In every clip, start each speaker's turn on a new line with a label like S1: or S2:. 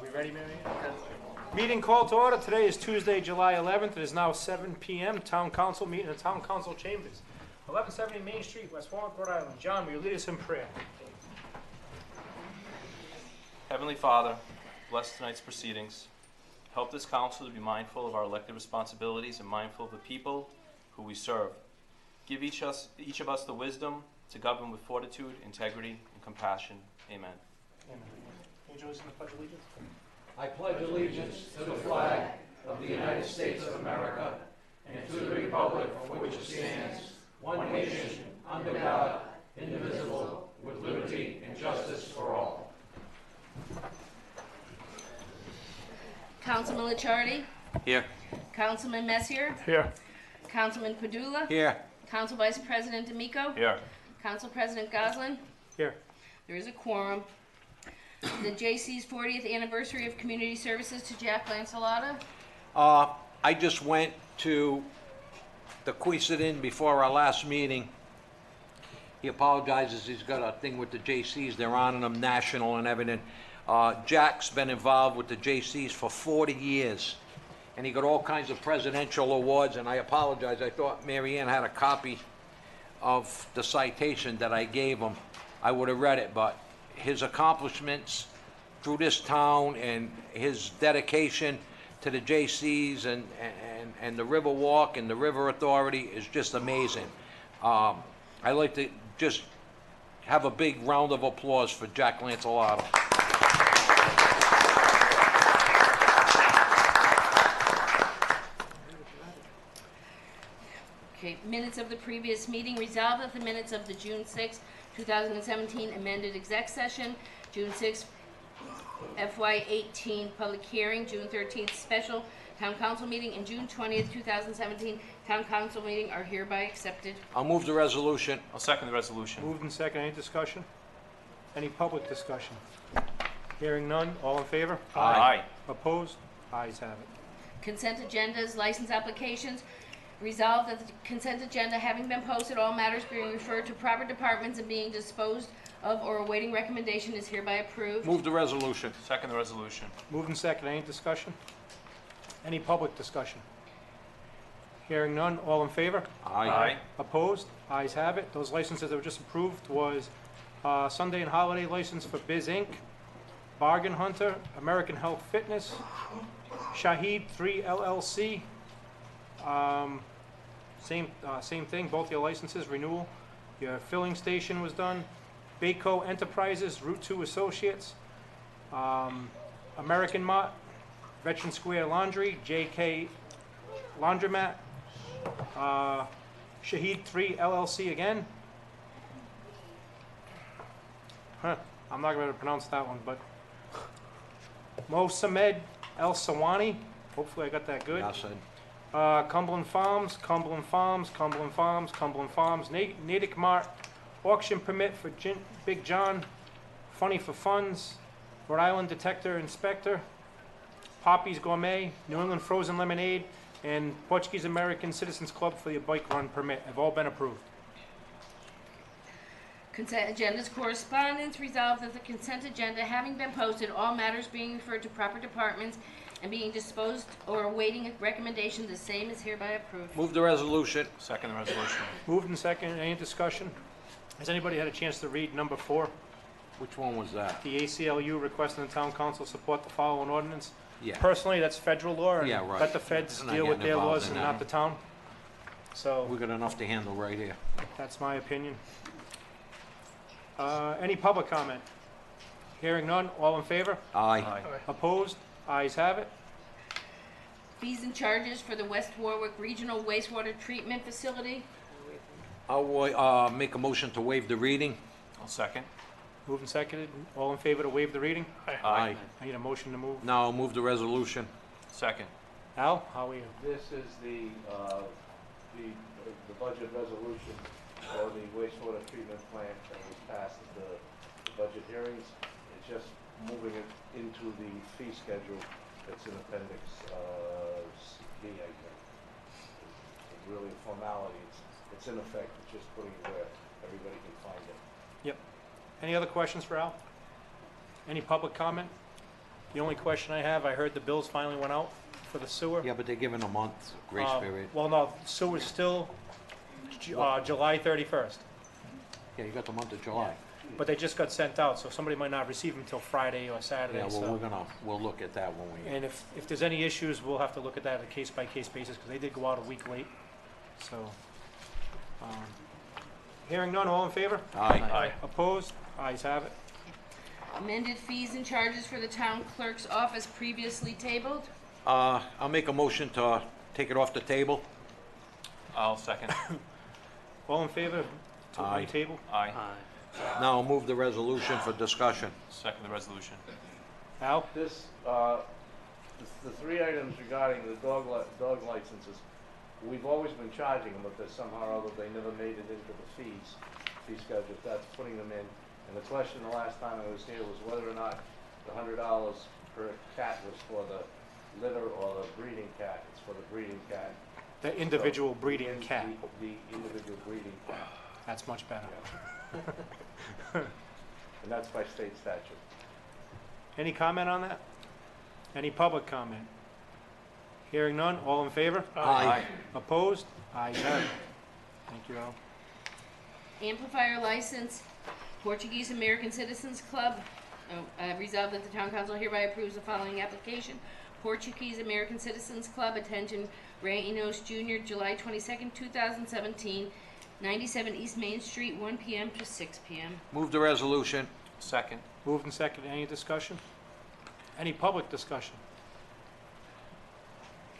S1: You ready, Mary? Meeting called to order. Today is Tuesday, July 11th. It is now 7 p.m. Town Council meeting in the Town Council Chambers, 1170 Main Street, West Warwick, Rhode Island. John, will you lead us in prayer?
S2: Heavenly Father, bless tonight's proceedings. Help this council to be mindful of our elected responsibilities and mindful of the people who we serve. Give each of us the wisdom to govern with fortitude, integrity, and compassion. Amen.
S1: Amen. Can you join us in the Pledge of Allegiance?
S3: I pledge allegiance to the flag of the United States of America and to the republic for which it stands, one nation, under God, indivisible, with liberty and justice for all.
S4: Councilman Licciardi?
S2: Here.
S4: Councilman Messier?
S1: Here.
S4: Councilman Padula?
S2: Here.
S4: Council Vice President D'Amico?
S2: Here.
S4: Council President Goslin?
S1: Here.
S4: There is a quorum. The J.C.'s 40th anniversary of community services to Jack Lancelota.
S3: I just went to the Queesadin before our last meeting. He apologizes, he's got a thing with the JCs, they're honoring him national and everything. Jack's been involved with the JCs for 40 years, and he got all kinds of presidential awards, and I apologize, I thought Mary Ann had a copy of the citation that I gave him. I would have read it, but his accomplishments through this town and his dedication to the JCs and the Riverwalk and the River Authority is just amazing. I'd like to just have a big round of applause for Jack Lancelota.
S4: Okay, minutes of the previous meeting. Resolved that the minutes of the June 6, 2017 amended exec session, June 6, FY18 public hearing, June 13th special town council meeting, and June 20th, 2017 town council meeting are hereby accepted.
S3: I'll move the resolution.
S2: I'll second the resolution.
S1: Moved and second. Any discussion? Any public discussion? Hearing none. All in favor?
S2: Aye.
S1: Opposed? Ayes have it.
S4: Consent agendas, license applications. Resolved that the consent agenda having been posted, all matters being referred to proper departments and being disposed of or awaiting recommendation is hereby approved.
S3: Move the resolution.
S2: Second the resolution.
S1: Moved and second. Any discussion? Any public discussion? Hearing none. All in favor?
S2: Aye.
S1: Opposed? Ayes have it. Those licenses that were just approved was Sunday and holiday license for Biz Inc., Bargain Hunter, American Health Fitness, Shahid 3 LLC. Same thing, both your licenses, renewal. Your filling station was done. Baco Enterprises, Route 2 Associates, American Mart, Veteran Square Laundry, JK Laundromat, Shahid 3 LLC again. I'm not going to pronounce that one, but Mosamed El Sawani. Hopefully I got that good.
S3: Yes, sir.
S1: Cumberland Farms, Natick Mart, auction permit for Big John, Funny for Funds, Rhode Island Detector Inspector, Poppy's Gourmet, New England Frozen Lemonade, and Portuguese American Citizens Club for your bike run permit have all been approved.
S4: Consent agendas, correspondence. Resolved that the consent agenda having been posted, all matters being referred to proper departments and being disposed or awaiting a recommendation, the same is hereby approved.
S3: Move the resolution.
S2: Second the resolution.
S1: Moved and second. Any discussion? Has anybody had a chance to read number 4?
S3: Which one was that?
S1: The ACLU requesting the town council support the following ordinance.
S3: Yeah.
S1: Personally, that's federal law, and
S3: Yeah, right.
S1: let the feds
S3: I'm not
S1: deal with
S3: getting
S1: their
S3: involved
S1: laws
S3: in
S1: and
S3: that.
S1: not the town. So
S3: We got enough to handle right here.
S1: that's my opinion. Any public comment? Hearing none. All in favor?
S3: Aye.
S1: Opposed? Ayes have it.
S4: Fees and charges for the West Warwick Regional Wastewater Treatment Facility.
S3: I'll make a motion to waive the reading.
S2: I'll second.
S1: Moved and seconded. All in favor to waive the reading?
S2: Aye.
S1: I need a motion to move.
S3: Now I'll move the resolution.
S2: Second.
S1: Al, how are you?
S5: This is the budget resolution for the wastewater treatment plant that was passed at the budget hearings. It's just moving it into the fee schedule that's in Appendix B, I think. It's really a formality. It's in effect. It's just putting it where everybody can find it.
S1: Yep. Any other questions for Al? Any public comment? The only question I have, I heard the bills finally went out for the sewer.
S3: Yeah, but they're giving a month grace period.
S1: Well, no, sewer's still July 31st,
S3: Yeah, you got the month of July.
S1: but they just got sent out, so somebody might not receive them until Friday or Saturday,
S3: Yeah, well,
S1: so.
S3: we'll look at that when we,
S1: And if there's any issues, we'll have to look at that on a case-by-case basis, because they did go out a week late, so. um, Hearing none, all in favor?
S3: aye.
S1: Opposed? Ayes have it.
S4: Amended fees and charges for the town clerk's office previously tabled.
S3: I'll make a motion to take it off the table.
S2: I'll second.
S1: All in favor to
S3: Aye.
S1: table?
S2: Aye.
S3: Now I'll move the resolution for discussion.
S2: Second the resolution.
S1: Al?
S5: This, the three items regarding the dog licenses, we've always been charging them, but there's somehow or other they never made it into the fee schedule. That's putting them in. And the question the last time I was here was whether or not the $100 per cat was for the litter or the breeding cat. It's for the breeding cat.
S1: The individual
S5: So,
S1: breeding
S5: in
S1: cat.
S5: The individual breeding cat.
S1: That's much better.
S5: And that's by state statute.
S1: Any comment on that? Any public comment? Hearing none, all in favor?
S3: Aye.
S1: Opposed? Ayes have it. Thank you, Al.
S4: Amplifier license, Portuguese American Citizens Club. Resolved that the town council hereby approves the following application. Portuguese American Citizens Club, attention Ray Enos Jr., July 22nd, 2017, 97 East Main Street, 1 p.m. to 6 p.m.
S3: Move the resolution.
S2: Second.
S1: Moved and seconded. Any discussion? Any public discussion?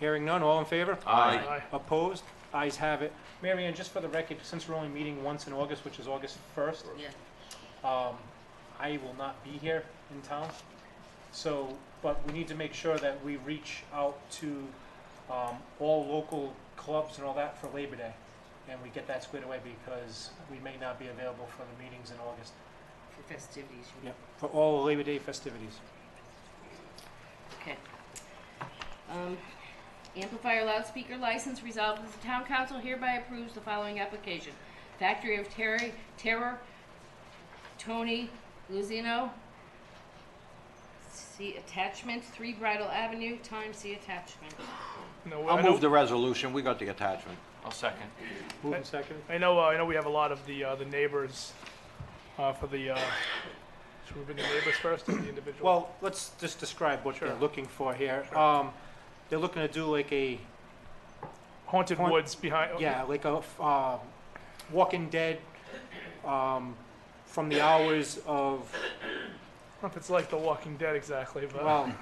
S1: Hearing none, all in favor?
S3: Aye.
S1: Opposed? Ayes have it. Mary Ann, just for the record, since we're only meeting once in August, which is August 1st,
S4: Yeah.
S1: I will not be here in town. So, but we need to make sure that we reach out to all local clubs and all that for Labor Day. And we get that squared away because we may not be available for the meetings in August.
S4: For festivities.
S1: Yep, for all Labor Day festivities.
S4: Okay. Amplifier loudspeaker license, resolved that the town council hereby approves the following application. Factory of Terror, Tony Luzino. See attachment, 3 Bridle Avenue, time see attachment.
S6: No,
S3: I'll
S6: I know,
S3: move the resolution. We got the attachment.
S2: I'll second.
S1: Moved and seconded.
S6: I know we have a lot of the neighbors for the. Should we be the neighbors first or the individual?
S1: Well, let's just describe what they're
S6: Sure.
S1: looking for here. They're looking to do like a,
S6: Haunted Woods behind.
S1: yeah, like a Walking Dead from the hours of,
S6: I don't know if it's like The Walking Dead exactly, but
S1: well,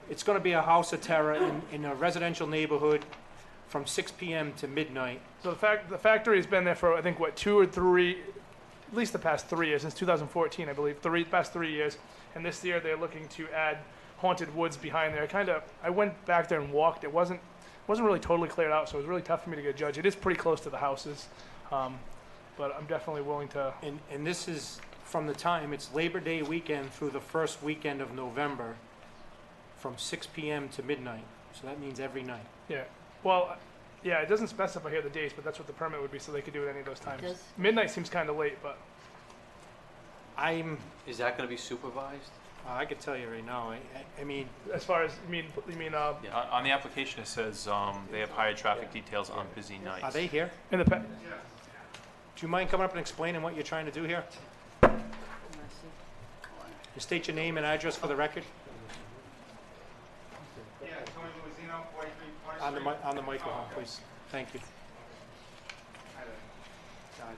S1: it's going to be a house of terror in a residential neighborhood from 6 p.m. to midnight.
S6: so the factory has been there for I think what 2 or 3, at least the past 3 years, since 2014 I believe, past 3 years, and this year they're looking to add Haunted Woods behind there. I went back there and walked. It wasn't really totally cleared out, so it was really tough for me to get a judge. It is pretty close to the houses, but I'm definitely willing to.
S1: And this is from the time, it's Labor Day weekend through the first weekend of November from 6 p.m. to midnight. So that means every night.
S6: Yeah. Well, yeah, it doesn't specify here the dates, but that's what the permit would be, so they could do it any of those times.
S4: does.
S6: Midnight seems kind of late, but
S7: Is that going to be supervised?
S1: I could tell you right now, I mean,
S6: as far as you mean
S2: On the application, it says they have higher traffic details on busy nights.
S1: are they here?
S6: in the
S1: Do you mind coming up and explaining what you're trying to do here? You state your name and address for the record
S8: Yeah, Tony Luizino, 43 Porter Street.
S1: on the microphone, please. Thank you.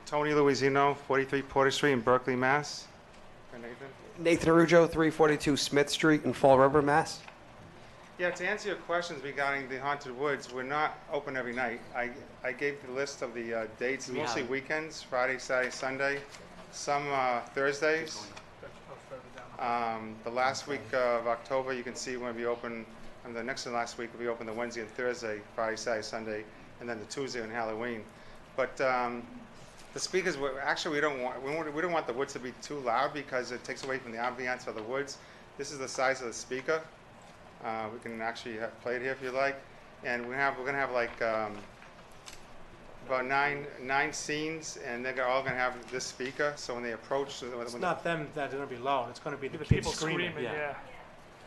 S8: Tony Luizino, 43 Porter Street in Berkeley, Mass. For Nathan.
S9: Nathan Arujo, 342 Smith Street in Fall River, Mass.
S8: Yeah, to answer your questions regarding the Haunted Woods, we're not open every night. I gave the list of the dates, mostly weekends, Friday, Saturday, Sunday, some Thursdays. The last week of October, you can see when we open, and the next to last week, we open the Wednesday and Thursday, Friday, Saturday, Sunday, and then the Tuesday and Halloween. But the speakers, actually, we don't want the woods to be too loud because it takes away from the ambiance of the woods. This is the size of the speaker. We can actually play it here if you like, and we're gonna have like about nine scenes, and they're all gonna have this speaker. So when they approach,
S1: It's not them that are going to be loud. It's going to be the
S6: the
S1: kids
S6: people
S1: screaming.
S6: screaming. Yeah.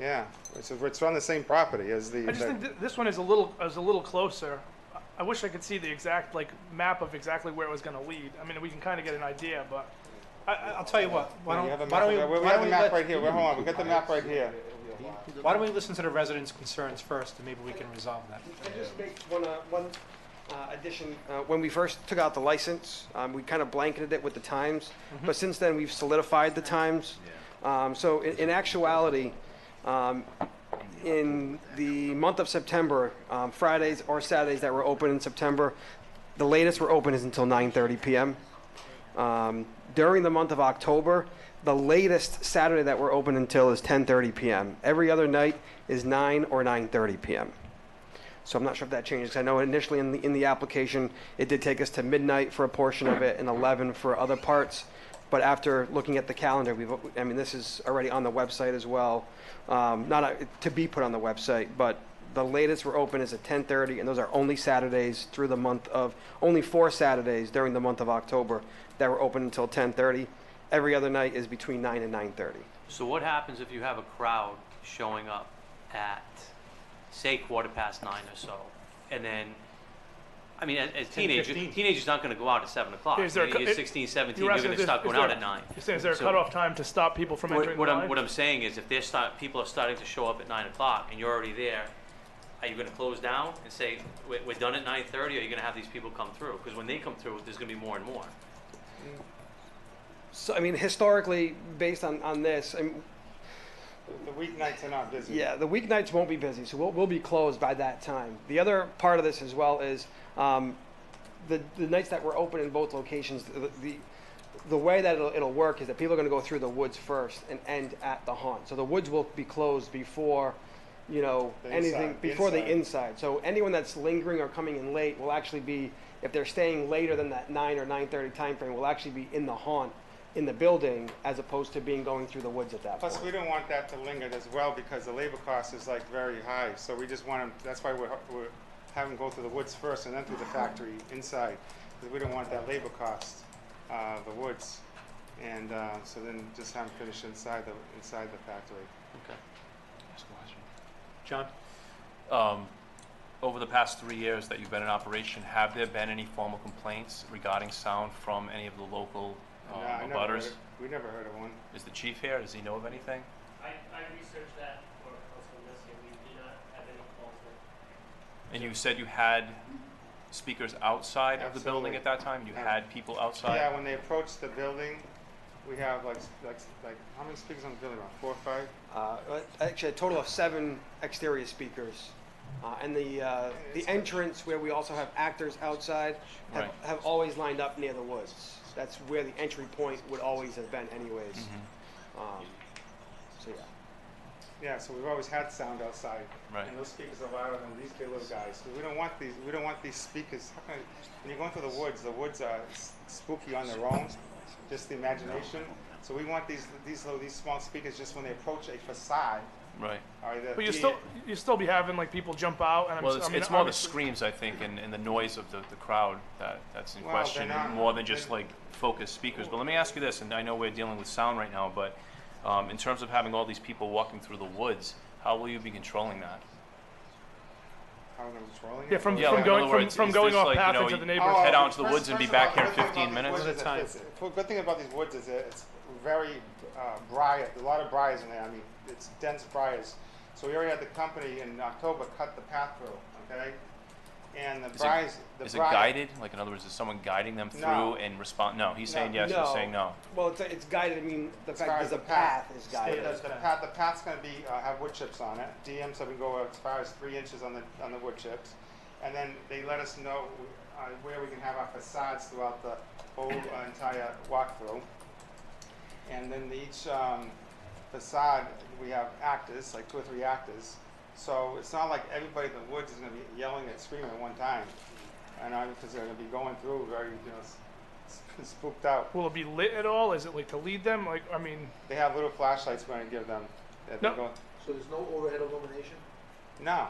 S8: Yeah, it's on the same property as the.
S6: I just think this one is a little closer. I wish I could see the exact like map of exactly where it was going to lead. I mean, we can kind of get an idea, but
S1: I'll tell you what, why
S8: You have a
S1: don't,
S8: map,
S1: why don't we,
S8: we
S1: why
S8: have
S1: don't
S8: the
S1: we
S8: map
S1: let,
S8: right here. Hold on, we got the map right here.
S1: why don't we listen to the residents' concerns first, and maybe we can resolve that.
S9: Can I just make one addition? When we first took out the license, we kind of blanketed it with the times, but since then we've solidified the times. So in actuality, in the month of September, Fridays or Saturdays that were open in September, the latest we're open is until 9:30 p.m. During the month of October, the latest Saturday that we're open until is 10:30 p.m. Every other night is 9 or 9:30 p.m. So I'm not sure if that changes. 'Cause I know initially in the application, it did take us to midnight for a portion of it and 11 for other parts. But after looking at the calendar, I mean, this is already on the website as well. To be put on the website, but the latest we're open is at 10:30, and those are only Saturdays through the month of, only 4 Saturdays during the month of October that we're open until 10:30. Every other night is between 9 and 9:30.
S10: So what happens if you have a crowd showing up at, say, 9:15 or so, and then, I mean, as
S1: 10:15.
S10: teenagers aren't going to go out at 7 o'clock.
S6: Is there a
S10: You're 16, 17,
S6: you're
S10: you're
S6: asking
S10: going to start going out at 9.
S6: You're saying is there a
S10: So-
S6: cutoff time to stop people from entering
S10: What
S6: the line?
S10: I'm saying is, if people are starting to show up at 9 o'clock and you're already there, are you going to close down and say we're done at 9:30, or are you going to have these people come through? Because when they come through, there's going to be more and more.
S9: So, I mean, historically, based on this, I mean,
S8: The weeknights are not busy.
S9: yeah, the weeknights won't be busy, so we'll be closed by that time. The other part of this as well is the nights that we're open in both locations, the way that it'll work is that people are going to go through the woods first and end at the haunt. So the woods will be closed before, you know,
S8: The
S9: anything,
S8: inside,
S9: before the
S8: inside.
S9: inside. So anyone that's lingering or coming in late will actually be, if they're staying later than that 9 or 9:30 time frame, will actually be in the haunt, in the building, as opposed to being going through the woods at that
S8: Plus,
S9: point.
S8: we don't want that to linger as well because the labor cost is like very high. So we just want them, that's why we're having them go through the woods first and then through the factory inside. Because we don't want that labor cost, the woods. And so then just have them finish inside the factory.
S2: Okay. Ask a question.
S1: John?
S2: Over the past 3 years that you've been in operation, have there been any formal complaints regarding sound from any of the local abutters?
S8: We never heard of one.
S2: Is the chief here? Does he know of anything?
S11: I researched that for Councilman Messier. We do not have any calls there.
S2: And you said you had speakers outside of the building
S8: Absolutely.
S2: at that time? You
S8: Yeah.
S2: had people outside?
S8: Yeah, when they approach the building, we have like how many speakers on the building? Around 4 or 5?
S9: Actually, a total of 7 exterior speakers. And the entrance where we also have actors outside
S2: Right.
S9: have always lined up near the woods. That's where the entry point would always have been anyways. So yeah.
S8: Yeah, so we've always had sound outside.
S2: Right.
S8: And those speakers are louder than these big little guys. So we don't want these speakers. How can when you're going through the woods are spooky on their own, just the imagination. So we want these small speakers just when they approach a facade.
S2: Right.
S6: But you still be having like people jump out, and
S2: Well,
S6: I mean,
S2: it's more the
S6: obviously-
S2: screams, I think, and the noise of the crowd that's in
S8: Well,
S2: question,
S8: they're not-
S2: more than just like focused speakers. But let me ask you this, and I know we're dealing with sound right now, but in terms of having all these people walking through the woods, how will you be controlling that?
S8: How are they controlling
S6: Yeah,
S8: it?
S6: from
S2: Yeah, like, in other words,
S6: from
S2: is
S6: going
S2: this
S6: off
S2: like, you
S6: path
S2: know,
S6: into the
S2: you-
S6: neighborhood.
S2: Head out into the
S8: First-
S2: woods and be
S8: first
S2: back
S8: of
S2: here in
S8: all, good thing
S2: 15
S8: about
S2: minutes?
S8: these woods
S1: At a
S8: is the good thing about these woods is that it's very briar, a lot of briars in there. I mean, it's dense briars. So we already had the company in October cut the path through, okay? And the briars,
S2: Is it guided? Like, in other words, is someone guiding them through
S8: No.
S2: and respond? No, he's saying
S8: No.
S2: yes, you're saying no.
S9: Well, it's guided. I mean, the
S8: As
S9: fact
S8: far
S9: that
S8: as
S9: the
S8: the
S9: path
S8: path.
S9: is guided.
S8: The path's going to be have wood chips on it. DM said we can go as far as 3 inches on the wood chips, and then they let us know where we can have our facades throughout the whole entire walkthrough. And then each facade we have actors, like 2 or 3 actors. So it's not like everybody in the woods is going to be yelling and screaming at one time, and because they're going to be going through very spooked out.
S6: Will it be lit at all? Is it like to lead them? Like, I mean,
S8: They have little flashlights we're going to give them. That
S6: No.
S8: they go,
S7: So there's no overhead illumination?
S8: no.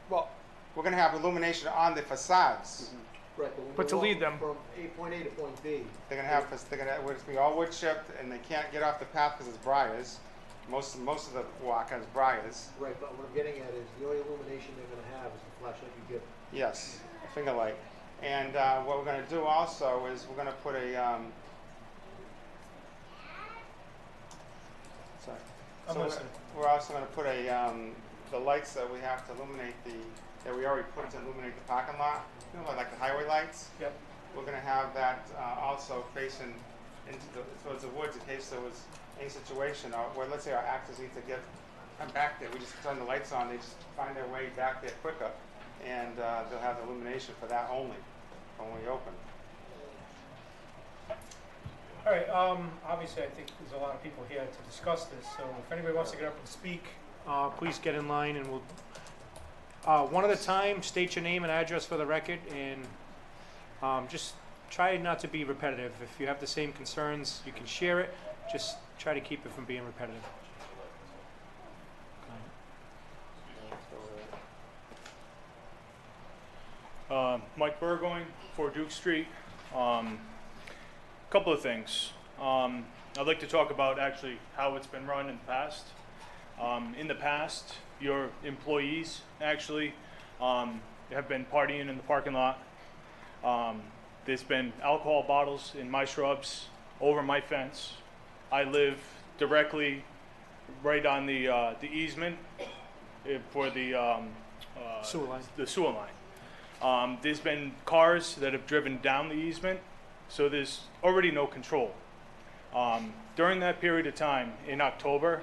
S9: Well,
S8: We're going to have illumination on the facades.
S7: Right, when
S6: But to
S7: you're
S6: lead
S7: walking
S6: them.
S7: from point A to point B.
S8: They're going to have, it's going to be all wood chipped, and they can't get off the path because it's briars. Most of the walk has briars.
S7: Right, but what I'm getting at is the only illumination they're gonna have is the flashlight you give.
S8: Yes, a finger light. And what we're gonna do also is we're gonna put a, sorry.
S1: I'm
S8: So
S1: listening.
S8: we're also gonna put a, the lights that we have to illuminate that we already put to illuminate the parking lot, you know, like the highway lights.
S1: Yep.
S8: We're gonna have that also facing towards the woods in case there was any situation, or where, let's say our actors need to come back there, we just turn the lights on, they just find their way back there quicker, and they'll have the illumination for that only when we open.
S1: All right, obviously, I think there's a lot of people here to discuss this, so if anybody wants to get up and speak, please get in line and we'll, one at a time, state your name and address for the record, and just try not to be repetitive. If you have the same concerns, you can share it, just try to keep it from being repetitive.
S12: Mike Burgoyne, 4 Duke Street. Couple of things. I'd like to talk about actually how it's been run in the past. In the past, your employees actually have been partying in the parking lot. There's been alcohol bottles in my shrubs over my fence. I live directly right on the easement for the
S1: Sewer line.
S12: the sewer line. There's been cars that have driven down the easement, so there's already no control. During that period of time, in October,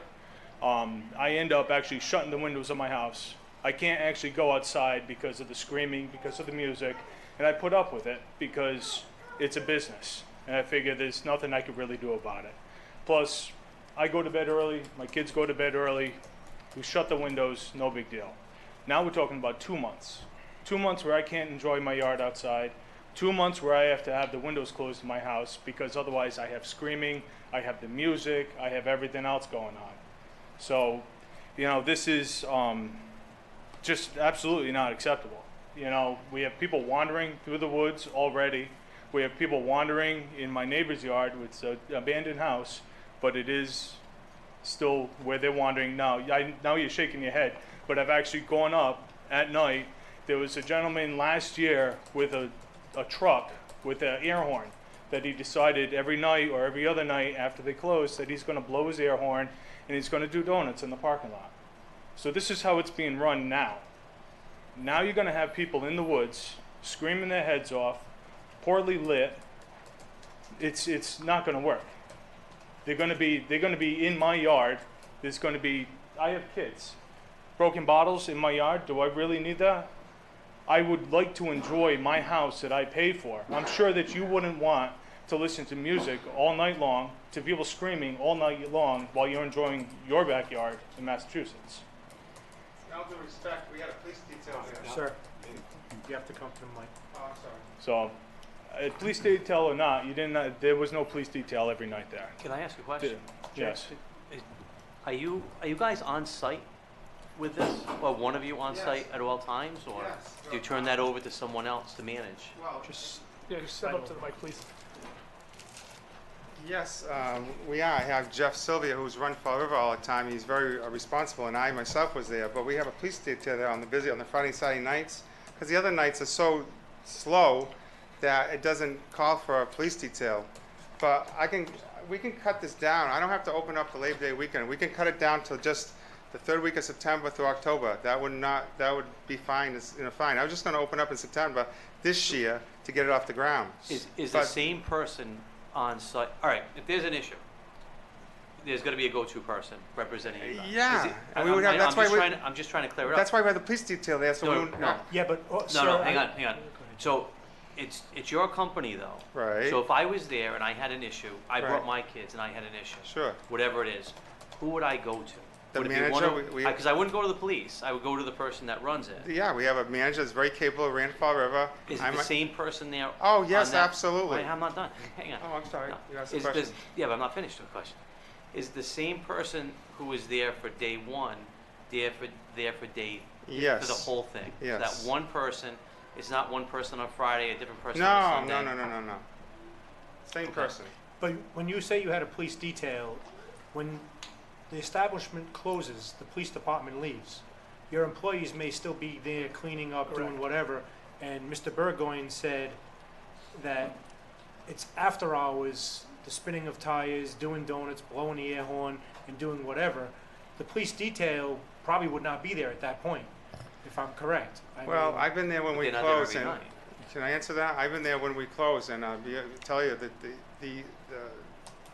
S12: I end up actually shutting the windows of my house. I can't actually go outside because of the screaming, because of the music, and I put up with it because it's a business, and I figure there's nothing I could really do about it. Plus, I go to bed early, my kids go to bed early, we shut the windows, no big deal. Now we're talking about 2 months. 2 months where I can't enjoy my yard outside. 2 months where I have to have the windows closed in my house because otherwise I have screaming, I have the music, I have everything else going on. So, you know, this is just absolutely not acceptable. You know, we have people wandering through the woods already. We have people wandering in my neighbor's yard, it's an abandoned house, but it is still where they're wandering now. Now you're shaking your head, but I've actually gone up at night. There was a gentleman last year with a truck with an air horn that he decided every night or every other night after they closed that he's going to blow his air horn and he's going to do donuts in the parking lot. So this is how it's being run now. Now you're going to have people in the woods screaming their heads off, poorly lit. It's not going to work. They're going to be in my yard. There's going to be, I have kids. Broken bottles in my yard. Do I really need that? I would like to enjoy my house that I pay for. I'm sure that you wouldn't want to listen to music all night long, to people screaming all night long while you're enjoying your backyard in Massachusetts.
S8: In all due respect, we had a police detail there.
S1: Sir, you have to come to the mic.
S8: Oh, I'm sorry.
S12: So, police detail or not, there was no police detail every night there.
S10: Can I ask a question?
S12: Yes.
S10: Are you guys on site with this? Or one of you on
S8: Yes.
S10: site at all times? Or
S8: Yes.
S10: do you turn that over to someone else to manage?
S8: Well,
S6: Just step up to the mic, please.
S8: yes, we are. I have Jeff Sylvia, who's run Fall River all the time. He's very responsible, and I myself was there. But we have a police detail there on the Friday and Saturday nights, because the other nights are so slow that it doesn't call for a police detail. But we can cut this down. I don't have to open up the Labor Day weekend. We can cut it down to just the 3rd week of September through October. That would be fine. Fine. I was just going to open up in September this year to get it off the ground.
S10: Is the same person on site? All right, if there's an issue, there's going to be a go-to person representing you guys.
S8: Yeah,
S10: Is it-
S8: and we would have.
S10: I'm just trying to clear it up.
S8: That's why we have the police detail there. So
S10: No,
S8: we wouldn't,
S10: no.
S1: Yeah, but, sir,
S10: No, hang on. So, it's your company though.
S8: Right.
S10: So if I was there and I had an issue, I
S8: Right.
S10: brought my kids and I had an issue.
S8: Sure.
S10: Whatever it is, who would I go to?
S8: The
S10: Would it be
S8: manager,
S10: one of-
S8: we-
S10: Because I wouldn't go to the police. I would go to the person that runs it.
S8: Yeah, we have a manager that's very capable, ran Fall River.
S10: Is it the same person there?
S8: Oh, yes,
S10: on that-
S8: absolutely.
S10: Wait, I'm not done. Hang on.
S8: Oh, I'm sorry.
S10: No.
S8: You asked a
S10: Is
S8: question.
S10: this- Yeah, but I'm not finished with the question. Is the same person who was there for day one there for day
S8: Yes.
S10: for the whole thing?
S8: Yes.
S10: That one person is not one person on Friday, a different person
S8: No,
S10: on
S8: no,
S10: Sunday.
S8: no. Same
S10: Okay.
S8: person.
S1: but when you say you had a police detail, when the establishment closes, the police department leaves. Your employees may still be there cleaning up, doing
S6: Correct.
S1: whatever, and Mr. Burgoyne said that it's after hours, the spinning of tires, doing donuts, blowing the air horn, and doing whatever. The police detail probably would not be there at that point, if I'm correct.
S8: Well, I've been there when we
S10: They're not there
S8: close,
S10: every
S8: and
S10: night.
S8: can I answer that? I've been there when we close, and I'll tell you that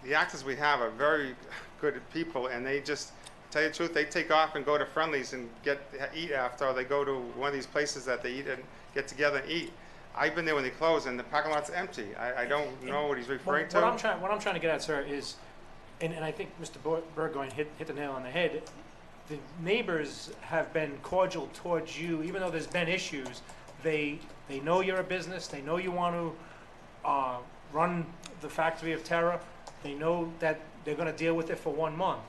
S8: the actors we have are very good people, and they just, tell you the truth, they take off and go to Friendlies and eat after, or they go to one of these places that they eat and get together and eat. I've been there when they close, and the parking lot's empty. I don't know what he's referring to.
S1: What I'm trying to get at, sir, is, and I think Mr. Burgoyne hit the nail on the head. The neighbors have been cordial towards you, even though there's been issues. They know you're a business. They know you want to run the Factory of Terror. They know that they're going to deal with it for 1 month.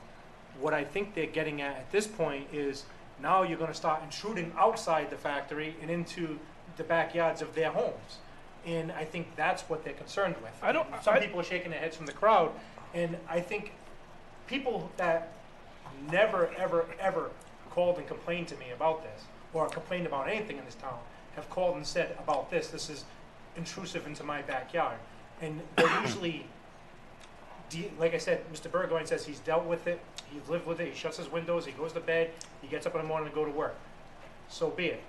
S1: What I think they're getting at this point is now you're going to start intruding outside the factory and into the backyards of their homes. And I think that's what they're concerned with. Some people are shaking their heads from the crowd, and I think people that never, ever, ever called and complained to me about this, or complained about anything in this town, have called and said about this is intrusive into my backyard. And they're usually, like I said, Mr. Burgoyne says he's dealt with it, he's lived with it, he shuts his windows, he goes to bed, he gets up in the morning to go to work. So be it.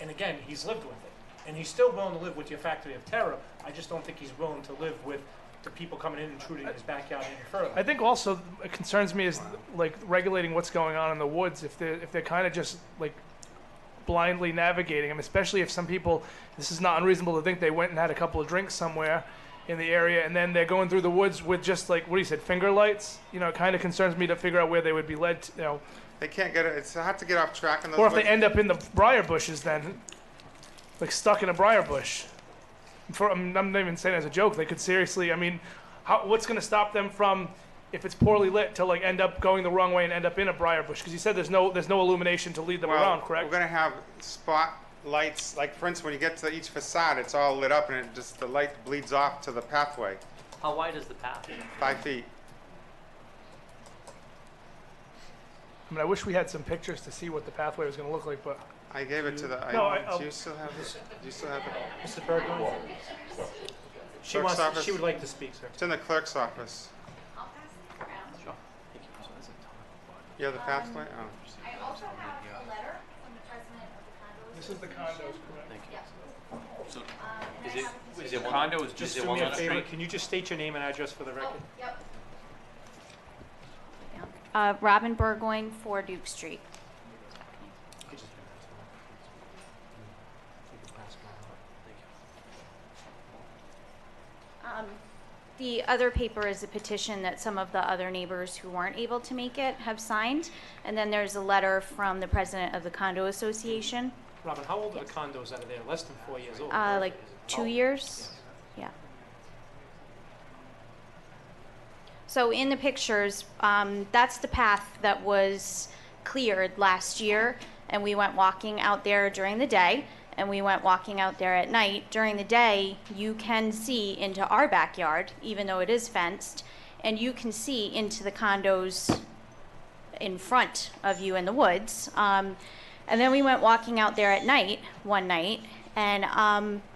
S1: And again, he's lived with it. And he's still willing to live with your Factory of Terror. I just don't think he's willing to live with the people coming in, intruding in his backyard any further.
S6: I think also it concerns me is like regulating what's going on in the woods. If they're kind of just like blindly navigating them, especially if some people, this is not unreasonable to think they went and had a couple of drinks somewhere in the area, and then they're going through the woods with just like what he said, finger lights. You know, it kind of concerns me to figure out where they would be led.
S8: They can't get it. It's hard to get off track in those.
S6: Or if they
S8: woods.
S6: end up in the briar bushes, then like stuck in a briar bush. I'm not even saying it as a joke. They could seriously. I mean, what's going to stop them from, if it's poorly lit, to like end up going the wrong way and end up in a briar bush? Because you said there's no illumination to lead them around, correct?
S8: We're going to have spot lights. Like for instance, when you get to each facade, it's all lit up, and the light bleeds off to the pathway.
S10: How wide is the path?
S8: 5 feet.
S6: I mean, I wish we had some pictures to see what the pathway was going to look like, but
S8: I gave it to the. Do you still have this? Do you still have the?
S1: Mr. Burgoyne?
S8: Clerk's office?
S1: She would like to speak, sir.
S8: It's in the clerk's office.
S13: I'll pass it around.
S10: Sure.
S8: You have the pathway? Oh.
S13: I also have a letter from the president of the condo.
S6: this is the condos, correct?
S10: Thank you.
S13: Yep.
S10: So,
S13: And
S10: is
S13: I
S10: it,
S13: have a
S10: is it
S13: petition.
S10: condo, is
S1: Just
S10: it
S1: do me a
S10: Walnut
S1: favor,
S10: Street?
S1: can you just state your name and address for the record?
S13: Oh, yep.
S14: Robin Burgoyne, 4 Duke Street. The other paper is a petition that some of the other neighbors who weren't able to make it have signed. And then there's a letter from the president of the condo association,
S1: Robin, how old are the condos out of there? Less than 4 years old?
S14: like 2 years. Yeah. So in the pictures, that's the path that was cleared last year, and we went walking out there during the day, and we went walking out there at night. During the day, you can see into our backyard, even though it is fenced, and you can see into the condos in front of you in the woods. And then we went walking out there at night, one night, and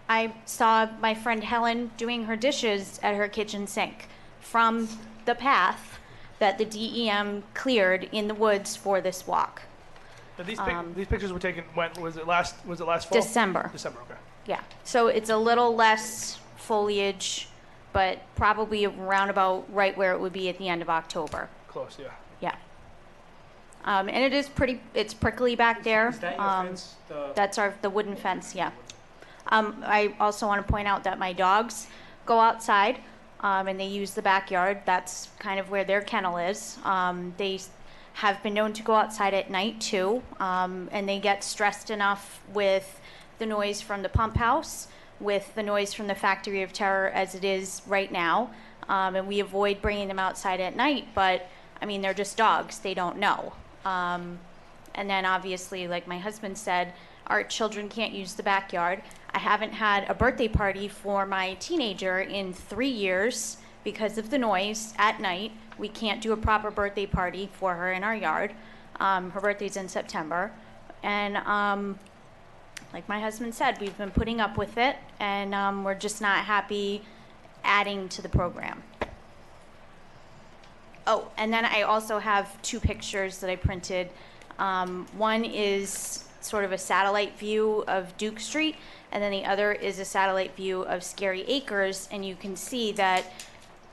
S14: I saw my friend Helen doing her dishes at her kitchen sink from the path that the DEM cleared in the woods for this walk.
S6: But these pictures were taken, when, was it last fall?
S14: December.
S6: December, okay.
S14: Yeah, so it's a little less foliage, but probably around about right where it would be at the end of October.
S6: Close, yeah.
S14: Yeah. And it is it's prickly back there.
S1: Is that your fence?
S14: That's the wooden fence, yeah. I also want to point out that my dogs go outside, and they use the backyard. That's kind of where their kennel is. They have been known to go outside at night too, and they get stressed enough with the noise from the pump house, with the noise from the Factory of Terror as it is right now, and we avoid bringing them outside at night, but I mean, they're just dogs, they don't know. And then obviously, like my husband said, our children can't use the backyard. I haven't had a birthday party for my teenager in 3 years because of the noise at night, we can't do a proper birthday party for her in our yard. Her birthday's in September. And like my husband said, we've been putting up with it, and we're just not happy adding to the program. Oh, and then I also have 2 pictures that I printed. One is sort of a satellite view of Duke Street, and then the other is a satellite view of Scary Acres, and you can see that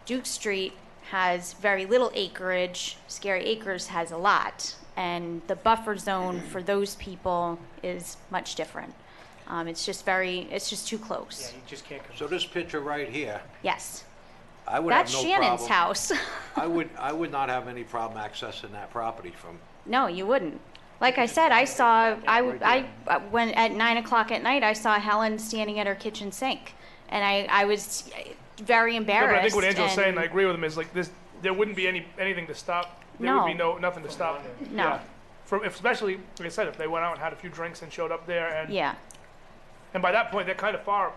S14: Duke Street has very little acreage, Scary Acres has a lot, and the buffer zone for those people is much different. It's just too close.
S1: Yeah, you just can't.
S3: So this picture right here,
S14: Yes.
S3: I would
S14: That's
S3: have no
S14: Shannon's
S3: problem.
S14: house.
S3: I would not have any problem accessing that property from,
S14: No, you wouldn't. Like I said, when at 9 o'clock at night, I saw Helen standing at her kitchen sink, and I was very
S6: Yeah,
S14: embarrassed.
S6: but I think what Angela's saying, and I
S14: and-
S6: agree with him, is like this, there wouldn't be anything to stop. There would be nothing to stop.
S14: No.
S6: Yeah. Especially, like I said, if they went out and had a few drinks and showed up there, and
S14: Yeah.
S6: and by that point they're kind of far.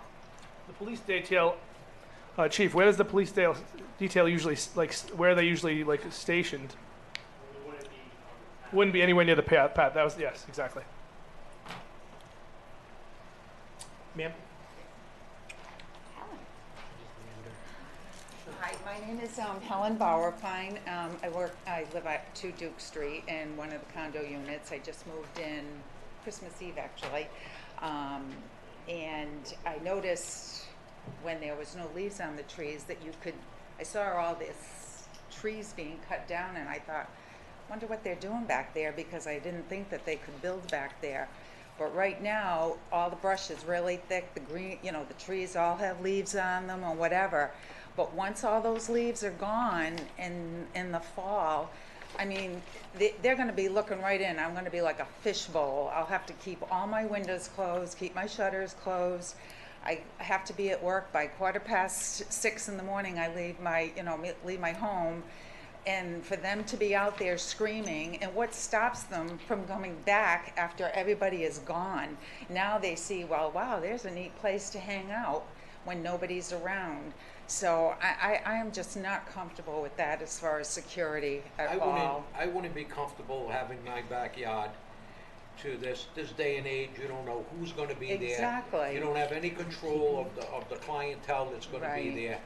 S6: The police detail, Chief, where does the police detail usually where are they usually stationed? Wouldn't be anywhere near the path. That was yes, exactly.
S1: Ma'am?
S15: Hi, my name is Helen Bauerfein. I live at 2 Duke Street in one of the condo units. I just moved in Christmas Eve, actually. And I noticed when there was no leaves on the trees that I saw all this trees being cut down, and I thought, wonder what they're doing back there, because I didn't think that they could build back there. But right now, all the brush is really thick, the green, the trees all have leaves on them or whatever. But once all those leaves are gone in the fall, I mean, they're gonna be looking right in. I'm gonna be like a fishbowl. I'll have to keep all my windows closed, keep my shutters closed. I have to be at work by 6:15 in the morning. I leave my home. And for them to be out there screaming, and what stops them from coming back after everybody is gone? Now they see, well, wow, there's a neat place to hang out when nobody's around. So I am just not comfortable with that as far as security at all.
S3: I wouldn't be comfortable having my backyard to this day and age. You don't know who's gonna be there.
S15: Exactly.
S3: You don't have any control of the clientele that's gonna be
S15: Right.
S3: there.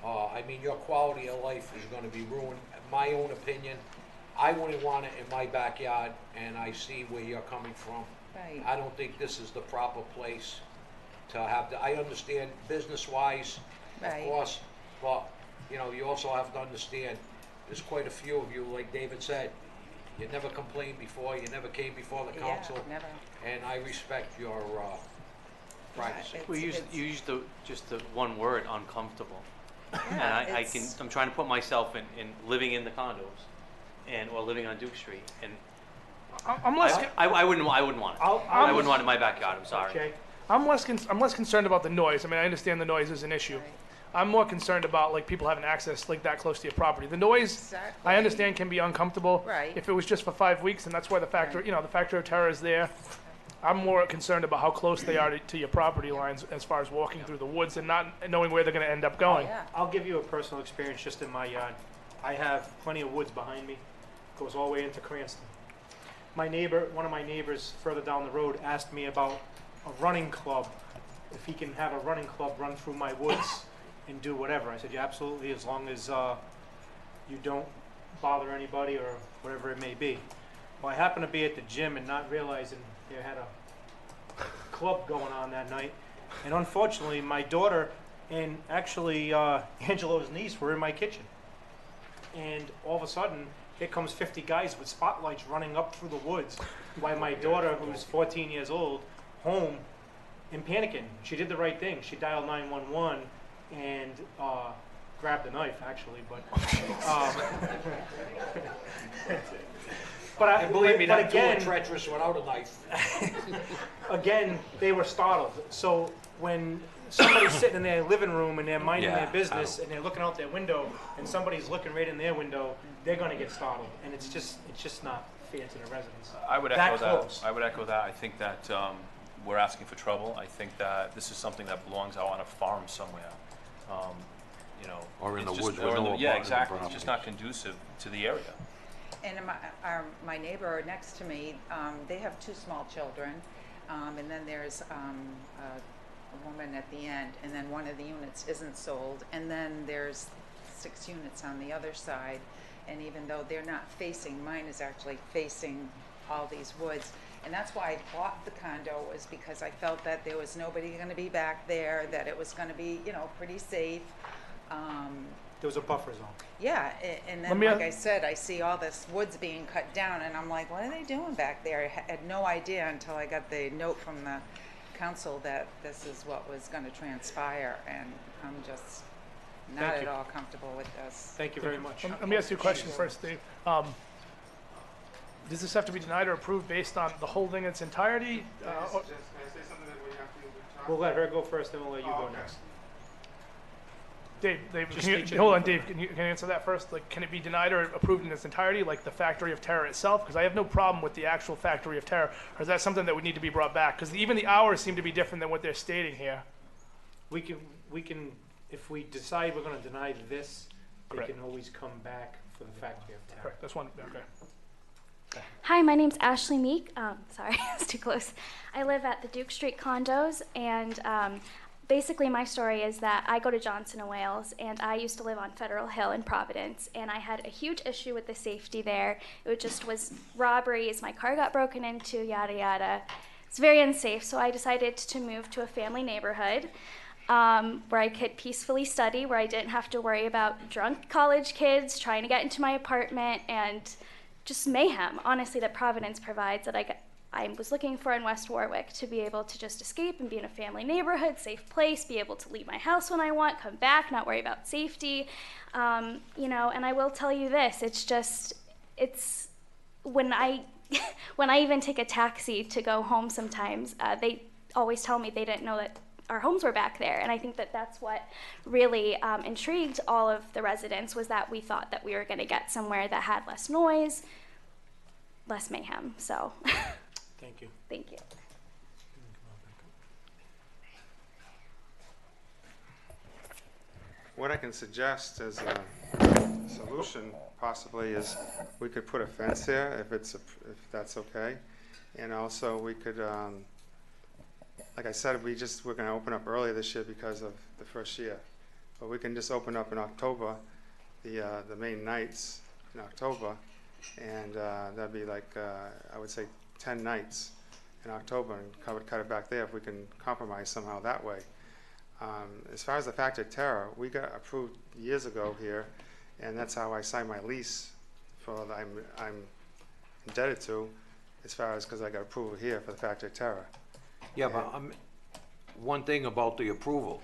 S3: I mean, your quality of life is gonna be ruined. My own opinion, I wouldn't want it in my backyard, and I see where you're coming from.
S15: Right.
S3: I don't think this is the proper place to have I understand business-wise,
S15: Right.
S3: of course, but, you also have to understand, there's quite a few of you, like David said, you never complained before, you never came before the council.
S15: Yeah, never.
S3: And I respect your privacy.
S10: We used just the one word, uncomfortable. And
S15: Yeah,
S10: I'm trying to put myself in living in the condos or living on Duke Street, and
S6: I'm less.
S10: I wouldn't want it. I wouldn't want it in my backyard. I'm sorry.
S1: Okay.
S6: I'm less concerned about the noise. I mean, I understand the noise is an issue.
S15: Right.
S6: I'm more concerned about people having access that close to your property. The noise,
S15: Exactly.
S6: I understand, can be uncomfortable.
S15: Right.
S6: If it was just for 5 weeks, and that's why the factor, the factor of terror is there. I'm more concerned about how close they are to your property lines as far as walking through the woods and not knowing where they're going to end up going.
S15: Yeah.
S1: I'll give you a personal experience just in my yard. I have plenty of woods behind me. Goes all the way into Cranston. One of my neighbors further down the road asked me about a running club. If he can have a running club run through my woods and do whatever. I said, yeah, absolutely, as long as you don't bother anybody or whatever it may be. Well, I happened to be at the gym and not realizing they had a club going on that night. And unfortunately, my daughter and actually Angelo's niece were in my kitchen. And all of a sudden, here comes 50 guys with spotlights running up through the woods while my daughter, who's 14 years old, home and panicking. She did the right thing. She dialed 911 and grabbed the knife, actually. But
S3: Believe me,
S1: but
S3: that too
S1: again,
S3: treacherous without a knife.
S1: again, they were startled. So when somebody's sitting in their living room and they're minding
S2: Yeah,
S1: their business and they're looking out their window and somebody's looking right in their window, they're going to get startled, and it's just not fair to the residents.
S2: I would echo that.
S1: Close.
S2: I would echo that. I think that we're asking for trouble. I think that this is something that belongs out on a farm somewhere. you know.
S3: Or in
S2: it's
S3: the
S2: just-
S3: woods with
S2: or in
S3: no
S2: the- Yeah,
S3: abutting
S2: exactly. It's
S3: property.
S2: just not conducive to the area.
S15: And my neighbor next to me, they have 2 small children, and then there's a woman at the end, and then one of the units isn't sold, and then there's 6 units on the other side, and even though they're not facing, mine is actually facing all these woods, and that's why I bought the condo, was because I felt that there was nobody gonna be back there, that it was gonna be, you know, pretty safe.
S1: There was a buffer zone.
S15: Yeah, and
S6: Let
S15: then,
S6: me
S15: like
S6: a-
S15: I said, I see all this woods being cut down, and I'm like, what are they doing back there? I had no idea until I got the note from the council that this is what was gonna transpire, and I'm just not
S1: Thank
S15: at
S1: you.
S15: all comfortable with this.
S1: Thank you very much.
S6: Let me ask you a question first, Dave. Does this have to be denied or approved based on the holding in its entirety?
S8: Can I say something that we have to talk?
S1: We'll let her go first, then we'll let you go
S8: okay.
S1: next.
S6: Dave,
S1: Just
S6: can you,
S1: state your
S6: hold
S1: name
S6: on,
S1: for
S6: Dave,
S1: the-
S6: can you answer that first? Like, can it be denied or approved in its entirety, like the Factory of Terror itself? Because I have no problem with the actual Factory of Terror. Or is that something that would need to be brought back? Because even the hours seem to be different than what they're stating here.
S1: We can, if we decide we're gonna deny this, they
S6: Correct.
S1: can always come back for the Factory of Terror.
S6: Correct, that's one, okay.
S16: Hi, my name's Ashley Meek. Sorry, it's too close. I live at the Duke Street condos, and basically my story is that I go to Johnson & Wales, and I used to live on Federal Hill in Providence, and I had a huge issue with the safety there. It just was robberies, my car got broken into, yada yada. It's very unsafe, so I decided to move to a family neighborhood where I could peacefully study, where I didn't have to worry about drunk college kids trying to get into my apartment, and just mayhem, honestly, that Providence provides that I was looking for in West Warwick, to be able to just escape and be in a family neighborhood, safe place, be able to leave my house when I want, come back, not worry about safety. You know, and I will tell you this, it's when I even take a taxi to go home sometimes, they always tell me they didn't know that our homes were back there. And I think that that's what really intrigued all of the residents, was that we thought that we were gonna get somewhere that had less noise, less mayhem, so.
S1: Thank you.
S16: Thank you.
S8: What I can suggest as a solution possibly is we could put a fence there if that's okay. And also we could, like I said, we're gonna open up early this year because of the first year. But we can just open up in October, the main nights in October. And that'd be like, I would say 10 nights in October, and cut it back there if we can compromise somehow that way. As far as the Factory of Terror, we got approved years ago here, and that's how I signed my lease for that I'm indebted to, as far as because I got approval here for the Factory of Terror.
S3: Yeah, but one thing about the approval,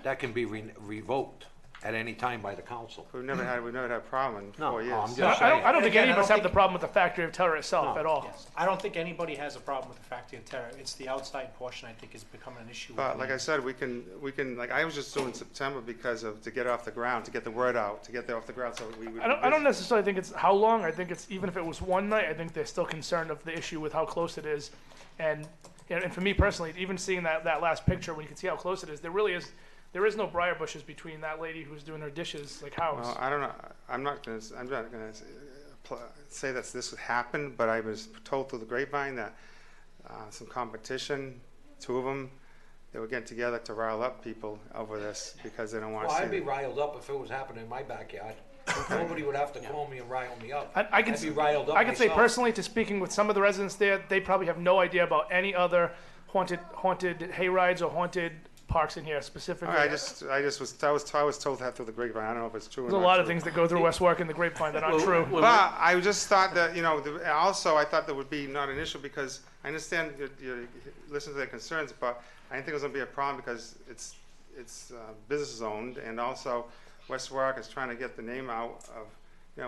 S3: that can be revoked at any time by the council.
S8: We've never had a problem in 4 years.
S3: I'm just saying.
S6: I don't think
S1: Again,
S6: any
S1: I
S6: of us
S1: don't
S6: have the problem with the Factory of Terror itself
S3: No.
S6: at all.
S1: Yes. I don't think anybody has a problem with the Factory of Terror. It's the outside portion, I think, is becoming an issue.
S8: But like I said, we can, like I was just doing September because to get it off the ground, to get the word out, to get that off the ground, so we would.
S6: I don't necessarily think it's how long. I think it's, even if it was one night, I think they're still concerned of the issue with how close it is. And for me personally, even seeing that last picture, when you can see how close it is, there is no briar bushes between that lady who's doing her dishes, like house.
S8: Well, I don't know. I'm not gonna say that this would happen, but I was told through the grapevine that some competition, 2 of them, they were getting together to rile up people over this because they don't want to
S3: Well,
S8: see
S3: I'd be
S8: it.
S3: riled up if it was happening in my backyard. Nobody would have to call me and rile me up.
S6: I can
S3: I'd be riled up
S6: I can say
S3: myself.
S6: personally, to speaking with some of the residents there, they probably have no idea about any other haunted hay rides or haunted parks in here specifically.
S8: I was told that through the grapevine. I don't know if it's true or
S6: There's
S8: not.
S6: a lot of
S8: true.
S6: things that go through West Warwick and the grapevine that aren't true.
S8: But I just thought that, also I thought that would be not an issue because I understand you listen to their concerns, but I didn't think it was going to be a problem because it's business owned, and also West Warwick is trying to get the name out of,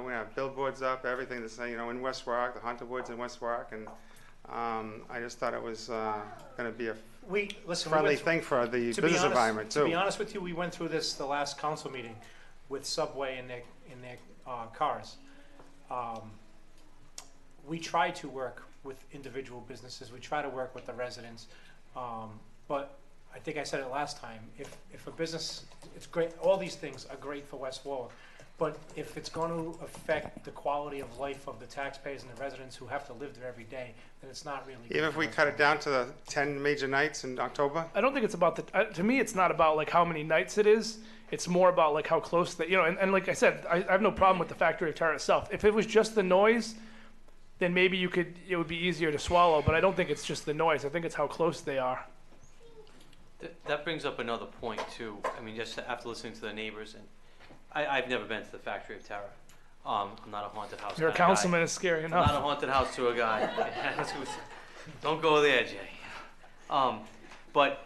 S8: we have billboards up, everything to say, in West Warwick, the Haunted Woods in West Warwick, and I just thought it was going to be a friendly thing for the business environment too.
S1: To be honest with you, we went through this the last council meeting with Subway in their cars. We try to work with individual businesses. We try to work with the residents, but I think I said it last time, if a business, it's great, all these things are great for West Warwick, but if it's going to affect the quality of life of the taxpayers and the residents who have to live there every day, then it's not really good
S8: Even if
S1: for
S8: we
S1: West
S8: cut it
S1: Warwick.
S8: down to the 10 major nights in October?
S6: I don't think it's about the. To me, it's not about like how many nights it is. It's more about like how close that and like I said, I have no problem with the factory of terror itself. If it was just the noise, then maybe it would be easier to swallow. But I don't think it's just the noise. I think it's how close they are.
S10: That brings up another point too. I mean, just after listening to the neighbors, and I've never been to the Factory of Terror. I'm not a haunted house.
S6: Your
S10: kinda guy.
S6: councilman is scary enough.
S10: I'm not a haunted house tour guy. Don't go there, Jay. But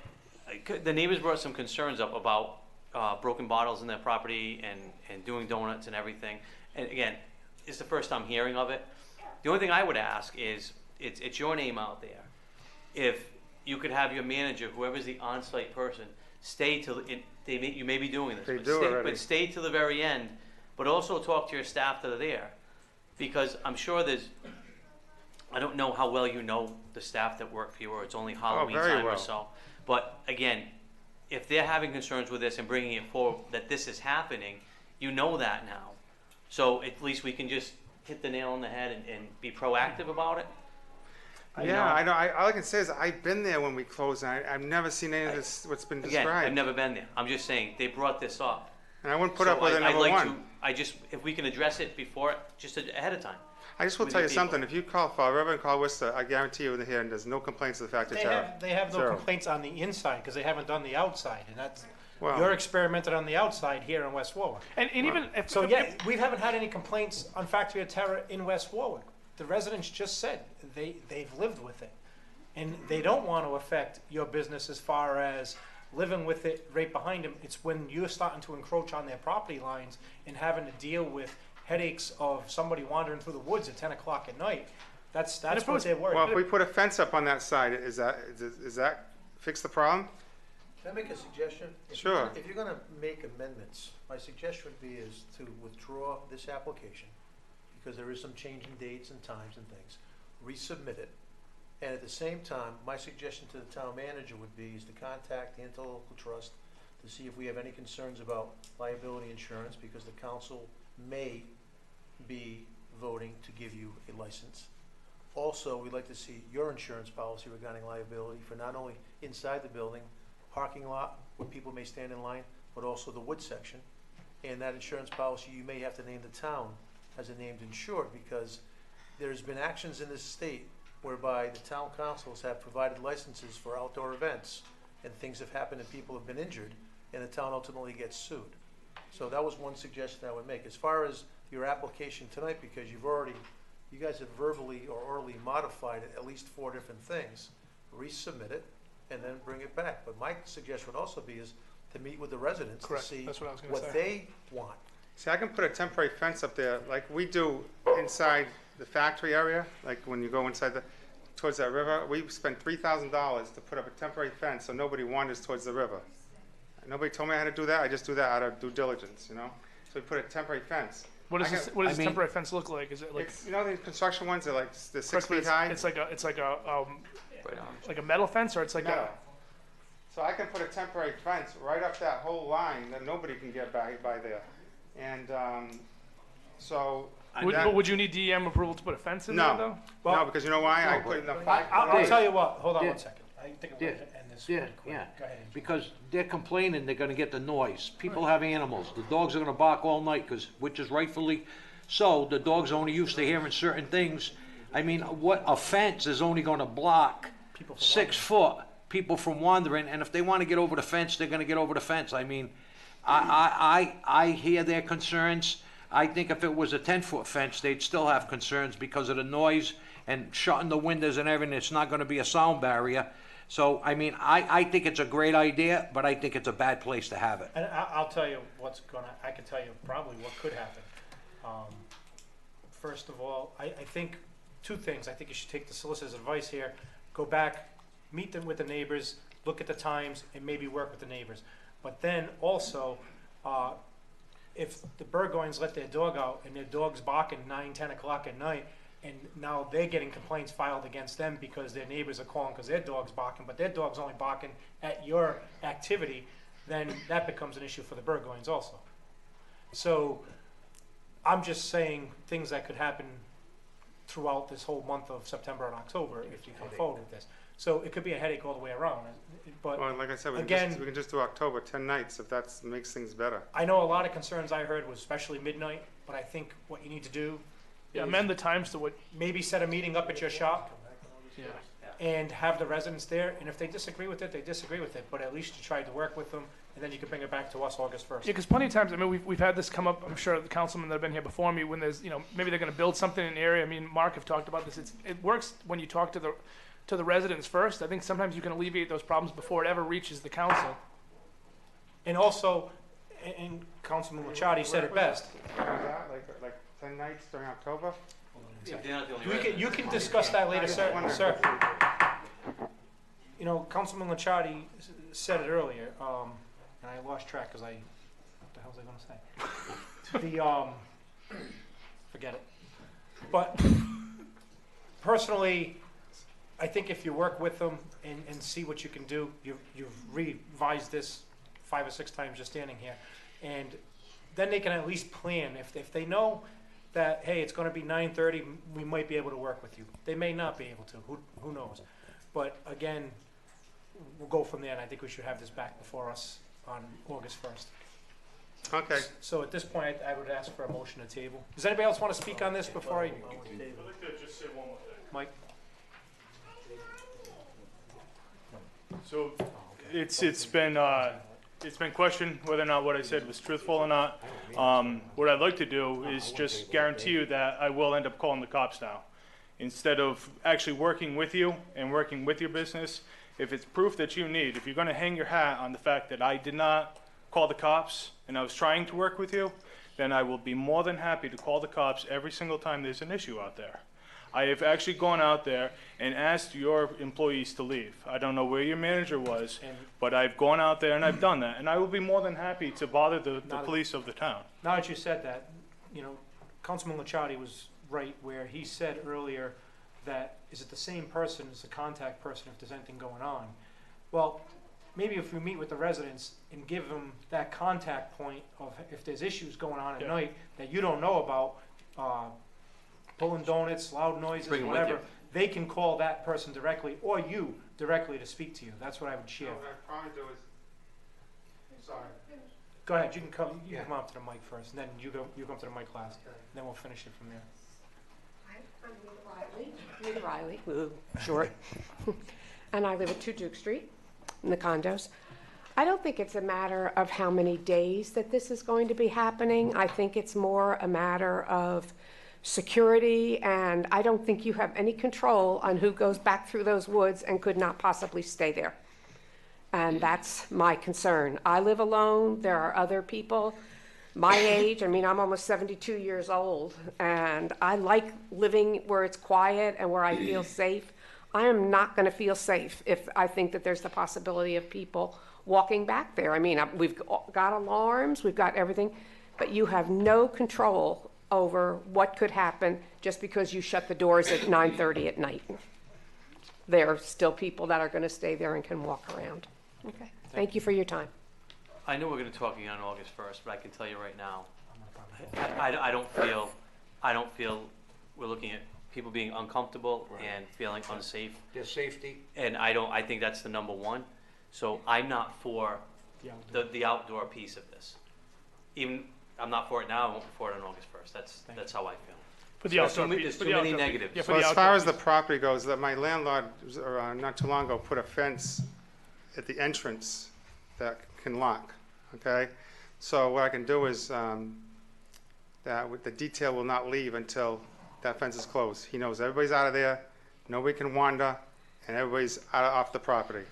S10: the neighbors brought some concerns up about broken bottles in their property and doing donuts and everything. And again, it's the first time hearing of it. The only thing I would ask is, it's your name out there. If you could have your manager, whoever's the on-site person, stay till you may be doing this,
S8: They
S10: but
S8: do
S10: stay,
S8: already.
S10: but stay till the very end. But also talk to your staff that are there, because I'm sure I don't know how well you know the staff that work for you, or it's only Halloween
S8: very
S10: time or
S8: well.
S10: so. But again, if they're having concerns with this and bringing it forward that this is happening, you know that now. So at least we can just hit the nail on the head and be proactive about it.
S8: Yeah, I know. All I can say is I've been there when we closed, and I've never seen any of this, what's been
S10: Again,
S8: described.
S10: I've never been there. I'm just saying, they brought this up.
S8: And I wouldn't put
S10: So
S8: up with it,
S10: I'd
S8: number
S10: like
S8: one.
S10: if we can address it before, just ahead of time.
S8: I just will
S10: with
S8: tell
S10: the
S8: you
S10: people.
S8: something. If you call Fall River and call Worcester, I guarantee you in here, and there's no complaints of the Factory of Terror.
S1: They have no
S8: Zero.
S1: complaints on the inside, because they haven't done the outside, and that's,
S8: Well-
S1: you're experimented on the outside here in West Warwick.
S6: And even if
S1: So yeah, we haven't had any complaints on Factory of Terror in West Warwick. The residents just said they've lived with it. And they don't want to affect your business as far as living with it right behind them. It's when you're starting to encroach on their property lines and having to deal with headaches of somebody wandering through the woods at 10 o'clock at night. That's what they're worried
S8: Well,
S1: about.
S8: if we put a fence up on that side, does that fix the problem?
S7: Can I make a suggestion?
S8: Sure.
S7: If you're gonna make amendments, my suggestion would be is to withdraw this application, because there is some changing dates and times and things. Resubmit it. And at the same time, my suggestion to the town manager would be is to contact the interlocal trust to see if we have any concerns about liability insurance, because the council may be voting to give you a license. Also, we'd like to see your insurance policy regarding liability for not only inside the building, parking lot where people may stand in line, but also the wood section. And that insurance policy, you may have to name the town as a named insured, because there's been actions in this state whereby the town councils have provided licenses for outdoor events, and things have happened and people have been injured, and the town ultimately gets sued. So that was one suggestion I would make. As far as your application tonight, because you guys have verbally or orally modified it, at least 4 different things, resubmit it, and then bring it back. But my suggestion would also be is to meet with the residents to
S6: Correct.
S7: see
S6: That's what I was gonna
S7: what
S6: say.
S7: they want.
S8: See, I can put a temporary fence up there, like we do inside the factory area, like when you go inside towards that river. We spent $3,000 to put up a temporary fence so nobody wanders towards the river. Nobody told me how to do that. I just do that out of due diligence, you know? So we put a temporary fence.
S6: What does
S8: I
S6: this,
S8: can-
S6: what does
S8: I
S6: this
S8: mean,
S6: temporary fence look like? Is it like
S8: You know the construction ones are like they're 6
S6: correct, but
S8: feet high?
S6: It's like a metal fence, or it's like
S8: Metal. So I can put a temporary fence right up that whole line that nobody can get by there. And so.
S6: But would you need DEM approval to put a fence in there though?
S8: No, because you know why? I put in the
S1: I'll tell you what, hold on one
S3: Dave,
S1: second. I think I'm
S3: Dave,
S1: going to end this
S3: Yeah,
S1: really quick.
S3: yeah,
S1: Go ahead.
S3: because they're complaining they're gonna get the noise. People have animals, the dogs are gonna bark all night, which is rightfully so, the dog's only used to hearing certain things. I mean, what, a fence is only gonna block 6 foot, people from wandering, and if they wanna get over the fence, they're gonna get over the fence. I mean, I hear their concerns. I think if it was a 10-foot fence, they'd still have concerns because of the noise and shutting the windows and everything. It's not gonna be a sound barrier. So, I mean, I think it's a great idea, but I think it's a bad place to have it.
S1: And I'll tell you I can tell you probably what could happen. First of all, I think 2 things. I think you should take the solicitor's advice here. Go back, meet them with the neighbors, look at the times, and maybe work with the neighbors. But then also, if the Burgoynes let their dog out and their dog's barking 9, 10 o'clock at night, and now they're getting complaints filed against them because their neighbors are calling because their dog's barking, but their dog's only barking at your activity, then that becomes an issue for the Burgoynes also. So I'm just saying things that could happen throughout this whole month of September and October if you come forward with this. So it could be a headache all the way around. But
S8: Well, like I said, we
S1: again,
S8: can just do October, 10 nights, if that makes things better.
S1: I know a lot of concerns I heard was especially midnight, but I think what you need to do
S6: Yeah,
S1: is
S6: amend the times to what,
S1: maybe set a meeting up at your shop
S6: yeah.
S1: and have the residents there, and if they disagree with it, they disagree with it, but at least you tried to work with them, and then you can bring it back to us August 1st.
S6: Yeah, because plenty of times, I mean, we've had this come up, I'm sure the councilmen that have been here before me, when there's, maybe they're gonna build something in an area, I mean, Mark have talked about this, it works when you talk to the residents first. I think sometimes you can alleviate those problems before it ever reaches the council.
S1: And also, and Councilman Licciardi said it best,
S8: Like 10 nights during October?
S10: Yeah, they're not the only
S1: you can discuss that later, sir. Councilman Licciardi said it earlier, and I lost track because what the hell was I gonna say? Forget it. But personally, I think if you work with them and see what you can do, you've revised this 5 or 6 times just standing here, and then they can at least plan. If they know that, hey, it's going to be 9:30, we might be able to work with you. They may not be able to. Who knows? But again, we'll go from there, and I think we should have this back before us on August 1st.
S8: Okay.
S1: So at this point, I would ask for a motion to table. Does anybody else want to speak on this before I?
S12: I'd like to just say one more thing.
S1: Mike?
S12: So it's been questioned whether or not what I said was truthful or not. What I'd like to do is just guarantee you that I will end up calling the cops now. Instead of actually working with you and working with your business, if it's proof that you need, if you're going to hang your hat on the fact that I did not call the cops and I was trying to work with you, then I will be more than happy to call the cops every single time there's an issue out there. I have actually gone out there and asked your employees to leave. I don't know where your manager was, but I've gone out there and I've done that. And I will be more than happy to bother the police of the town.
S1: Now that you said that, Councilman Licciardi was right where he said earlier that, is it the same person as the contact person if there's anything going on? Well, maybe if we meet with the residents and give them that contact point of if there's issues going on at night that you don't know about, pulling donuts, loud noises,
S10: Bring 'em with
S1: whatever,
S10: you.
S1: they can call that person directly or you directly to speak to you. That's what I would share.
S8: What I'd probably do is, sorry.
S1: Go ahead, you can come up to the mic first, and then you come to the mic last, and then we'll finish it from there.
S17: I'm Rita Riley, short, and I live at 2 Duke Street in the condos. I don't think it's a matter of how many days that this is going to be happening. I think it's more a matter of security, and I don't think you have any control on who goes back through those woods and could not possibly stay there. And that's my concern. I live alone. There are other people my age. I mean, I'm almost 72 years old, and I like living where it's quiet and where I feel safe. I am not going to feel safe if I think that there's the possibility of people walking back there. I mean, we've got alarms, we've got everything, but you have no control over what could happen just because you shut the doors at 9:30 at night. There are still people that are going to stay there and can walk around. Okay. Thank you for your time.
S10: I know we're going to talk again on August 1st, but I can tell you right now, I don't feel we're looking at people being uncomfortable and feeling unsafe.
S3: Their safety.
S10: And I think that's the number one. So I'm not for the outdoor piece of this. Even I'm not for it now. I won't be for it on August 1st. That's how I feel.
S6: For the outdoor
S10: There's too many negatives.
S6: Yeah,
S8: Well, as far as the property goes, that my landlord, not too long ago, put a fence at the entrance that can lock, okay? So what I can do is that the detail will not leave until that fence is closed. He knows everybody's out of there, nobody can wander, and everybody's off the property.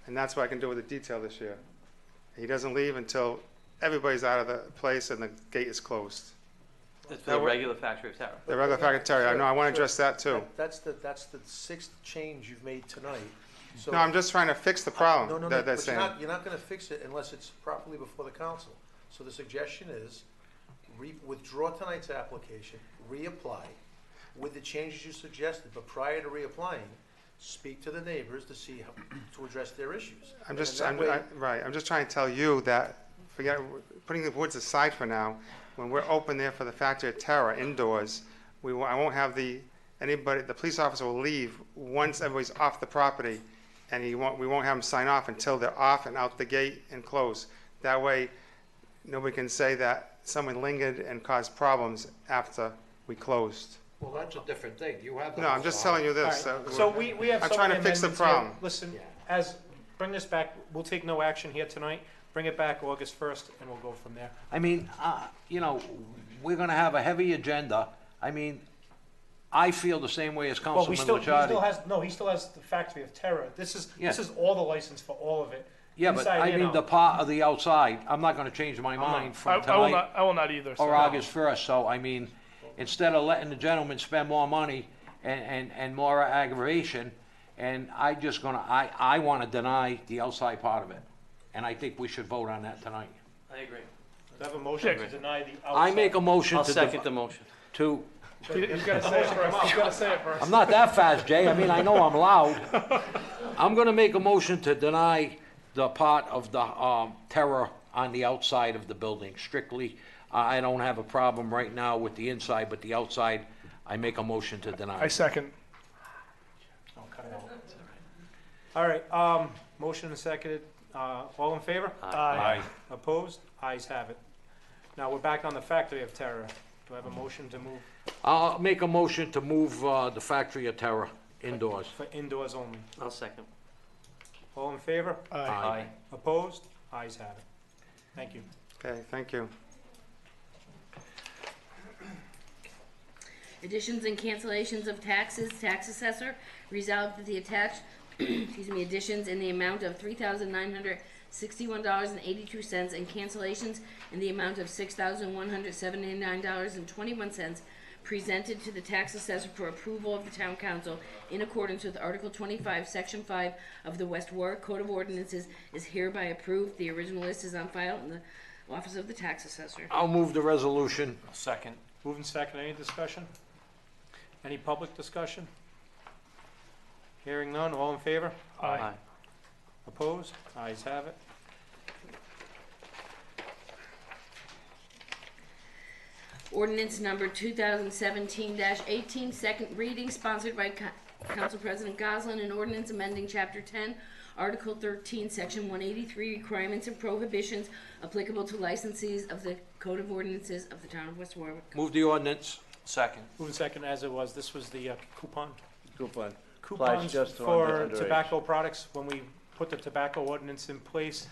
S8: And that's what I can do with the detail this year. He doesn't leave until everybody's out of the place and the gate is closed.
S10: That's for the regular factory of terror.
S8: The regular factory of terror, I know, I want to address that too.
S7: That's the 6th change you've made tonight. So
S8: No, I'm just trying to fix the problem
S7: No,
S8: that they're
S7: but
S8: saying.
S7: you're not going to fix it unless it's properly before the council. So the suggestion is withdraw tonight's application, reapply. with the changes you suggested, but prior to reapplying, speak to the neighbors to see how, to address their issues.
S8: I'm just,
S7: And that way-
S8: right, I'm just trying to tell you that, forget, putting the woods aside for now, when we're open there for the Factory of Terror indoors, I won't have the police officer will leave once everybody's off the property, and we won't have them sign off until they're off and out the gate and closed. That way, nobody can say that someone lingered and caused problems after we closed.
S3: Well, that's a different thing. You have the.
S8: No, I'm just telling you this.
S1: All right, so we have
S8: I'm
S1: so
S8: trying
S1: many
S8: to fix the
S1: amendments here.
S8: problem.
S1: Listen, bring this back, we'll take no action here tonight, bring it back August 1st, and we'll go from there.
S3: I mean, you know, we're gonna have a heavy agenda. I mean, I feel the same way as
S1: Well,
S3: Councilman
S1: he still has the Factory of Terror. This is all the license for all of it.
S3: Yeah, but
S1: inside
S3: I
S1: and
S3: mean,
S1: out.
S3: the part of the outside, I'm not gonna change my mind from tonight
S6: I will not either. so
S3: or
S6: no.
S3: August 1st, so I mean, instead of letting the gentleman spend more money and more aggravation, and I wanna deny the outside part of it. And I think we should vote on that tonight.
S10: I agree.
S1: Do I have a motion to deny the outside?
S3: I make a motion
S10: I'll
S3: to.
S10: second the motion.
S3: To,
S6: He's gotta say it first. He's gotta say it first.
S3: I'm not that fast, Jay, I mean, I know I'm loud. I'm gonna make a motion to deny the part of the, terror on the outside of the building strictly. I don't have a problem right now with the inside, but the outside, I make a motion to deny.
S6: I second.
S1: I'll cut it out. All right, motion and seconded. All in favor?
S6: Aye.
S1: Opposed? Ayes have it. Now, we're back on the Factory of Terror. Do I have a motion to move
S3: I'll make a motion to move, the Factory of Terror indoors.
S1: for indoors only?
S10: I'll second.
S1: All in favor?
S6: Aye.
S1: Opposed? Ayes have it. Thank you.
S8: Okay, thank you.
S4: Additions and cancellations of taxes, tax assessor, resolved that the attached, additions in the amount of $3,961.82 and cancellations in the amount of $6,179.21 presented to the tax assessor for approval of the town council in accordance with Article 25, Section 5 of the West Warwick Code of Ordinances is hereby approved. The original list is on file in the office of the tax assessor.
S3: I'll move the resolution.
S2: Second.
S1: Moving second, any discussion? Any public discussion? Hearing none, all in favor?
S6: Aye.
S1: Opposed? Ayes have it.
S4: Ordinance number 2017-18, second reading, sponsored by Council President Goslin, an ordinance amending Chapter 10, Article 13, Section 183, requirements and prohibitions applicable to licensees of the Code of Ordinances of the Town of West Warwick.
S3: Move the ordinance.
S2: Second.
S1: Moving second as it was, this was the coupon.
S5: Coupon.
S1: Coupons
S5: just to
S1: for
S5: underage.
S1: tobacco products, when we put the tobacco ordinance in place,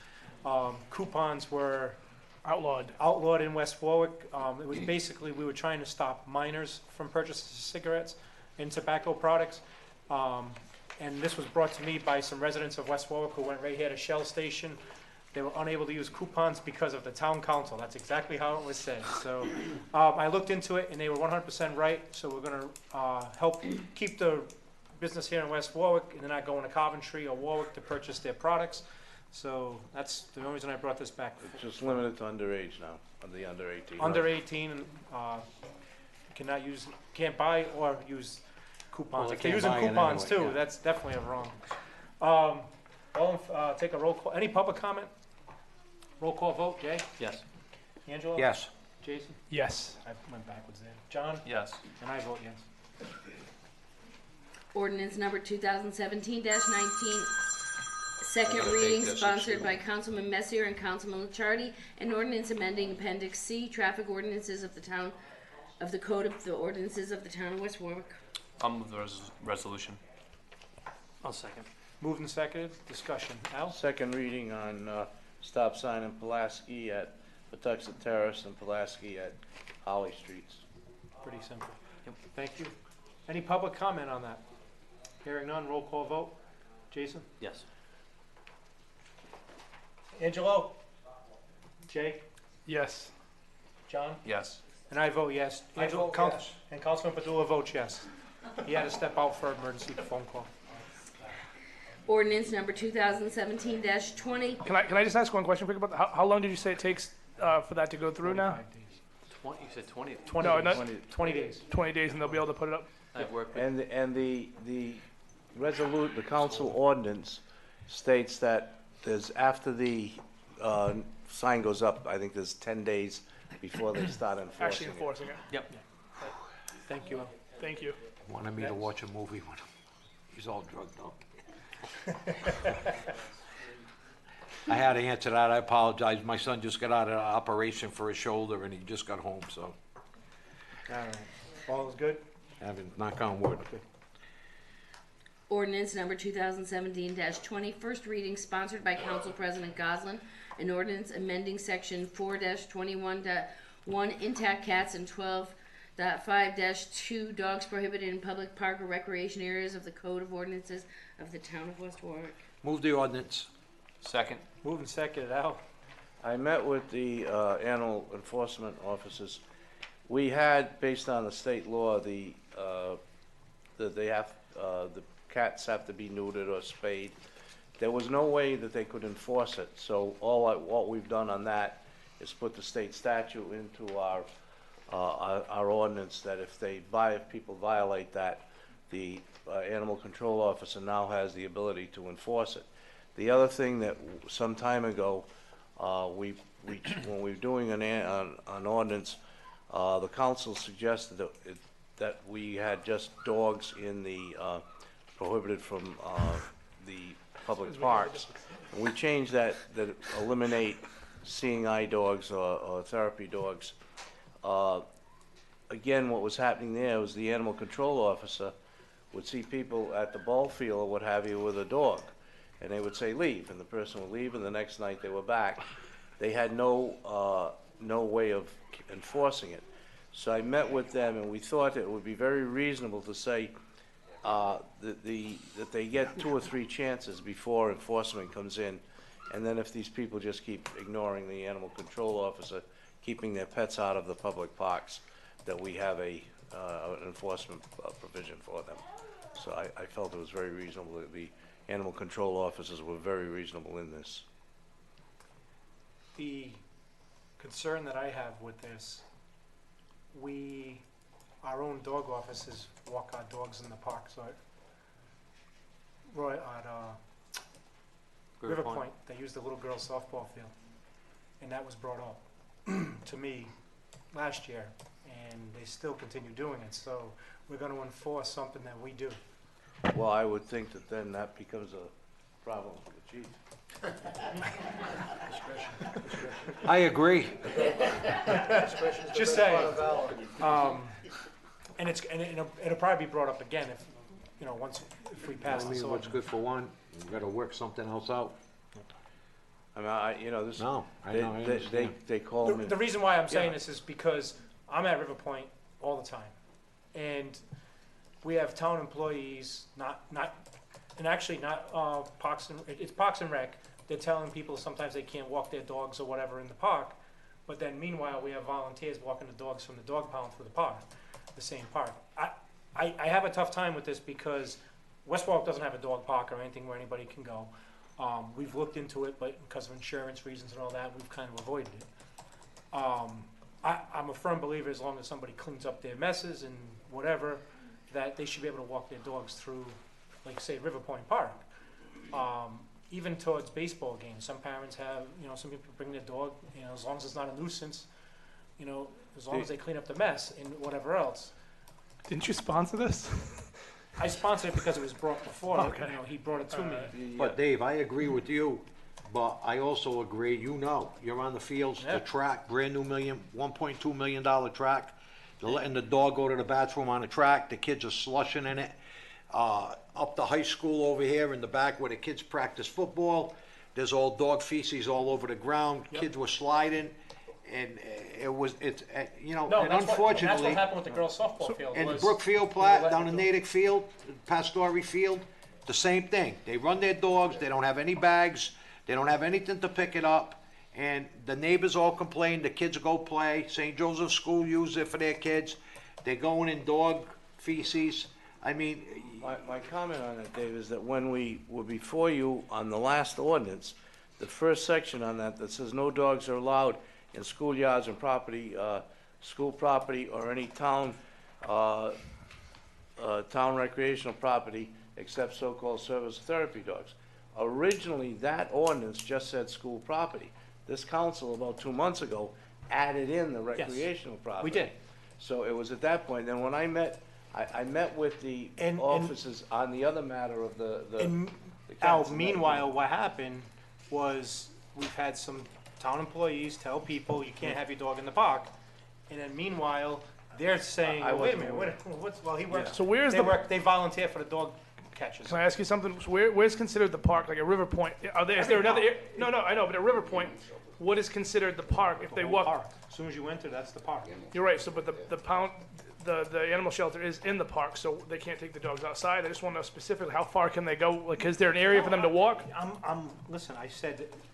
S1: coupons were outlawed in West Warwick. It was basically, we were trying to stop minors from purchasing cigarettes and tobacco products. And this was brought to me by some residents of West Warwick who went right here to Shell Station. They were unable to use coupons because of the town council. That's exactly how it was said. So I looked into it and they were 100% right. So we're gonna help keep the business here in West Warwick, and they're not going to Coventry or Warwick to purchase their products. So that's the only reason I brought this back.
S5: It's just limited to underage now, the under 18.
S1: Under 18, can't buy or use coupons.
S3: Well, they
S1: If they're
S3: can't
S1: using
S3: buy it
S1: coupons
S3: anyway,
S1: too,
S3: yeah.
S1: that's definitely wrong. Take a roll call. Any public comment? Roll call vote. Jay?
S10: Yes.
S1: Angela?
S3: Yes.
S1: Jason?
S6: Yes.
S1: I went backwards there. John?
S2: Yes.
S1: And I vote yes.
S4: Ordinance number 2017-19, second
S3: gotta
S4: reading,
S3: take this
S4: sponsored
S3: issue.
S4: by Councilman Messier and Councilman Lichardi, an ordinance amending Appendix C, traffic ordinances of the town, of the Code of the Ordinances of the Town of West Warwick.
S2: I'll move the resolution.
S10: I'll second.
S1: Moved and seconded. Discussion. Al?
S5: Second reading on stop sign in Pulaski at Patuxent Terrace and Pulaski at Holly Streets.
S1: Pretty simple. Thank you. Any public comment on that? Hearing none, roll call vote. Jason?
S10: Yes.
S1: Angelo? Jay?
S6: Yes.
S1: John?
S2: Yes.
S1: And I vote yes.
S3: I
S1: Angelo,
S3: vote yes.
S1: And Councilman Padula votes yes. He had to step out for an emergency phone call.
S4: Ordinance number 2017-20,
S6: Can I just ask one question quick about how long did you say it takes for that to go through now?
S1: 45 days.
S10: You said 20?
S1: 20
S6: No,
S1: days.
S6: not-
S1: 20 days.
S6: 20 days and they'll be able to put it up.
S10: I've worked with,
S5: And the the council ordinance states that there's, after the sign goes up, I think there's 10 days before they start
S6: Actually
S5: enforcing it.
S6: enforcing it.
S10: yep.
S1: Thank you, Al.
S6: Thank you.
S3: Wanted me to watch a movie when he's all drugged up. I had to answer that, I apologize. My son just got out of an operation for his shoulder and he just got home, so,
S1: All right. All is good?
S3: having, knock on wood.
S4: Ordinance number 2017-20, first reading, sponsored by Council President Goslin. An ordinance amending section 4-21.1 intact cats and 12.5-2 dogs prohibited in public park or recreation areas of the Code of Ordinances of the Town of West Warwick.
S3: Move the ordinance.
S2: Second.
S1: Moving second, Al.
S5: I met with the animal enforcement officers. We had, based on the state law, that they have, the cats have to be neutered or spayed. There was no way that they could enforce it, so what we've done on that is put the state statute into our ordinance, that if people violate that, the animal control officer now has the ability to enforce it. The other thing that some time ago, when we were doing an ordinance, the council suggested that we had just dogs in the prohibited from the public parks. And we changed that eliminate seeing eye dogs or therapy dogs. Again, what was happening there was the animal control officer would see people at the ball field or what have you with a dog, and they would say leave, and the person would leave, and the next night they were back. They had no way of enforcing it. So I met with them, and we thought it would be very reasonable to say that they get 2 or 3 chances before enforcement comes in, and then if these people just keep ignoring the animal control officer, keeping their pets out of the public parks, that we have an enforcement provision for them. So I felt it was very reasonable. The animal control officers were very reasonable in this.
S1: The concern that I have with this, our own dog officers walk our dogs in the park, so right at River Point, they used the little girls softball field, and that was brought up to me last year, and they still continue doing it, so we're gonna enforce something that we do.
S5: Well, I would think that then that becomes a problem for the chief.
S3: I agree.
S1: Just saying. And it'll probably be brought up again if, if we pass
S3: I
S1: this
S3: mean, what's
S1: ordinance.
S3: good for one, we've got to work something else out.
S5: I mean, this.
S3: No, I know, I understand.
S5: They call me.
S1: The reason why I'm saying
S5: Yeah.
S1: this is because I'm at River Point all the time. And we have town employees, it's Parks and Rec. They're telling people sometimes they can't walk their dogs or whatever in the park. But then meanwhile, we have volunteers walking the dogs from the dog pound through the same park. I have a tough time with this because West Warwick doesn't have a dog park or anything where anybody can go. We've looked into it, but because of insurance reasons and all that, we've kind of avoided it. I'm a firm believer as long as somebody cleans up their messes and whatever, that they should be able to walk their dogs through, like say, River Point Park. Even towards baseball games, some parents have, some people bring their dog, as long as it's not a nuisance, as long as they clean up the mess and whatever else.
S6: Didn't you sponsor this?
S1: I sponsored it because it was brought before,
S6: Okay.
S1: he brought it to me.
S3: But Dave, I agree with you, but I also agree, you're on the fields, the
S1: Yeah.
S3: track, brand new $1.2 million track. They're letting the dog go to the bathroom on the track, the kids are slushing in it. Up the high school over here in the back where the kids practice football, there's all dog feces all over the ground,
S1: Yep.
S3: kids were sliding, and
S1: No,
S3: and
S1: that's
S3: unfortunately.
S1: what happened with the girls softball field.
S3: And
S1: was
S3: Brookfield
S1: we
S3: Platt,
S1: were
S3: down
S1: letting
S3: in
S1: them do-
S3: Natick Field, Pastore Field, the same thing. They run their dogs, they don't have any bags, they don't have anything to pick it up, and the neighbors all complain, the kids go play, St. Joseph's School uses it for their kids, they're going in dog feces. I mean,
S5: My comment on it, Dave, is that when we were before you on the last ordinance, the first section on that says no dogs are allowed in schoolyards and property
S18: school property or any town, town recreational property except so-called service therapy dogs. Originally, that ordinance just said school property. This council, about 2 months ago, added in the recreational property.
S1: We did.
S18: So it was at that point. Then when I met with the
S1: And-
S18: officers on the other matter of the
S1: And
S18: Al,
S1: Al, meanwhile, what happened was we've had some town employees tell people you can't have your dog in the park, and then meanwhile they're saying,
S18: I
S1: well, wait a
S18: wasn't
S1: minute, well he works.
S6: So where's
S1: they volunteer for the dog catches.
S6: Can I ask you something? So where's considered the park? Like a River Point? Is there another? No, I know, but a River Point, what is considered the park if they walk?
S1: Park. As soon as you enter, that's the park.
S6: You're right. So, but the animal shelter is in the park, so they can't take the dogs outside. I just want to know specifically how far can they go? Like, is there an area for them to walk?
S1: Listen,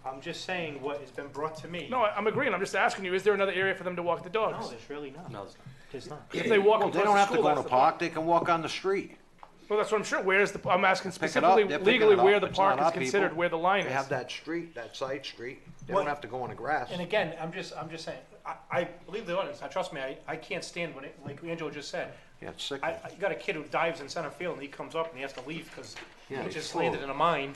S1: I'm just saying what has been brought to me.
S6: No, I'm agreeing. I'm just asking you, is there another area for them to walk the dogs?
S1: No, there's really not.
S10: No,
S1: There's not.
S6: If they walk
S3: Well, they
S6: across
S3: don't
S6: the
S3: have to
S6: school,
S3: go in
S6: that's
S3: a
S6: the
S3: park, they can walk on the street.
S6: Well, that's what I'm sure. Where's the? I'm asking
S3: Pick it up,
S6: specifically
S3: they're picking
S6: legally
S3: it up.
S6: where the
S3: It's
S6: park
S3: not
S6: is
S3: our
S6: considered,
S3: people.
S6: where the line
S3: They
S6: is.
S3: have that street, that side street. They
S1: What-
S3: don't have to go in the grass.
S1: And again, I'm just saying, I believe the audience. Trust me, I can't stand when it, like Angelo just said.
S3: Yeah, it's sick.
S1: You got a kid who dives in center field and he comes up and he has to leave because
S3: Yeah,
S1: he
S3: he's
S1: just
S3: full.
S1: landed in a mine.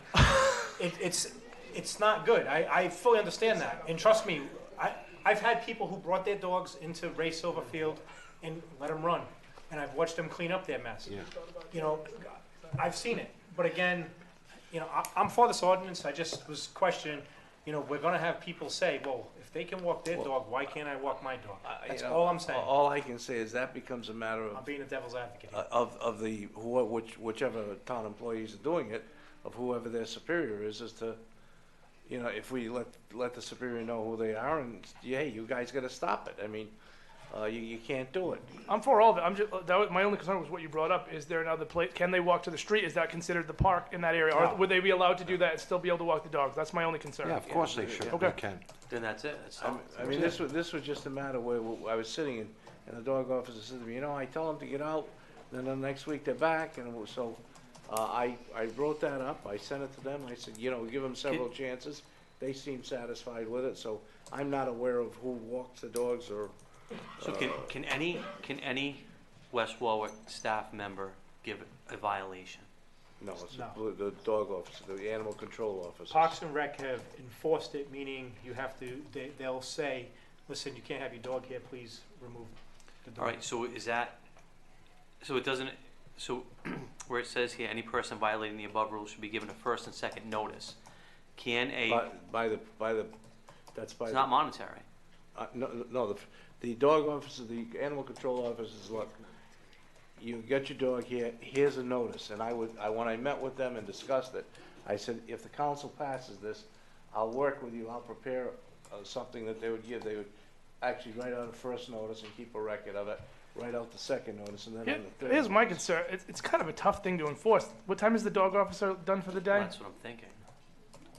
S1: It's not good. I fully understand that. And trust me, I've had people who brought their dogs into Ray Silver Field and let them run. And I've watched them clean up their mess.
S3: Yeah.
S1: You know, I've seen it. But again, you know, I'm for this ordinance. I just was questioning, you know, we're gonna have people say, well, if they can walk their dog, why can't I walk my dog? That's all I'm saying.
S18: All I can say is that becomes a matter
S1: I'm
S18: of
S1: being a devil's advocate here.
S18: of the whichever town employees are doing it, of whoever their superior is to, you know, if we let the superior know who they are and hey, you guys got to stop it. I mean, you can't do it.
S6: I'm for all of it. My only concern was what you brought up. Is there another place? Can they walk to the street? Is that considered the park in that area?
S1: No.
S6: Or would they be allowed to do that and still be able to walk the dogs? That's my only concern.
S3: Yeah, of course they should,
S6: Okay.
S3: they can.
S10: Then that's it.
S18: I mean, this was just a matter where I was sitting and the dog officer said to me, you know, I tell them to get out, then the next week they're back, and so I wrote that up. I sent it to them. I said, you know, give them several chances. They seem satisfied with it, so I'm not aware of who walks the dogs or.
S10: So can any West Warwick staff member give a violation?
S18: No, it's
S1: No.
S18: the dog officer, the animal control officer.
S1: Parks and Rec have enforced it, meaning you have to, they'll say, listen, you can't have your dog here, please remove the dog.
S10: All right, so is that, so it doesn't, so where it says here, any person violating the above rules should be given a first and second notice. Can
S18: By the, that's by.
S10: it's not monetary.
S18: No, the dog officer, the animal control officer says, look, you got your dog here, here's a notice. And when I met with them and discussed it, I said, if the council passes this, I'll work with you, I'll prepare something that they would give. They would actually write out a first notice and keep a record of it, write out the second notice, and then on the third.
S6: Here's my concern. It's kind of a tough thing to enforce. What time is the dog officer done for the day?
S10: That's what I'm thinking.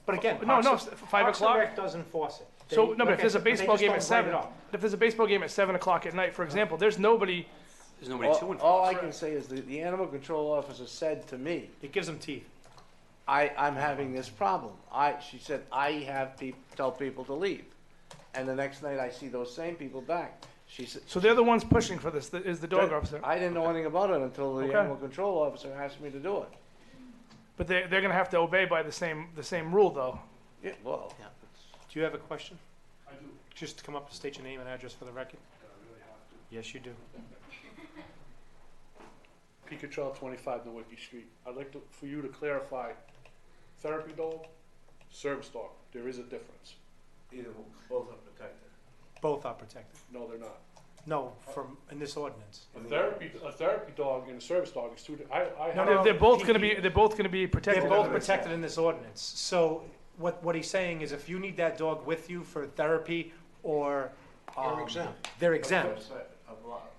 S1: But again,
S6: No,
S1: Parks
S6: no,
S1: and-
S6: 5
S1: Parks and
S6: o'clock?
S1: Rec does enforce it.
S6: So,
S1: They-
S6: no, but
S1: like
S6: if there's
S1: I
S6: a
S1: said, they
S6: baseball
S1: just
S6: game
S1: don't
S6: at
S1: write
S6: 7,
S1: it up.
S6: if there's a baseball game at 7 o'clock at night, for example, there's nobody.
S10: There's nobody to enforce.
S18: All I can say is the animal control officer said to me,
S1: It gives them teeth.
S18: I'm having this problem. She said, I have tell people to leave. And the next night I see those same people back. She said.
S6: So they're the ones pushing for this, is the dog
S18: That-
S6: officer.
S18: I didn't know anything about it until the
S6: Okay.
S18: animal control officer asked me to do it.
S6: But they're going to have to obey by the same rule, though.
S18: Yeah, well.
S10: Yeah.
S1: Do you have a question?
S11: I do.
S1: Just come up and state your name and address for the record.
S11: really have to.
S1: Yes, you do.
S11: Peter 25 Nowicki Street. I'd like for you to clarify, therapy dog, service dog, there is a difference.
S18: Either, both are protected.
S1: Both are protected.
S11: No, they're not.
S1: No, in this ordinance.
S11: A therapy dog and a service dog is two, I
S1: No,
S11: have.
S1: no,
S6: They're both going to be protected.
S1: They're both protected in this ordinance. So what he's saying is if you need that dog with you for therapy or.
S3: They're exempt.
S1: They're exempt.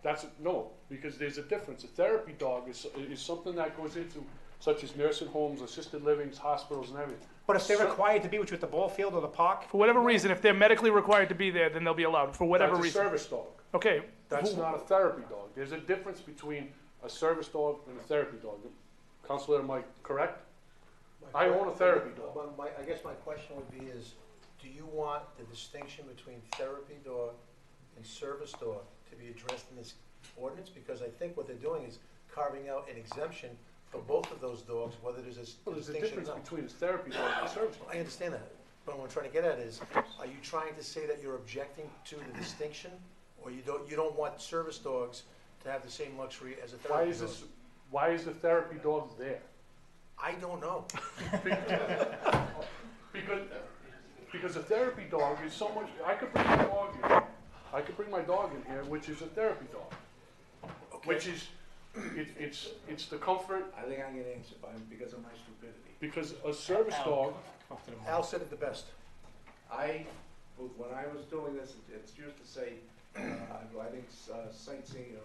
S11: That's, no, because there's a difference. A therapy dog is something that goes into, such as nursing homes, assisted livings, hospitals and everything.
S1: But if they're required to be with you at the ball field or the park,
S6: For whatever reason, if they're medically required to be there, then they'll be allowed, for whatever
S11: That's a
S6: reason.
S11: service dog.
S6: Okay.
S11: That's not a therapy dog. There's a difference between a service dog and a therapy dog. Counselor, am I correct? I own a therapy dog.
S7: I guess my question would be is, do you want the distinction between therapy dog and service dog to be addressed in this ordinance, because I think what they're doing is carving out an exemption for both of those dogs, whether there's a
S11: Well, there's a
S7: distinction or
S11: difference
S7: not.
S11: between a therapy dog and a service dog.
S7: I understand that, but what I'm trying to get at is, are you trying to say that you're objecting to the distinction, or you don't want service dogs to have the same luxury as a
S11: Why
S7: therapy
S11: is
S7: dog?
S11: why is the therapy dog there?
S7: I don't know.
S11: Because a therapy dog is someone, I could bring my dog in here. I could bring my dog in here, which is a therapy dog. Which is, it's the comfort,
S18: I think I can answer because of my stupidity.
S11: because a service dog,
S7: Al said it the best.
S18: When I was doing this, it's used to say, I think sightseeing,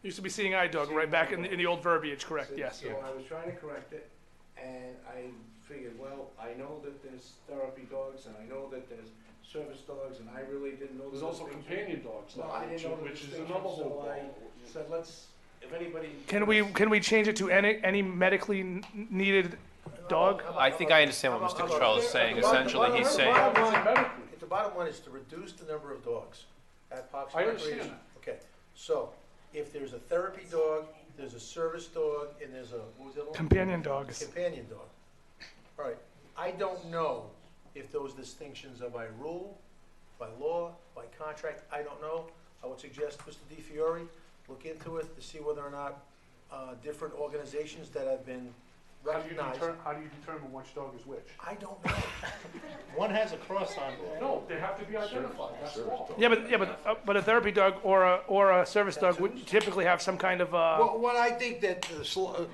S6: Used to be seeing eye dog right back in the old verbiage, correct, yes.
S18: So I was trying to correct it, and I figured, well, I know that there's therapy dogs, and I know that there's service dogs, and I really didn't know the
S11: there's also
S18: distinction.
S11: companion dogs
S18: Well,
S11: now,
S18: I didn't know the
S11: which is
S18: distinction,
S11: another whole
S18: so I
S11: ball.
S18: said, if anybody.
S6: Can we change it to any medically needed dog?
S1: I think I understand what Mr. Cottrell is saying. Essentially, he's saying,
S7: The bottom line is to reduce the number of dogs at Parks
S11: I
S7: and
S11: understand
S7: Recreation. Okay, so if there's a therapy dog, there's a service dog, and there's a, what was the other one?
S6: Companion dogs.
S7: Companion dog. All right, I don't know if those distinctions are by rule, by law, by contract, I don't know. I would suggest Mr. DiFiore look into it to see whether or not different organizations that have been
S11: How do you
S7: recognized.
S11: determine which dog is which?
S7: I don't know.
S1: one has a cross on.
S11: No, they have to be identified, that's all.
S6: But a therapy dog or a service dog would typically have some kind of,
S3: Well, what I think that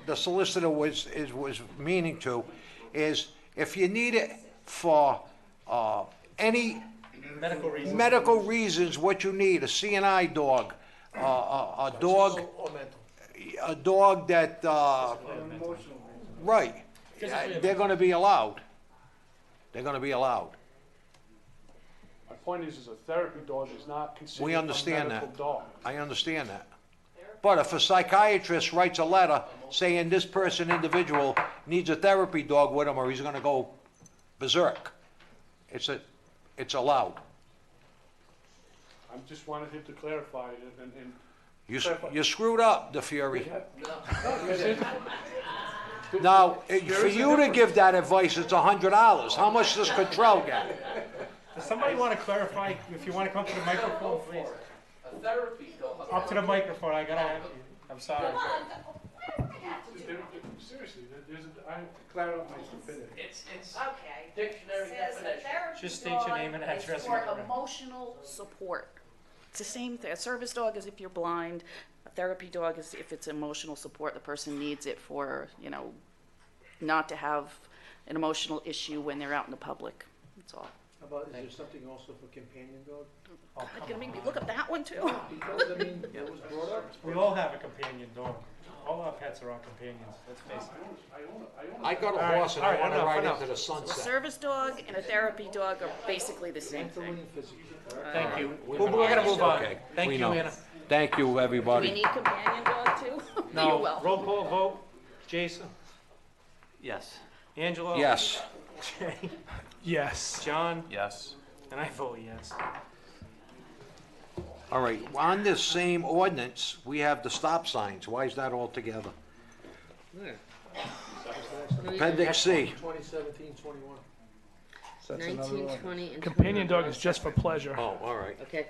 S3: the solicitor was meaning to is if you need it for any medical reasons, what you need, a CNI dog, a dog,
S7: Social or mental.
S3: a dog that, right, they're gonna be allowed. They're gonna be allowed.
S11: My point is a therapy dog is not considered
S3: We
S11: a
S3: understand
S11: medical
S3: that.
S11: dog.
S3: I understand that. But if a psychiatrist writes a letter saying this individual needs a therapy dog with him or he's gonna go berserk, it's allowed.
S11: I just wanted him to clarify it and
S3: You screwed up, DeFiore.
S11: because
S3: Now, for you to give that advice, it's $100. How much does Cottrell get?
S1: Does somebody want to clarify, if you want to come to the microphone, please?
S19: A therapy dog.
S1: Up to the microphone, I gotta have you. I'm sorry.
S11: seriously, I have to clear up my stupidity.
S19: It's
S13: Okay.
S19: dictionary
S13: Says a
S19: definition.
S13: therapy
S1: Just state your name and
S13: dog is
S1: address
S13: for
S1: and your-
S13: emotional support. It's the same thing. A service dog is if you're blind. A therapy dog is if it's emotional support. The person needs it for, not to have an emotional issue when they're out in the public. That's all.
S7: How about, is there something also for companion dog?
S13: You're gonna make me look up that one too?
S7: Because, I mean, it was brought up.
S1: We all have a companion dog. All our pets are our companions, let's face it.
S3: I got a
S1: All right,
S3: horse and
S1: all
S3: I
S1: right,
S3: want to
S1: enough,
S3: ride
S1: enough.
S3: into the
S13: A
S3: sunset.
S13: service dog and a therapy dog are basically the same
S7: Mentally
S13: thing.
S7: and physically, correct?
S1: Thank you.
S3: We
S1: We're gonna move on.
S3: Okay,
S1: Thank
S3: we
S1: you,
S3: know.
S1: Anna.
S3: Thank you,
S13: Do we
S3: everybody.
S13: need companion dog too? You're
S1: No,
S13: welcome.
S1: roll call vote. Jason?
S10: Yes.
S1: Angelo?
S3: Yes.
S1: Jay?
S6: yes.
S1: John?
S2: Yes.
S1: And I vote yes.
S3: All right, on this same ordinance, we have the stop signs. Why is that all together? Appendix C.
S7: 2017, 21.
S18: That's another
S4: 19,
S18: one.
S4: 20, and
S6: Companion
S4: 21.
S6: dog is just for pleasure.
S3: Oh, all right.
S4: Okay.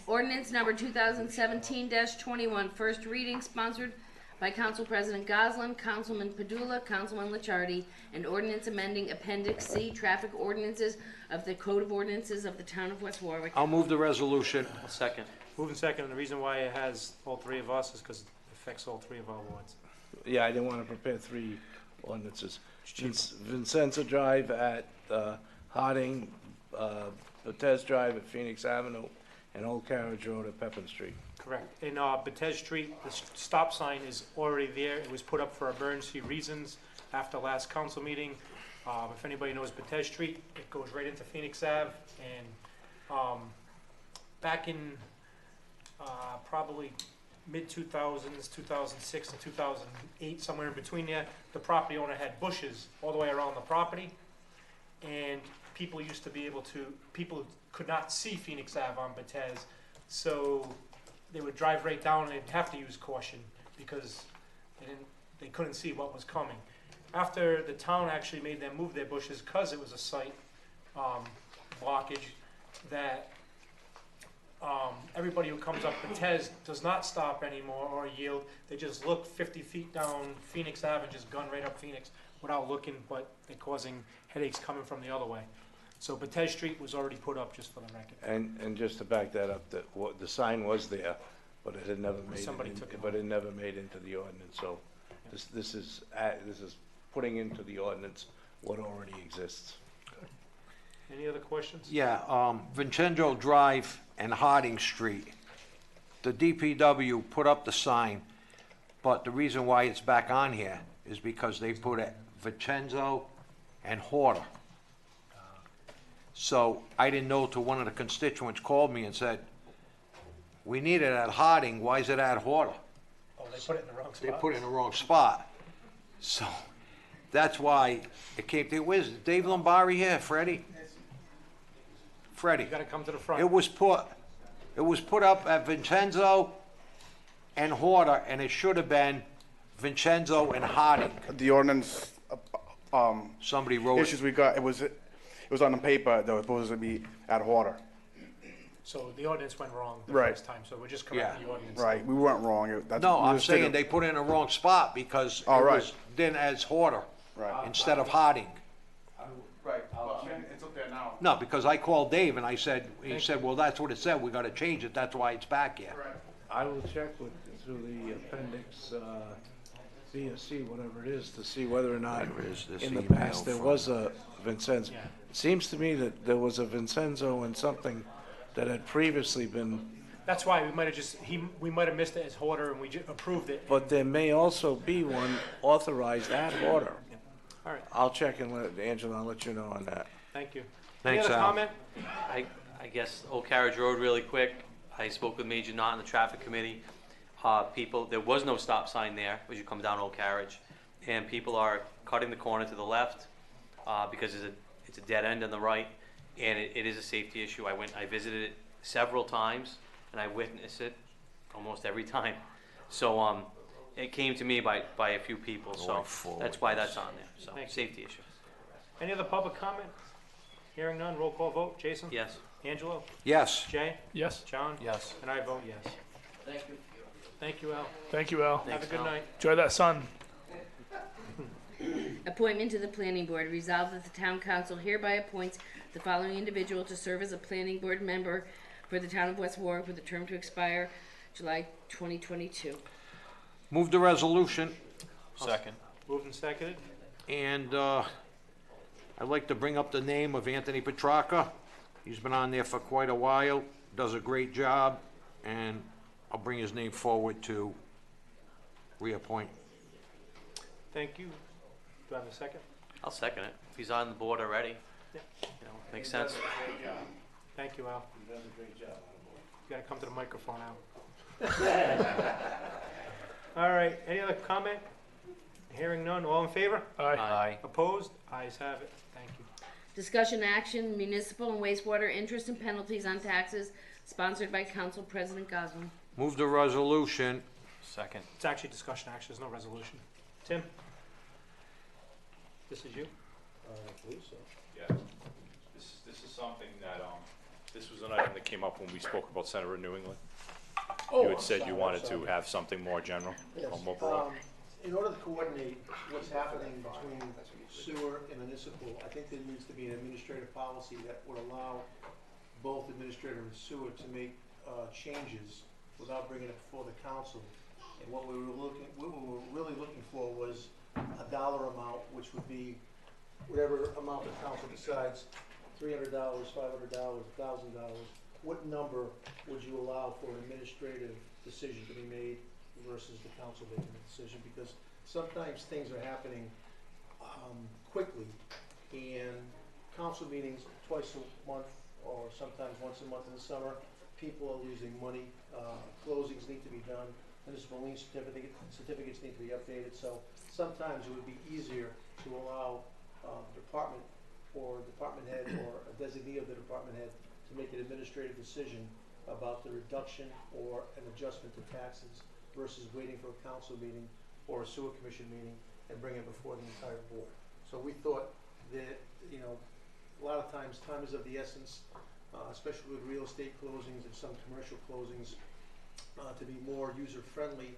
S4: Ordinance number 2017-21, first reading, sponsored by Council President Goslin, Councilman Padula, Councilman Lichardi, and ordinance amending Appendix C, traffic ordinances of the Code of Ordinances of the Town of West Warwick.
S3: I'll move the resolution.
S10: Second.
S1: Moving second, and the reason why it has all three of us is because it affects all three of our wards.
S18: Yeah, I didn't want to prepare three ordinances. Vincenza Drive at Harding, Betez Drive at Phoenix Avenue, and Old Carriage Road at Pepin Street.
S1: Correct. In Betez Street, the stop sign is already there. It was put up for emergency reasons after last council meeting. If anybody knows Betez Street, it goes right into Phoenix Ave. And back in probably mid-2000s, 2006 to 2008, somewhere in between there, the property owner had bushes all the way around the property. And people used to be able to, people could not see Phoenix Ave on Betez. So they would drive right down and they'd have to use caution because they couldn't see what was coming. After the town actually made them move their bushes, because it was a site blockage, that everybody who comes up Betez does not stop anymore or yield. They just look 50 feet down Phoenix Ave and just gun right up Phoenix without looking, but they're causing headaches coming from the other way. So Betez Street was already put up, just for the record.
S18: And just to back that up, the sign was there, but it had never made
S1: Somebody
S18: it,
S1: took it
S18: but it never made into the ordinance, so this is putting into the ordinance what already exists.
S1: Any other questions?
S3: Yeah, Vincenzo Drive and Harding Street. The DPW put up the sign, but the reason why it's back on here is because they put it Vincenzo and Horta. So I didn't know till one of the constituents called me and said, we need it at Harding, why is it at Horta?
S1: Oh, they put it in the wrong
S3: They
S1: spot?
S3: put it in the wrong spot. So that's why it came to, where's Dave Lombari here, Freddie? Freddie.
S1: You gotta come to the front.
S3: It was put up at Vincenzo and Horta, and it should have been Vincenzo and Harding.
S20: The ordinance,
S3: Somebody wrote
S20: issues we got, it was on the paper that was supposed to be at Horta.
S1: So the ordinance went wrong the
S20: Right.
S1: first time, so we're just correcting the ordinance.
S20: Right, we weren't wrong.
S3: No, I'm saying they put it in the wrong spot because it
S20: Oh, right.
S3: was then as Horta
S20: Right.
S3: instead of Harding.
S20: Right, it's up there now.
S3: No, because I called Dave and I said, he said, well, that's what it said, we gotta change it, that's why it's back here.
S18: I will check through the appendix, B or C, whatever it is, to see whether or not
S3: Where is this
S18: in the
S3: email
S18: past there
S3: from?
S18: was a Vincenzo. It seems to me that there was a Vincenzo and something that had previously been,
S1: That's why we might have we might have missed it as Horta and we approved it.
S18: but there may also be one authorized at Horta.
S1: All right,
S18: I'll check and let Angela, I'll let you know on that.
S1: thank you.
S3: Thanks,
S1: Any other
S3: Al.
S1: comment?
S10: I guess Old Carriage Road really quick. I spoke with Major Knott in the traffic committee. There was no stop sign there as you come down Old Carriage. And people are cutting the corner to the left because it's a dead end on the right. And it is a safety issue. I visited it several times and I witnessed it almost every time. So it came to me by a few people, so that's why that's on there. So
S1: Thank you.
S10: safety issue.
S1: Any other public comment? Hearing none, roll call vote. Jason?
S10: Yes.
S1: Angelo?
S3: Yes.
S1: Jay?
S6: Yes.
S1: John?
S11: Yes.
S1: And I vote yes.
S19: Thank you.
S1: Thank you, Al.
S6: Thank you, Al.
S1: Have a
S10: Thanks,
S1: good
S10: Al.
S1: night.
S6: Enjoy that sun.
S4: Appointment to the planning board. Resolved that the town council hereby appoints the following individual to serve as a planning board member for the town of West Warwick with a term to expire July 2022.
S3: Move the resolution,
S2: Second.
S1: Moved and seconded.
S3: and I'd like to bring up the name of Anthony Petracca. He's been on there for quite a while, does a great job, and I'll bring his name forward to reappoint.
S1: Thank you. Do I have a second?
S10: I'll second it. If he's on the board already,
S1: Yeah.
S10: makes sense.
S1: Thank you, Al.
S5: He does a great job.
S1: You gotta come to the microphone, Al. All right, any other comment? Hearing none, all in favor?
S6: Aye.
S1: Opposed? Ayes have it. Thank you.
S4: Discussion action, municipal and wastewater interest and penalties on taxes, sponsored by Council President Goslin.
S3: Move the resolution,
S2: Second.
S1: It's actually discussion action, there's no resolution. Tim? This is you?
S5: I believe so.
S21: Yeah, this is something that, this was an item that came up when we spoke about Senator New England.
S7: Oh,
S21: You had
S7: I'm
S21: said
S7: sorry,
S21: you
S7: I'm
S21: wanted
S7: sorry.
S21: to have something more general,
S7: Yes.
S21: or more broad.
S7: In order to coordinate what's happening between sewer and municipal, I think there needs to be an administrative policy that would allow both administrator and sewer to make changes without bringing it before the council. And what we were really looking for was a dollar amount, which would be whatever amount the council decides, $300, $500, $1,000. What number would you allow for an administrative decision to be made versus the council making the decision? Because sometimes things are happening quickly, and council meetings twice a month or sometimes once a month in the summer, people are losing money, closings need to be done, municipal lien certificates need to be updated, so sometimes it would be easier to allow department or department head or a designee of the department head to make an administrative decision about the reduction or an adjustment to taxes versus waiting for a council meeting or a sewer commission meeting and bring it before the entire board. So we thought that, you know, a lot of times time is of the essence, especially with real estate closings and some commercial closings, to be more user-friendly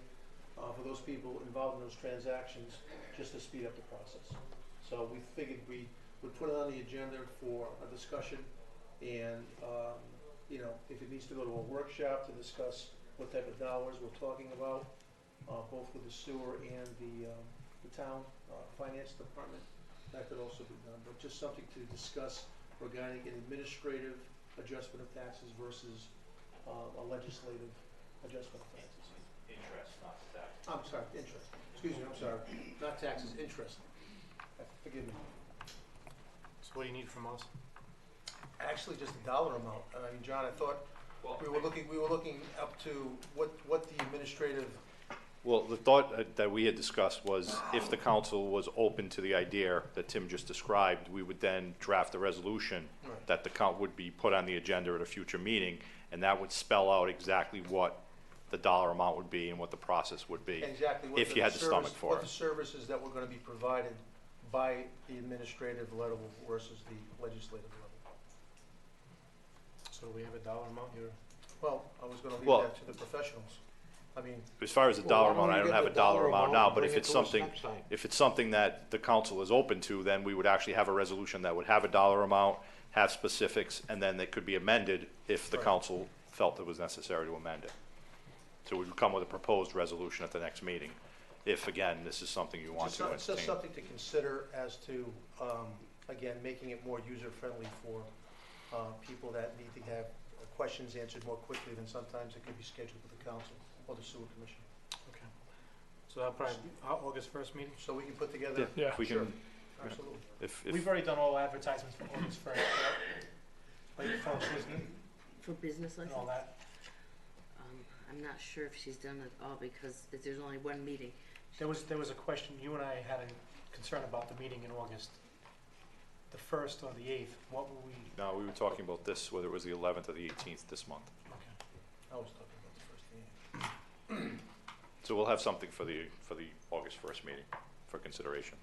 S7: for those people involved in those transactions, just to speed up the process. So we figured we would put it on the agenda for a discussion, and you know, if it needs to go to a workshop to discuss what type of dollars we're talking about, both with the sewer and the town finance department, that could also be done. But just something to discuss regarding an administrative adjustment of taxes versus a legislative adjustment of taxes.
S2: Interest, not tax.
S7: I'm sorry, interest. Excuse me, I'm sorry. Not taxes, interest. Forgive me.
S1: So what do you need from us?
S7: Actually, just a dollar amount. I mean, John, I thought we were looking up to what the administrative.
S21: Well, the thought that we had discussed was if the council was open to the idea that Tim just described, we would then draft a resolution
S7: Right.
S21: that the count would be put on the agenda at a future meeting, and that would spell out exactly what the dollar amount would be and what the process would be.
S7: Exactly.
S21: If you had the stomach for
S7: What
S21: it.
S7: the services that were going to be provided by the administrative level versus the legislative level.
S1: So we have a dollar amount here.
S7: Well, I was going to leave
S21: Well-
S7: that to the professionals. I mean.
S21: As far as the
S7: Well,
S21: dollar
S7: why don't
S21: amount,
S7: we
S21: I don't
S7: get
S21: have
S7: the
S21: a dollar
S7: dollar
S21: amount
S7: amount
S21: now,
S7: and
S21: but
S7: bring
S21: if
S7: it
S21: it's
S7: to us
S21: something,
S7: next time?
S21: if it's something that the council is open to, then we would actually have a resolution that would have a dollar amount, have specifics, and then it could be amended if the
S7: Right.
S21: council felt it was necessary to amend it. So we would come with a proposed resolution at the next meeting, if again, this is something you want to
S7: It's just
S21: entertain.
S7: something to consider as to, again, making it more user-friendly for people that need to have questions answered more quickly than sometimes it could be scheduled with the council or the sewer commission.
S1: Okay. So that'll probably be our August 1st meeting?
S7: So we can put together.
S21: Yeah, if we
S7: Sure.
S21: can,
S7: Absolutely.
S21: if,
S1: We've already done all advertisements for August 1st, like folks listening
S4: For business
S1: and
S4: license?
S1: all that.
S4: I'm not sure if she's done it all because there's only one meeting.
S1: There was a question, you and I had a concern about the meeting in August, the 1st or the 8th. What were we?
S21: no, we were talking about this, whether it was the 11th or the 18th this month.
S7: I was talking about the first meeting.
S21: So we'll have something for the August 1st meeting for consideration.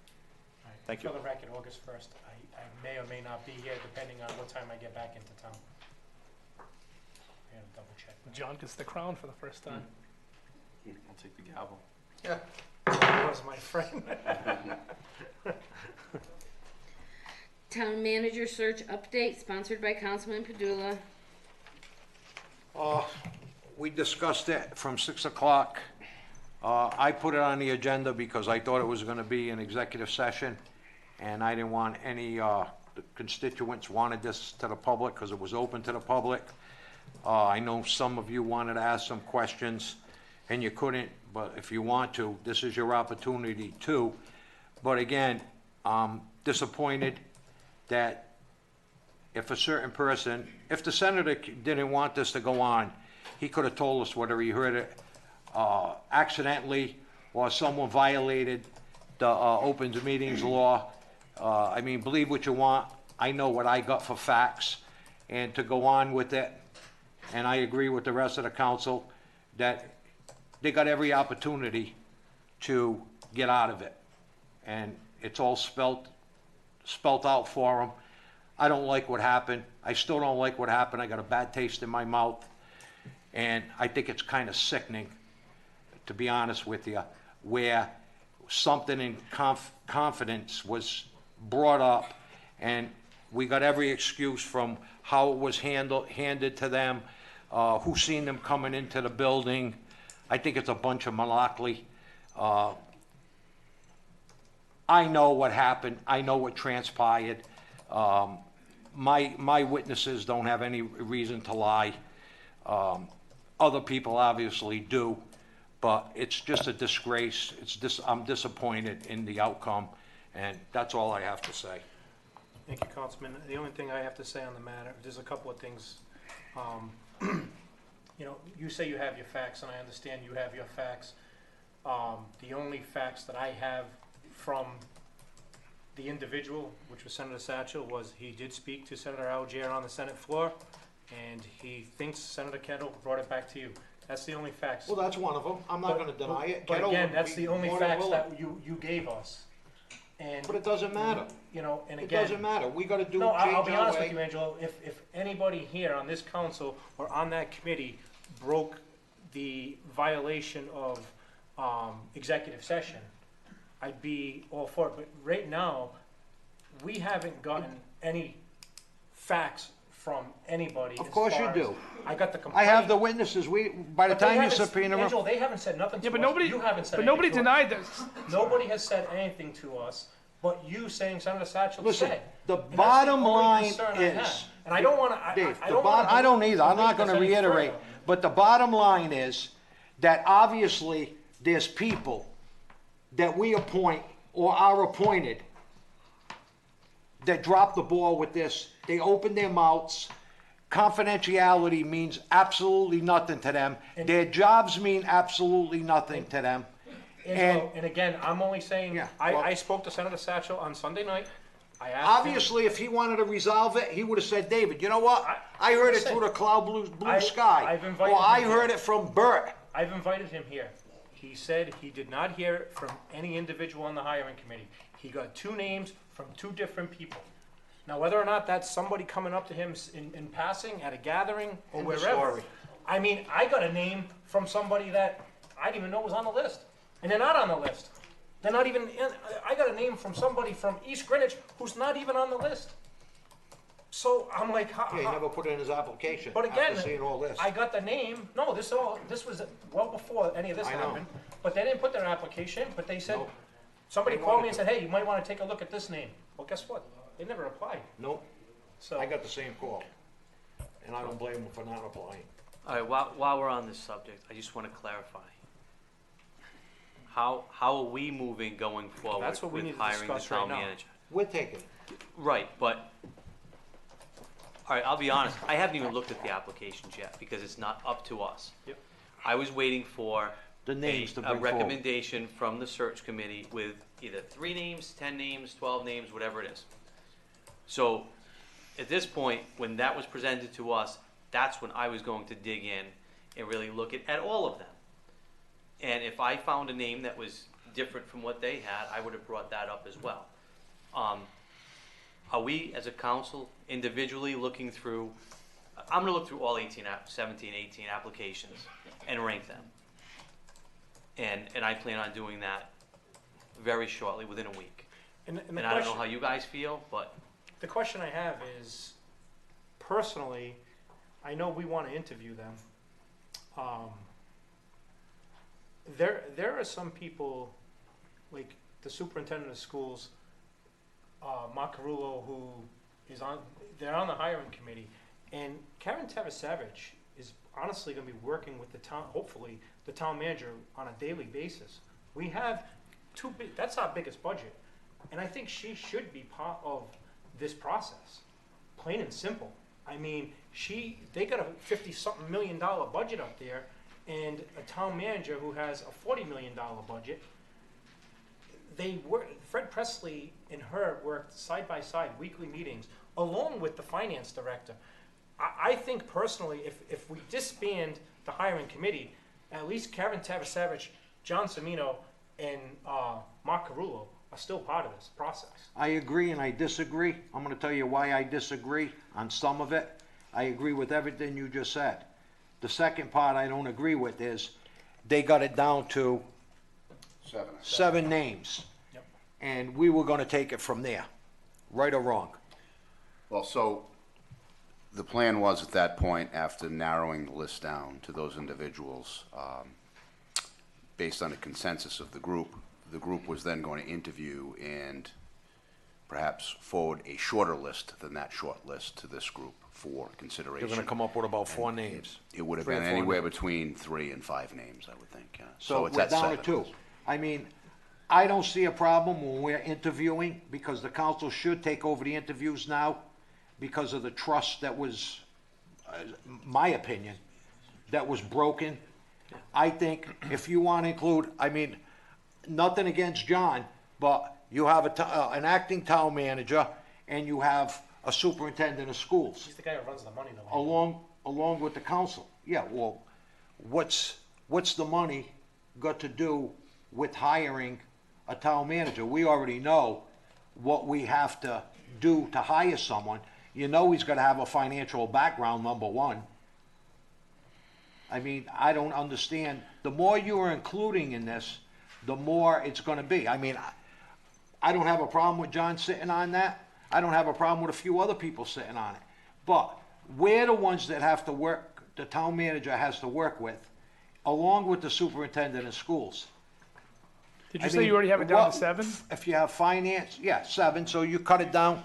S1: All right.
S21: Thank you.
S1: For the record, August 1st, I may or may not be here depending on what time I get back into town. I gotta double check.
S6: John gets the crown for the first time.
S2: I'll take the gavel.
S7: Yeah.
S1: That was my friend.
S4: Town manager search update sponsored by Councilman Padula.
S3: We discussed it from 6 o'clock. I put it on the agenda because I thought it was gonna be an executive session, and I didn't want any, the constituents wanted this to the public because it was open to the public. I know some of you wanted to ask some questions, and you couldn't, but if you want to, this is your opportunity too. But again, I'm disappointed that if a certain person, if the senator didn't want this to go on, he could have told us whether he heard it accidentally or someone violated the open meetings law. I mean, believe what you want. I know what I got for facts. And to go on with it, and I agree with the rest of the council, that they got every opportunity to get out of it. And it's all spelt out for them. I don't like what happened. I still don't like what happened. I got a bad taste in my mouth. And I think it's kind of sickening, to be honest with you, where something in confidence was brought up, and we got every excuse from how it was handed to them, who seen them coming into the building. I think it's a bunch of malarkey. I know what happened. I know what transpired. My witnesses don't have any reason to lie. Other people obviously do, but it's just a disgrace. I'm disappointed in the outcome, and that's all I have to say.
S1: Thank you, Councilman. The only thing I have to say on the matter, there's a couple of things. You know, you say you have your facts, and I understand you have your facts. The only facts that I have from the individual, which was Senator Satchel, was he did speak to Senator Algier on the Senate floor, and he thinks Senator Kettle brought it back to you. That's the only facts.
S3: Well, that's one of them. I'm not gonna deny it.
S1: But
S3: Kettle
S1: again,
S3: would
S1: that's
S3: be
S1: the only
S3: more than
S1: facts
S3: willing.
S1: that you gave us. And
S3: But it doesn't matter.
S1: You know, and
S3: It
S1: again.
S3: doesn't matter. We gotta do,
S1: No, I'll
S3: change
S1: be
S3: our
S1: honest with
S3: way.
S1: you, Angelo, if anybody here on this council or on that committee broke the violation of, executive session, I'd be all for it, but right now, we haven't gotten any facts from anybody.
S3: Of
S1: as
S3: course you
S1: far as-
S3: do.
S1: I got the
S3: I
S1: complaint.
S3: have the witnesses. By the
S1: But they
S3: time you
S1: haven't-
S3: subpoena them.
S1: Angelo, they haven't said nothing to
S6: Yeah,
S1: us.
S6: but nobody,
S1: You haven't said
S6: but
S1: anything
S6: nobody
S1: to us.
S6: denied this.
S1: Nobody has said anything to us, but you saying Senator Satchel
S3: Listen,
S1: said.
S3: the
S1: And that's
S3: bottom
S1: only
S3: line
S1: concern I have.
S3: is,
S1: And I don't wanna,
S3: Dave,
S1: I don't wanna.
S3: I don't either. I'm not
S1: believe
S3: gonna
S1: this any
S3: reiterate.
S1: further.
S3: But the bottom line is that obviously there's people that we appoint or are appointed that drop the ball with this. They open their mouths. Confidentiality means absolutely nothing to them. Their jobs mean absolutely nothing to them.
S1: Angelo, and again, I'm only saying,
S3: well-
S1: I spoke to Senator Satchel on Sunday night. I asked him.
S3: Obviously, if he wanted to resolve it, he would have said, David, you know what? I heard it
S1: listen,
S3: through the cloud blue sky.
S1: I've invited
S3: Or I
S1: him
S3: heard
S1: here.
S3: it from Bert.
S1: I've invited him here. He said he did not hear it from any individual on the hiring committee. He got two names from two different people. Now, whether or not that's somebody coming up to him in passing at a gathering or
S3: End of
S1: wherever.
S3: story.
S1: I mean, I got a name from somebody that I didn't even know was on the list. And they're not on the list. They're not even in, I got a name from somebody from East Greenwich who's not even on the list. So I'm like,
S3: Yeah, he never put it in his application.
S1: but again,
S3: After seeing all this.
S1: I got the name. No, this was well before any of this
S3: I know.
S1: happened. But they didn't put their application. But they said
S3: Nope.
S1: somebody
S3: They
S1: called me
S3: wanted
S1: and said, "Hey, you might want to take a look at this name." Well, guess what? They never applied.
S3: Nope.
S1: So
S3: I got the same call. And I don't blame him for not applying.
S10: All right, while we're on this subject, I just want to clarify. How are we moving going forward
S1: That's what we
S10: with
S1: need to
S10: hiring the
S1: discuss right
S10: town
S1: now.
S10: manager?
S3: We're taking it.
S10: Right, but, all right, I'll be honest, I haven't even looked at the applications yet because it's not up to us.
S1: Yep.
S10: I was waiting for
S3: The names to
S10: a
S3: bring forward.
S10: recommendation from the search committee with either 3 names, 10 names, 12 names, whatever it is. So, at this point, when that was presented to us, that's when I was going to dig in and really look at all of them. And if I found a name that was different from what they had, I would have brought that up as well. Are we, as a council, individually looking through, I'm gonna look through all 17, 18 applications and rank them. And I plan on doing that very shortly, within a week.
S1: And the
S10: And I don't know
S1: question-
S10: how you guys feel, but
S1: The question I have is, personally, I know we want to interview them. There are some people, like the superintendent of schools, Mark Carullo, who is they're on the hiring committee, and Karen Tavasevich is honestly going to be working with the town, hopefully, the town manager on a daily basis. We have that's our biggest budget, and I think she should be part of this process, plain and simple. I mean, they got a $50-something million budget up there, and a town manager who has a $40 million budget. Fred Presley and her worked side by side, weekly meetings, along with the finance director. I think personally, if we disband the hiring committee, at least Karen Tavasevich, John Semino, and Mark Carullo are still part of this process.
S3: I agree and I disagree. I'm gonna tell you why I disagree on some of it. I agree with everything you just said. The second part I don't agree with is they got it down to 7 names.
S1: Yep.
S3: And we were gonna take it from there, right or wrong.
S9: Well, so the plan was at that point, after narrowing the list down to those individuals, based on a consensus of the group was then going to interview and perhaps forward a shorter list than that short list to this group for consideration.
S3: You're gonna come up with about 4 names.
S9: It would have
S3: 3 or
S9: been
S3: 4
S9: anywhere
S3: names.
S9: between 3 and 5 names, I would think, yeah.
S3: So
S9: it's
S3: we're
S9: at
S3: down to
S9: 7.
S3: 2. I mean, I don't see a problem when we're interviewing, because the council should take over the interviews now because of the trust that was, my opinion, that was broken. I think if you want to include, I mean, nothing against John, but you have an acting town manager and you have a superintendent of schools,
S1: He's the guy who runs the money, though.
S3: along with the council. Yeah, well, what's the money got to do with hiring a town manager? We already know what we have to do to hire someone. You know he's gotta have a financial background, number one. I mean, I don't understand. The more you are including in this, the more it's gonna be. I mean, I don't have a problem with John sitting on that. I don't have a problem with a few other people sitting on it. But we're the ones that have to work, the town manager has to work with, along with the superintendent of schools.
S6: Did you say you already have it down to 7?
S3: If you have finance, yeah, 7, so you cut it down.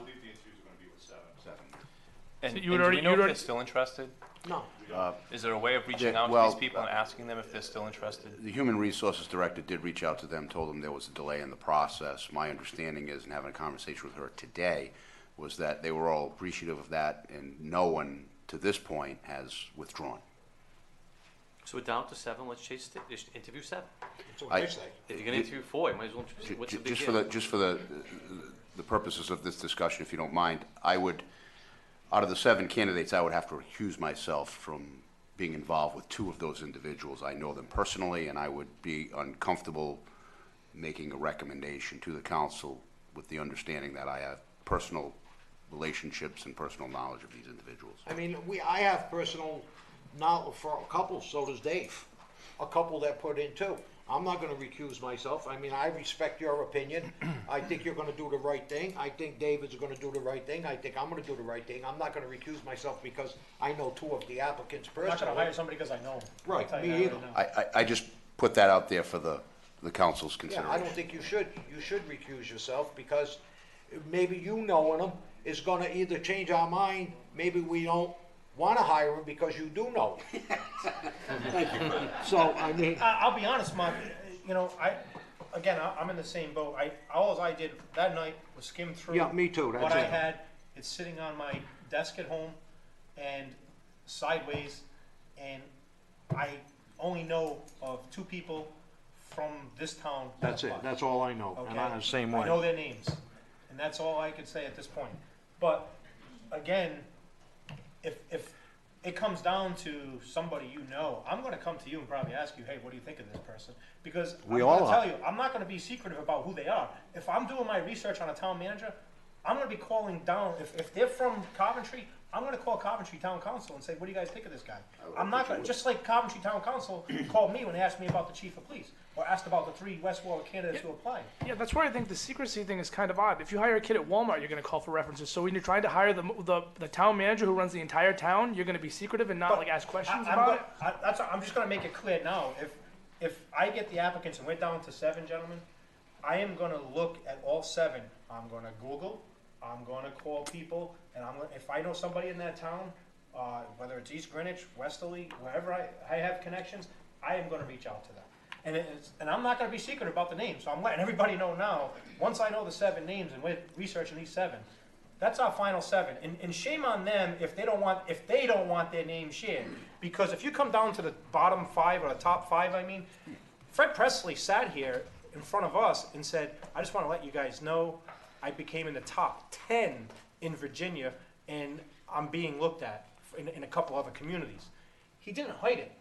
S2: And,
S6: So
S2: and
S6: you would
S2: do
S6: already-
S2: we know
S6: you'd
S2: if
S6: already-
S2: they're still interested?
S3: No.
S2: Is there a way of reaching
S9: Yeah,
S2: out to
S9: well,
S2: these people and asking them if they're still interested?
S9: The Human Resources Director did reach out to them, told them there was a delay in the process. My understanding is, in having a conversation with her today, was that they were all appreciative of that, and no one, to this point, has withdrawn.
S10: So we're down to 7, let's just interview 7.
S3: That's what
S9: I-
S3: they say.
S10: If you're gonna interview 4, you might as well, what's the big deal?
S9: Just for the purposes of this discussion, if you don't mind, I would, out of the 7 candidates, I would have to recuse myself from being involved with 2 of those individuals. I know them personally, and I would be uncomfortable making a recommendation to the council with the understanding that I have personal relationships and personal knowledge of these individuals.
S3: I mean, I have personal knowledge for a couple, so does Dave. A couple that put in too. I'm not gonna recuse myself. I mean, I respect your opinion. I think you're gonna do the right thing. I think David's gonna do the right thing. I think I'm gonna do the right thing. I'm not gonna recuse myself because I know 2 of the applicants
S1: I'm not
S3: personally.
S1: gonna hire somebody because I know him.
S3: Right,
S1: I'll tell
S3: me
S1: you that
S3: either.
S1: right now.
S9: I just put that out there for the council's
S3: Yeah,
S9: consideration.
S3: I don't think you should. You should recuse yourself because maybe you knowing them is gonna either change our mind, maybe we don't wanna hire him because you do know him. So, I mean.
S1: I'll be honest, Mark, you know, I'm in the same boat. All I did that night was skim through.
S3: Yeah, me too, that's
S1: What I
S3: it.
S1: had, it's sitting on my desk at home and sideways, and I only know of 2 people from this town. that
S3: That's it,
S1: applied.
S3: that's all I know, and I'm the same way.
S1: I know their names, and that's all I can say at this point. But, again, if it comes down to somebody you know, I'm gonna come to you and probably ask you, hey, what do you think of this person? Because I'm
S3: We all
S1: gonna
S3: are.
S1: tell you, I'm not gonna be secretive about who they are. If I'm doing my research on a town manager, I'm gonna be calling down, if they're from Coventry, I'm gonna call Coventry Town Council and say, what do you guys think of this guy? I'm not gonna, just like Coventry Town Council called me when they asked me about the chief of police, or asked about the 3 West Warwick candidates who applied.
S6: Yeah, that's where I think the secrecy thing is kind of odd. If you hire a kid at Walmart, you're going to call for references. So when you're trying to hire the town manager who runs the entire town, you're going to be secretive and not
S1: But
S6: like ask questions
S1: I'm
S6: about
S1: go-
S6: it.
S1: I'm just gonna make it clear now, if I get the applicants and we're down to 7, gentlemen, I am gonna look at all 7. I'm gonna Google, I'm gonna call people, and if I know somebody in that town, whether it's East Greenwich, Westerly, wherever I have connections, I am gonna reach out to them. And I'm not gonna be secret about the names, so I'm letting everybody know now, once I know the 7 names and we're researching these 7, that's our final 7. And shame on them if they don't want their name shared. Because if you come down to the bottom 5 or the top 5, I mean, Fred Presley sat here in front of us and said, I just want to let you guys know I became in the top 10 in Virginia and I'm being looked at in a couple other communities. He didn't hide it.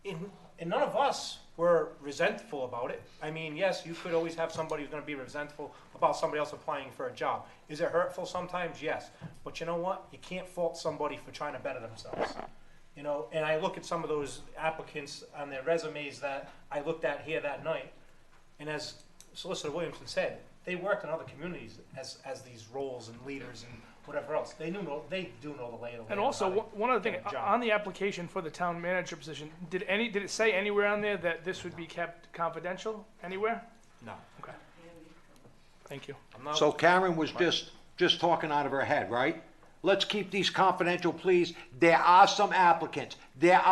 S1: And none of us were resentful about it. I mean, yes, you could always have somebody who's going to be resentful about somebody else applying for a job. Is it hurtful sometimes? Yes. But you know what? You can't fault somebody for trying to better themselves. You know, and I look at some of those applicants on their resumes that I looked at here that night, and as Solicitor Williamson said, they worked in other communities as these roles and leaders and whatever else. They do know the lay of the land.
S6: And also, one other thing,
S1: get a job.
S6: on the application for the town manager position, did it say anywhere on there that this would be kept confidential? Anywhere?
S1: No.
S6: Okay. Thank you.
S3: So Karen was just talking out of her head, right? Let's keep these confidential, please. There are some applicants that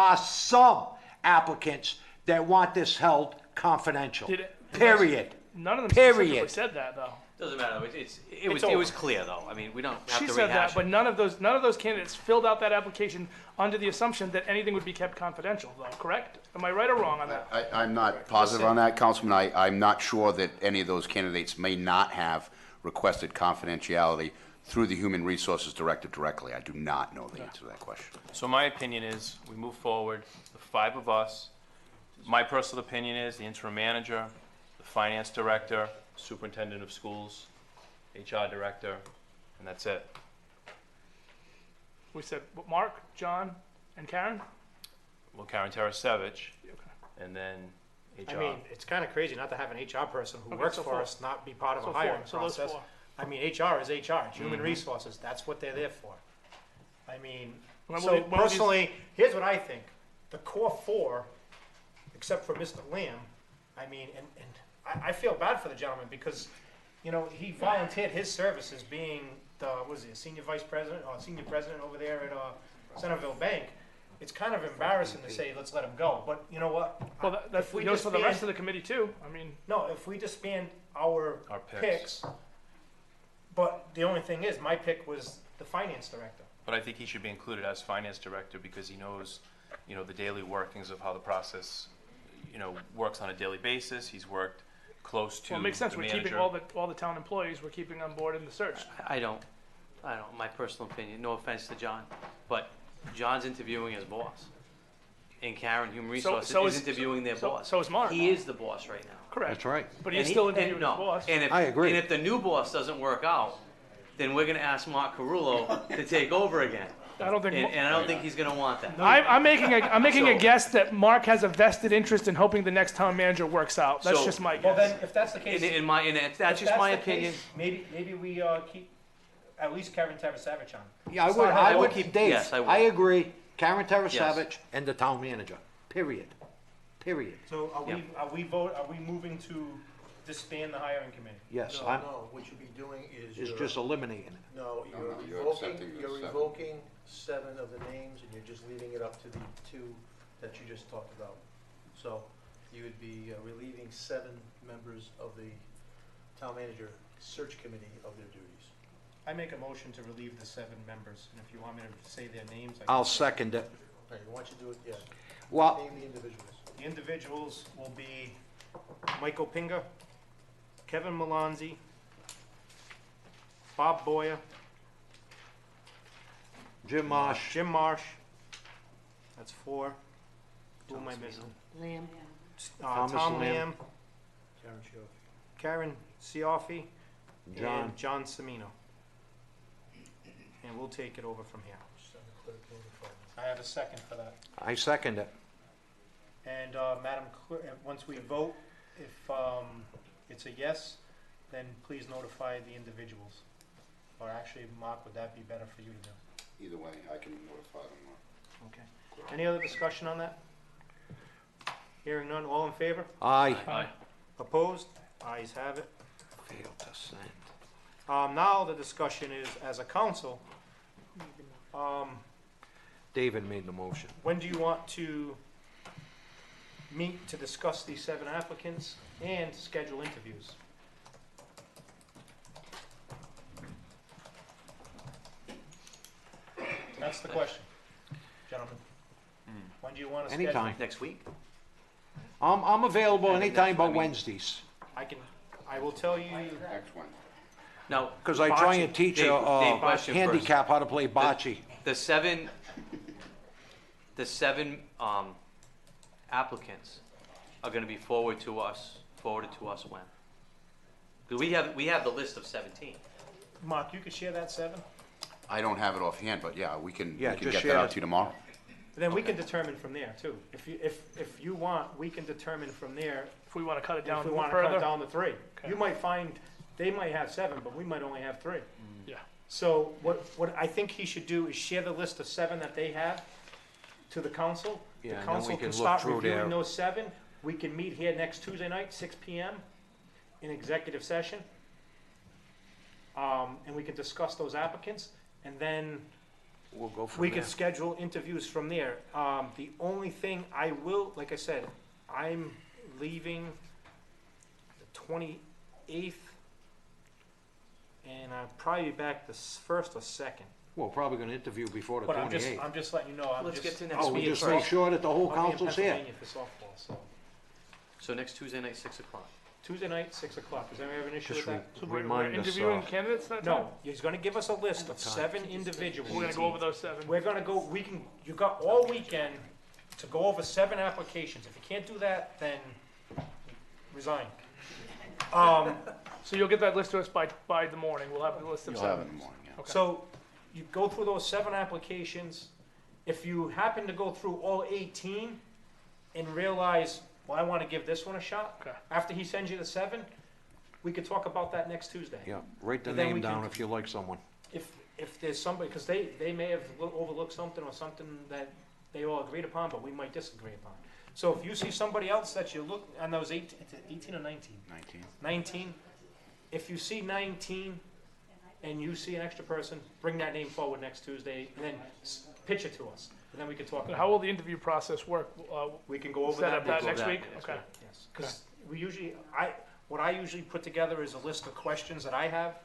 S3: want this held confidential. Period.
S6: None of them
S3: Period.
S6: specifically said that, though.
S10: Doesn't matter, it
S6: It's
S10: was
S6: over.
S10: clear, though. I mean, we don't have
S6: She
S10: to
S6: said
S10: rehash
S6: that, but
S10: it.
S6: none of those candidates filled out that application under the assumption that anything would be kept confidential, though, correct? Am I right or wrong on that?
S9: I'm not positive on that, Councilman. I'm not sure that any of those candidates may not have requested confidentiality through the Human Resources Director directly. I do not know the answer to that question.
S2: So my opinion is, we move forward, the 5 of us. My personal opinion is the interim manager, the finance director, superintendent of schools, HR director, and that's it.
S6: We said Mark, John, and Karen?
S2: Well, Karen Tarasevich, and then HR.
S1: I mean, it's kind of crazy not to have an HR person who
S6: Okay,
S1: works
S6: so
S1: for
S6: four.
S1: us not be part of
S6: So
S1: a hiring
S6: four. So those
S1: process.
S6: four.
S1: I mean, HR is HR, it's human
S2: Mhm.
S1: resources, that's what they're there for. I mean,
S6: When will
S1: so
S6: these- when will these-
S1: personally, here's what I think. The core 4, except for Mr. Lamb, I mean, and I feel bad for the gentleman because, you know, he volunteered his services being the, what is he, a senior vice president or senior president over there at Centerville Bank. It's kind of embarrassing to say, let's let him go, but you know what?
S6: Well, that
S1: If we
S6: goes for the rest
S1: disband-
S6: of the committee too. I mean,
S1: No, if we disband our
S2: picks.
S1: but the only thing is, my pick was the finance director.
S2: But I think he should be included as finance director because he knows, you know, the daily workings of how the process, you know, works on a daily basis. He's worked close to
S6: well, it makes sense.
S2: the
S6: We're
S2: manager.
S6: keeping all the town employees. We're keeping on board in the search.
S10: I don't, my personal opinion, no offense to John, but John's interviewing his boss. And Karen, Human Resources,
S6: so
S10: is
S6: is-
S10: interviewing their
S6: so-
S10: boss.
S6: so is Mark.
S10: He is the boss right now.
S6: Correct.
S3: That's right.
S6: But he's
S10: And
S6: still
S10: and
S6: interviewing
S10: no,
S6: his boss.
S10: And if,
S3: I agree.
S10: And if the new boss doesn't work out, then we're gonna ask Mark Carullo to take over again.
S6: I don't think.
S10: And I don't think he's gonna want that.
S6: I'm making a
S10: So-
S6: guess that Mark has a vested interest in hoping the next town manager works out. That's
S10: So-
S6: just my
S1: Well,
S6: guess.
S1: then, if that's the case.
S10: In my, and that's
S1: if
S10: just my
S1: the case,
S10: opinion.
S1: maybe we keep at least Karen Tarasevich on.
S3: Yeah, I
S1: It's
S3: would,
S1: not
S3: I
S1: her-
S3: would,
S10: keep-
S3: Dave,
S10: yes, I would.
S3: I agree. Karen Tarasevich
S10: Yes.
S3: and the town manager, period. Period.
S1: So are
S10: Yeah.
S1: are we moving to disband the hiring committee?
S3: Yes,
S7: No,
S3: I'm,
S7: no, what you'll be doing is
S3: it's
S7: you're,
S3: just eliminating it.
S7: no, you're
S9: no, you're
S7: revoking,
S9: accepting the
S7: you're
S9: 7.
S7: revoking 7 of the names and you're just leaving it up to the 2 that you just talked about. So you would be relieving 7 members of the town manager search committee of their duties.
S1: I make a motion to relieve the 7 members, and if you want me to say their names, I can.
S3: I'll second it.
S7: Right, why don't you do it, yeah.
S3: Well,
S7: Name the individuals.
S1: The individuals will be Michael Pinga, Kevin Malonzi, Bob Boyer,
S3: Jim Marsh,
S1: Jim Marsh. That's 4. Who am I missing?
S4: Lamb.
S3: Thomas
S1: Tom
S3: Lamb.
S1: Lamb,
S7: Karen Schiff.
S1: Karen Cioffi,
S3: John.
S1: and John Semino. And we'll take it over from here.
S7: Send the clerk notify them.
S1: I have a second for that.
S3: I second it.
S1: And Madam Clerk, once we vote, if it's a yes, then please notify the individuals. Or actually, Mark, would that be better for you to do?
S9: Either way, I can notify them.
S1: Okay. Any other discussion on that? Hearing none, all in favor?
S3: Aye.
S2: Aye.
S1: Opposed? Ayes have it.
S3: Failed to send.
S1: Now the discussion is, as a council,
S3: David made the motion.
S1: when do you want to meet to discuss these 7 applicants and schedule interviews? That's the question, gentlemen. When do you want to schedule?
S3: Anytime.
S10: Next week?
S3: I'm available
S10: I think
S3: anytime
S10: that's what I
S3: but
S10: mean.
S3: Wednesdays.
S1: I will tell you,
S9: Next one.
S10: Now,
S3: Because I try and teach
S10: Dave,
S3: a
S10: question first.
S3: handicap how to play bocce.
S10: the 7 applicants are gonna be forwarded to us when? 'Cause we have the list of 17.
S1: Mark, you could share that 7?
S9: I don't have it offhand, but yeah, we can
S3: Yeah,
S9: get
S3: just
S9: that
S3: share
S9: out
S3: it.
S9: to you tomorrow.
S1: Then we can determine from there too. If you want, we can determine from there
S6: If we want to cut it down
S1: if we
S6: a
S1: want
S6: little
S1: to cut it
S6: further.
S1: down to 3.
S6: Okay.
S1: You might find, they might have 7, but we might only have 3.
S6: Yeah.
S1: So what I think he should do is share the list of 7 that they have to the council.
S3: Yeah,
S1: The
S3: and then we
S1: council
S3: can
S1: can
S3: look
S1: start
S3: through
S1: reviewing
S3: there.
S1: those 7. We can meet here next Tuesday night, 6 PM, in executive session. And we can discuss those applicants, and then
S3: We'll go from
S1: we
S3: there.
S1: can schedule interviews from there. The only thing I will, like I said, I'm leaving the 28th, and I'll probably be back the 1st or 2nd.
S3: We're probably gonna interview before the
S1: But
S3: 28th.
S1: I'm just letting you know,
S10: Let's get to next
S3: Oh, we
S10: meeting
S3: just make sure that the whole
S1: I'll be in
S3: council's here.
S1: Pennsylvania for softball, so.
S10: So next Tuesday night, 6 o'clock.
S1: Tuesday night, 6 o'clock. Does anyone have an issue with
S3: Just
S1: that?
S6: So we're
S3: remind us,
S6: interviewing candidates that time?
S1: No, he's gonna give us a list of 7 individuals.
S6: We're gonna go over those 7.
S1: We're gonna go, you got all weekend to go over 7 applications. If you can't do that, then resign.
S6: So you'll get that list to us by the morning. We'll have the list of
S9: You'll
S6: 7.
S9: have it in the morning, yeah.
S6: Okay.
S1: So you go through those 7 applications. If you happen to go through all 18 and realize, well, I wanna give this one a shot,
S6: Okay.
S1: after he sends you the 7, we could talk about that next Tuesday.
S3: Yeah, write the
S1: But then
S3: name
S1: we can-
S3: down if you like someone.
S1: If there's somebody, because they may have overlooked something or something that they all agreed upon, but we might disagree upon. So if you see somebody else that you look, on those 18 or 19?
S9: 19.
S1: 19, if you see 19 and you see an extra person, bring that name forward next Tuesday and then pitch it to us. And then we can talk about it.
S6: How will the interview process work?
S1: We can go over
S6: set
S1: that.
S6: up that
S1: We'll
S6: next
S1: go
S6: week?
S1: over that,
S6: Okay.
S1: Yes, because we usually, what I usually put together is a list of questions that I have.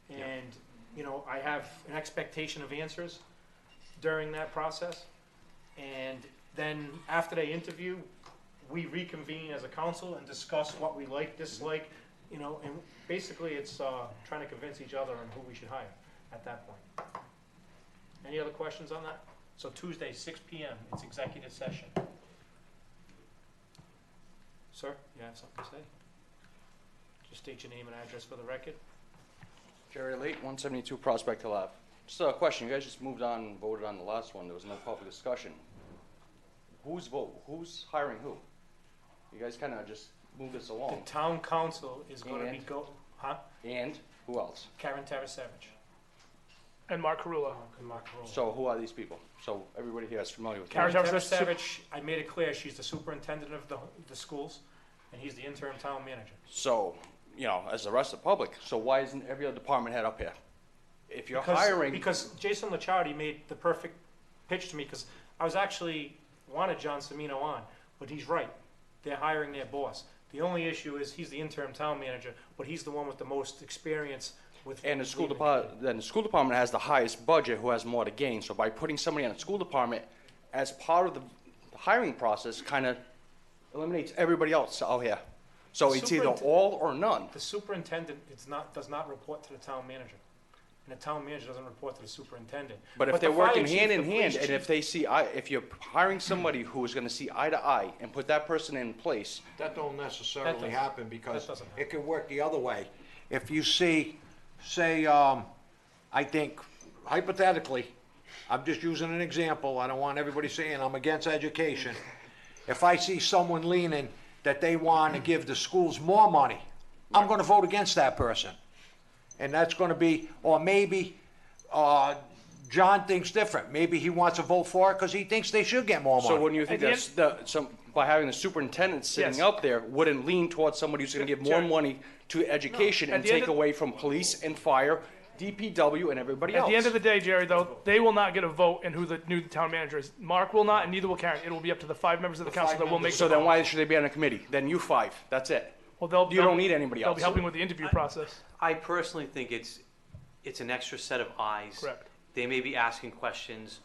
S1: And, you know, I have an expectation of answers during that process. And then after they interview, we reconvene as a council and discuss what we like, dislike, you know, and basically it's trying to convince each other on who we should hire at that point. Any other questions on that? So Tuesday, 6 PM, it's executive session. Sir, you have something to say? Just state your name and address for the record.
S14: Jerry Late, 172 Prospect Hill Ave. Just a question, you guys just moved on and voted on the last one, there was no public discussion. Who's hiring who? You guys kind of just moved this
S1: The
S14: along.
S1: town council is gonna be
S14: And?
S1: huh?
S14: And who else?
S1: Karen Tarasevich
S6: And Mark Carullo.
S1: and Mark Carolla.
S14: So who are these people? So everybody here is familiar with
S1: Karen
S14: them.
S1: Tarasevich, I made it clear, she's the superintendent of the schools, and he's the interim town manager.
S14: So, you know, as the rest of the public, so why isn't every other department head up here? If you're hiring.
S1: Because Jason Licciardi made the perfect pitch to me, because I was actually wanted John Semino on, but he's right. They're hiring their boss. The only issue is he's the interim town manager, but he's the one with the most experience with.
S14: And the school
S1: leading.
S14: department, then the school department has the highest budget, who has more to gain. So by putting somebody on the school department as part of the hiring process, kind of eliminates everybody else out here. So
S1: The
S14: it's either
S1: superintendent-
S14: all or none.
S1: The superintendent does not report to the town manager. And the town manager doesn't report to the superintendent.
S14: But if
S1: the
S14: they're
S1: fire
S14: working
S1: chief,
S14: hand
S1: the
S14: in hand,
S1: police
S14: and if
S1: chief-
S14: they see, if you're hiring somebody who is gonna see eye to eye and put that person in place,
S3: That don't necessarily
S1: doesn't-
S3: happen because
S1: that doesn't
S3: it could work the other way. If you see, say, I think hypothetically, I'm just using an example, I don't want everybody saying I'm against education. If I see someone leaning that they want to give the schools more money, I'm gonna vote against that person. And that's gonna be, or maybe, John thinks different. Maybe he wants to vote for it because he thinks they should get more money.
S14: so wouldn't you think by having the superintendent sitting
S6: Yes.
S14: up there, wouldn't lean towards somebody who's gonna give more
S6: Jerry.
S14: money to education
S6: At
S14: and
S6: the end
S14: take
S6: of-
S14: away from police and fire, DPW and everybody
S6: At
S14: else?
S6: the end of the day, Jerry, though, they will not get a vote in who the new town manager is. Mark will not, and neither will Karen. It will be up to the 5 members of the council that will make
S14: So
S6: the
S14: then
S6: call.
S14: why should they be on a committee? Then you 5, that's it.
S6: Well,
S14: You don't need anybody
S6: They'll
S14: else.
S6: be helping with the interview process.
S10: I personally think it's an extra set of eyes.
S6: Correct.
S10: They may be asking questions,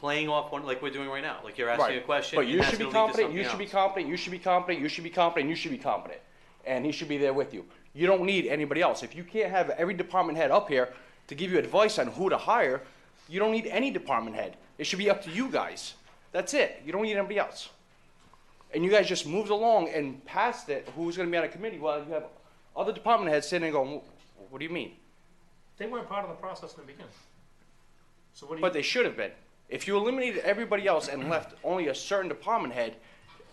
S10: playing off one like we're doing right now. Like you're asking
S14: Right.
S10: a question,
S14: But
S10: and
S14: you
S10: that's
S14: should be
S10: gonna lead to
S14: confident, you
S10: something
S14: should be
S10: else.
S14: confident, you should be confident, you should be confident, you should be confident. And he should be there with you. You don't need anybody else. If you can't have every department head up here to give you advice on who to hire, you don't need any department head. It should be up to you guys. That's it. You don't need anybody else. And you guys just moved along and passed it, who's gonna be on a committee, while you have other department heads sitting and going, what do you mean?
S1: They weren't part of the process in the beginning. So what do you?
S14: But they should have been. If you eliminated everybody else and left only a certain department head,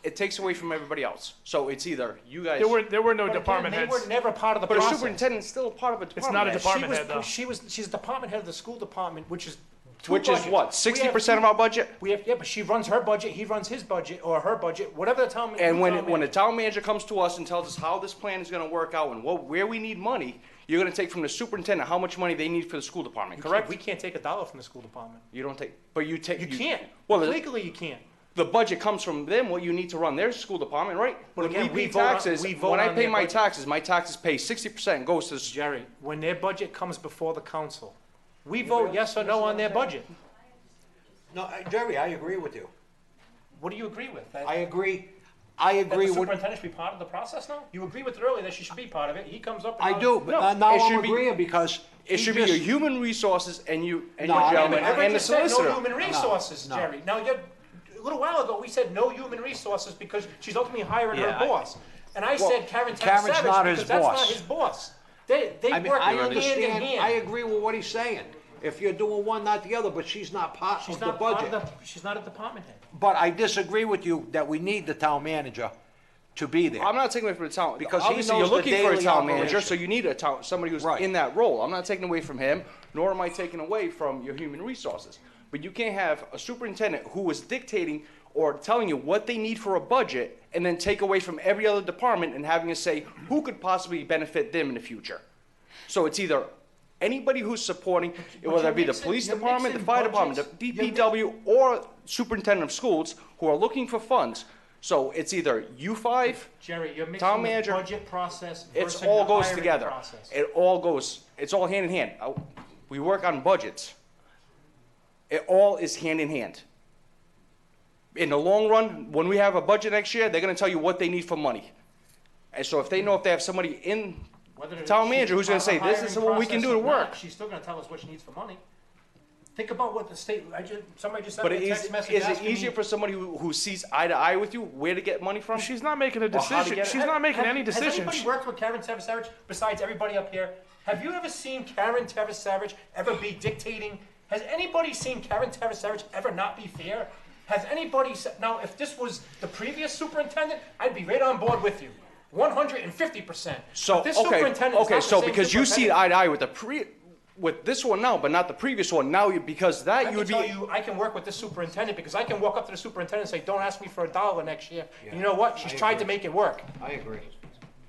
S14: it takes away from everybody else. So it's either you guys.
S6: There were no
S1: But again,
S6: department heads.
S1: They were never part of the
S14: But
S1: process.
S14: a superintendent's still a part of a department.
S6: not a
S14: head.
S6: department head, though.
S1: She's the department head of the school department, which is two
S14: Which is
S1: budgets.
S14: what,
S1: We
S14: 60%
S1: have
S14: of our budget?
S1: yeah, but she runs her budget, he runs his budget, or her budget, whatever the town.
S14: And
S1: new
S14: when
S1: town
S14: the
S1: manager-
S14: town manager comes to us and tells us how this plan is gonna work out and where we need money, you're gonna take from the superintendent how much money they need for the school department, correct?
S1: We can't take a dollar from the school department.
S14: You don't take, but you take.
S1: You can't.
S14: Well,
S1: Legally, you can't.
S14: the budget comes from them, what you need to run their school department, right?
S1: But
S14: When
S1: again,
S14: we
S1: we
S14: pay
S1: vote on-
S14: taxes,
S1: we vote
S14: when I
S1: on
S14: pay
S1: their
S14: my
S1: budget.
S14: taxes pay 60% goes to.
S1: Jerry, when their budget comes before the council, we vote yes or no on their budget.
S3: No, Jerry, I agree with you.
S1: What do you agree with?
S3: I agree. I
S1: That
S3: agree
S1: the
S3: with,
S1: superintendent should be part of the process now? You agree with it earlier that she should be part of it. He comes up and...
S3: I do,
S14: No,
S3: but now
S14: it
S3: I'm
S14: should be-
S3: agreeing because.
S14: It
S3: he
S14: should be
S3: just-
S14: your human resources and you, and
S3: No,
S14: your
S3: I
S14: gentleman,
S3: never
S1: Everett
S14: and the
S1: just said
S14: solicitor.
S1: no human resources,
S3: No.
S1: Jerry. Now, a little while ago, we said no human resources because she's ultimately hiring
S10: Yeah,
S1: her boss. And I
S3: Well,
S1: said Karen
S3: Karen's
S1: Savage
S3: not
S1: because
S3: his
S1: that's
S3: boss.
S1: not his boss. They
S3: I mean,
S1: work
S3: I
S1: hand in
S3: understand,
S1: hand.
S3: I agree with what he's saying. If you're doing one, not the other, but she's not part
S1: She's
S3: of the
S1: not part
S3: budget.
S1: of she's not a department head.
S3: But I disagree with you that we need the town manager to be there.
S14: I'm not taking away from the town,
S3: Because he
S14: obviously
S3: knows
S14: you're
S3: the
S14: looking for a
S3: daily
S14: town manager,
S3: operation.
S14: so you need somebody who's
S3: Right.
S14: in that role. I'm not taking away from him, nor am I taking away from your human resources. But you can't have a superintendent who is dictating or telling you what they need for a budget and then take away from every other department and having to say who could possibly benefit them in the future. So it's either anybody who's supporting, whether it be the police department, the fire department, the DPW, or superintendent of schools who are looking for funds. So it's either you five,
S1: Jerry, you're mixing
S14: town
S1: the
S14: manager,
S1: budget process
S14: it
S1: versus
S14: all
S1: the
S14: goes
S1: hiring
S14: together.
S1: process.
S14: It's all hand in hand. We work on budgets. It all is hand in hand. In the long run, when we have a budget next year, they're gonna tell you what they need for money. And so if they know if they have somebody in
S1: Whether
S14: the town
S1: she's
S14: manager who's gonna
S1: part
S14: say,
S1: of the
S14: this is
S1: hiring
S14: what we can do to
S1: process or
S14: work.
S1: not, she's still gonna tell us what she needs for money. Think about what the state, somebody just sent
S14: But
S1: me a
S14: is
S1: text message
S14: it
S1: asking me.
S14: easier for somebody who sees eye to eye with you where to get money from?
S6: She's not making a
S14: Or how to
S6: decision.
S14: get it?
S6: She's not making any
S1: Has
S6: decisions.
S1: anybody worked with Karen Savage besides everybody up here? Have you ever seen Karen Savage ever be dictating? Has anybody seen Karen Savage ever not be fair? Has anybody said, now if this was the previous superintendent, I'd be right on board with you. 150%.
S14: So,
S1: But this
S14: okay,
S1: superintendent is
S14: okay,
S1: not the
S14: so
S1: same
S14: because you see
S1: superintendent.
S14: eye to eye with with this one now, but not the previous one, now because that
S1: I
S14: you
S1: can
S14: would be.
S1: tell you, I can work with this superintendent because I can walk up to the superintendent and say, don't ask me for $1 next year. And you know what? She's tried to make it work.
S3: I agree.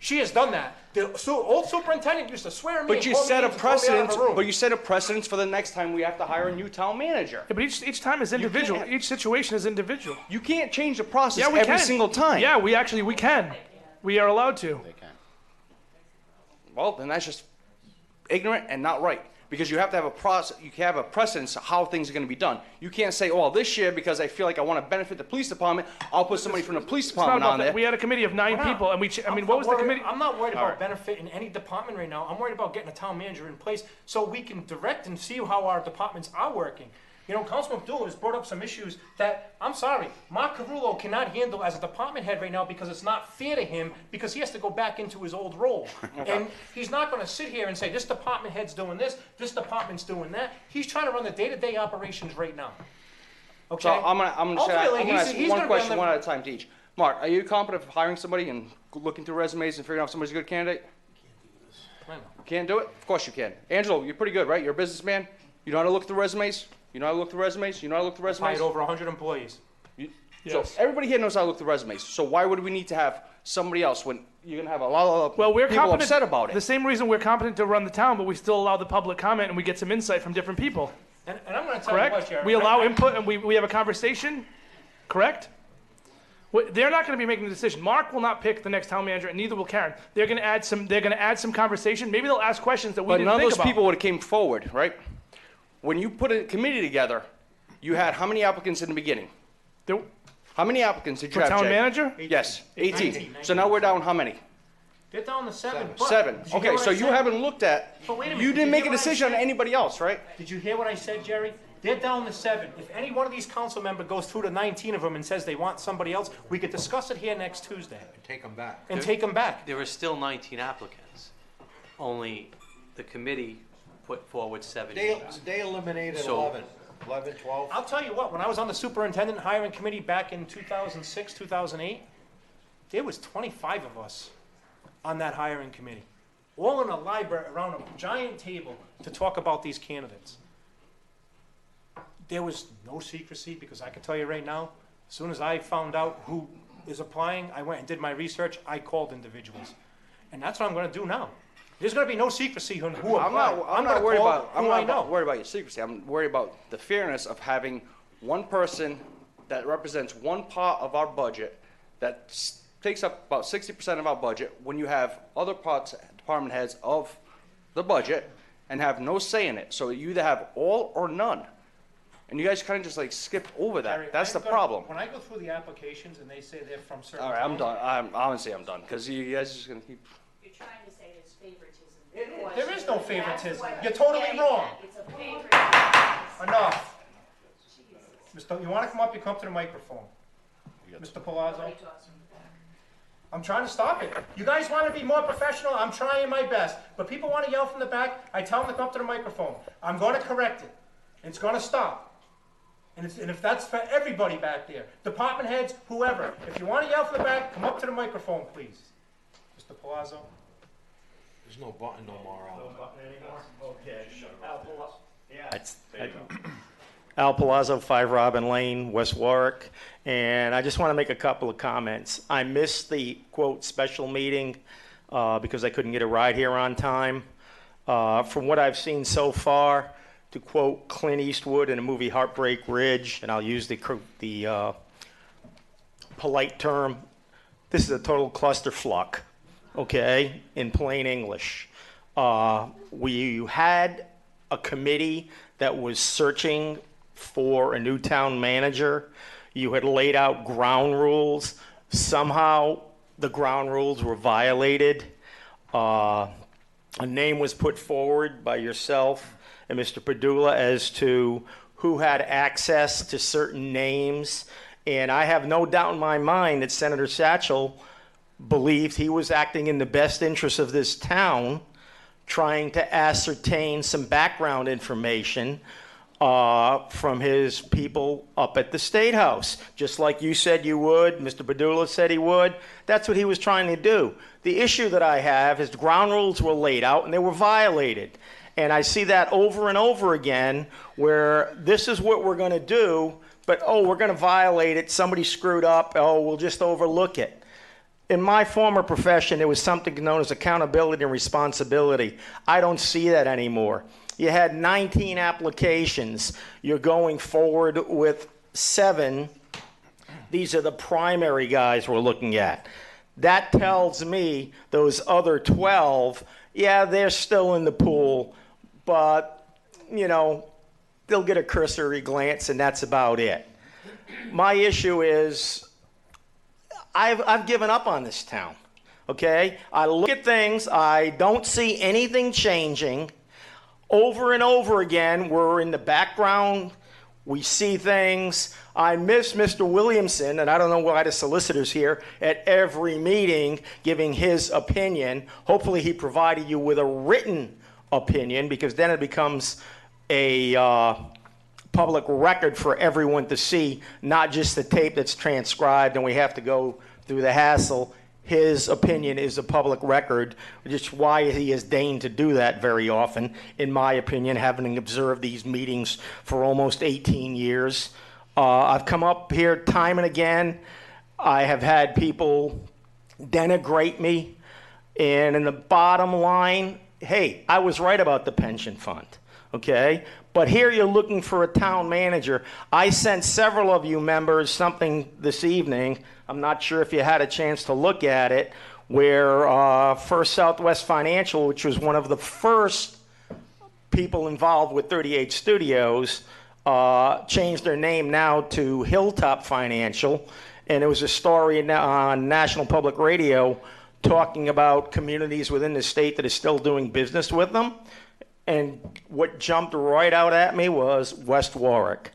S1: She has done that. The old superintendent used to swear at me.
S14: But
S1: and
S14: you
S1: call me
S14: set a
S1: names and throw me out of
S14: precedent.
S1: the room.
S14: But you set a precedent for the next time we have to hire a new town manager.
S6: Yeah, but each time is individual.
S14: can't-
S6: Each situation is individual.
S14: You can't change the process
S6: Yeah, we
S14: every
S6: can.
S14: single time.
S6: Yeah, we can. We are allowed to.
S14: Well, then that's just ignorant and not right. Because you have to have a process. You have a precedence of how things are going to be done. You can't say, "Oh, this year because I feel like I want to benefit the police department, I'll put somebody from the police
S6: It's not
S14: department
S6: about
S14: on
S6: that.
S14: there."
S6: We had a committee of 9
S1: Why not?
S6: people, and I mean,
S1: I'm
S6: what was the
S1: not worried-
S6: committee?
S1: I'm not worried about
S14: Alright.
S1: benefit in any department right now. I'm worried about getting a town manager in place so we can direct and see how our departments are working. You know, Councilman Abdullah has brought up some issues that, I'm sorry, Mark Carullo cannot handle as a department head right now because it's not fair to him because he has to go back into his old role. And he's not gonna sit here and say, this department head's doing this department's doing that. He's trying to run the day-to-day operations right now. Okay?
S14: So I'm gonna
S1: Ultimately,
S14: ask
S1: he's
S14: one
S1: gonna be on
S14: question
S1: the-
S14: one at a time to each. Mark, are you competent of hiring somebody and looking through resumes and figuring out if somebody's a good candidate?
S1: I know.
S14: Can't do it? Of course you can. Angelo, you're pretty good, right? You're a businessman. You know how to look through resumes. You know how to look through resumes. You know how to look through resumes.
S1: Hired over 100 employees.
S14: So everybody here knows how to look through resumes. So why would we need to have somebody else when you're gonna have a lot of
S6: Well, we're
S14: people
S6: competent.
S14: upset about
S6: The
S14: it?
S6: same reason we're competent to run the town, but we still allow the public comment and we get some insight from different people.
S1: And I'm gonna tell you what,
S6: Correct?
S1: Jared.
S6: We allow input and we have a conversation. Correct? They're not going to be making the decision. Mark will not pick the next town manager, and neither will Karen. They're going to add some conversation. Maybe they'll ask questions that we
S14: But
S6: didn't
S14: none of
S6: think
S14: those
S6: about.
S14: people would have came forward, right? When you put a committee together, you had how many applicants in the beginning? How many applicants did you
S6: For
S14: have,
S6: town
S14: Jay?
S6: manager?
S14: Yes, 18.
S1: 19.
S14: So now we're down how many?
S1: They're down to 7. but
S14: 7.
S1: did you hear
S14: Okay,
S1: what
S14: so
S1: I
S14: you
S1: said?
S14: haven't looked at,
S1: But wait a minute,
S14: you
S1: did
S14: didn't
S1: you
S14: make
S1: hear
S14: a
S1: what I
S14: decision on
S1: said?
S14: anybody else, right?
S1: Did you hear what I said, Jerry? They're down to 7. If any one of these council members goes through to 19 of them and says they want somebody else, we could discuss it here next Tuesday
S3: Take them back.
S1: and take them back.
S10: There are still 19 applicants. Only the committee put forward 7 names.
S3: They eliminated
S10: So-
S3: 11, 12.
S1: I'll tell you what, when I was on the superintendent hiring committee back in 2006, 2008, there was 25 of us on that hiring committee, all in a library around a giant table to talk about these candidates. There was no secrecy because I can tell you right now, as soon as I found out who is applying, I went and did my research, I called individuals. And that's what I'm gonna do now. There's gonna be no secrecy on who
S14: I'm
S1: applied.
S14: not
S1: gonna
S14: worried
S1: call
S14: about, I'm
S1: who I
S14: not
S1: know.
S14: worried about your secrecy. I'm worried about the fairness of having one person that represents one part of our budget that takes up about 60% of our budget when you have other parts, department heads of the budget and have no say in it. So you either have all or none. And you guys kind of just like skipped over that.
S1: Gary,
S14: That's the
S1: I've got-
S14: problem.
S1: When I go through the applications and they say they're from certain
S14: All right, I'm
S1: towns,
S14: done. Honestly, I'm done, because you guys are just gonna keep.
S13: You're trying to say there's favoritism.
S1: There is no favoritism. You're totally wrong.
S13: It's a favoritism.
S1: Enough. You want to come up, you come to the microphone. Mr. Palazzo? I'm trying to stop it. You guys want to be more professional? I'm trying my best. But people want to yell from the back, I tell them to come up to the microphone. I'm going to correct it. It's going to stop. And if that's for everybody back there, department heads, whoever, if you want to yell from the back, come up to the microphone, please. Mr. Palazzo?
S3: There's no button no more, Al.
S15: Okay. Al Palazzo, 5 Robin Lane, West Warwick, and I just want to make a couple of comments. I missed the, quote, special meeting because I couldn't get a ride here on time. From what I've seen so far, to quote Clint Eastwood in the movie Heartbreak Ridge, and I'll use the polite term, this is a total clusterfuck, okay, in plain English. We had a committee that was searching for a new town manager. You had laid out ground rules. Somehow the ground rules were violated. A name was put forward by yourself and Mr. Padula as to who had access to certain names. And I have no doubt in my mind that Senator Satchel believed he was acting in the best interest of this town, trying to ascertain some background information from his people up at the State House. Just like you said you would, Mr. Padula said he would. That's what he was trying to do. The issue that I have is the ground rules were laid out and they were violated. And I see that over and over again where this is what we're going to do, but oh, we're going to violate it. Somebody screwed up. Oh, we'll just overlook it. In my former profession, there was something known as accountability and responsibility. I don't see that anymore. You had 19 applications. You're going forward with 7. These are the primary guys we're looking at. That tells me those other 12, yeah, they're still in the pool, but, you know, they'll get a cursory glance and that's about it. My issue is I've given up on this town, okay? I look at things, I don't see anything changing. Over and over again, we're in the background, we see things. I miss Mr. Williamson, and I don't know why the solicitor's here, at every meeting giving his opinion. Hopefully he provided you with a written opinion, because then it becomes a public record for everyone to see, not just the tape that's transcribed and we have to go through the hassle. His opinion is a public record, which is why he has deigned to do that very often, in my opinion, having observed these meetings for almost 18 years. I've come up here time and again. I have had people denigrate me. And in the bottom line, hey, I was right about the pension fund, okay? But here you're looking for a town manager. I sent several of you members something this evening. I'm not sure if you had a chance to look at it, where First Southwest Financial, which was one of the first people involved with 38 Studios, changed their name now to Hilltop Financial. And it was a story on National Public Radio talking about communities within the state that are still doing business with them. And what jumped right out at me was West Warwick.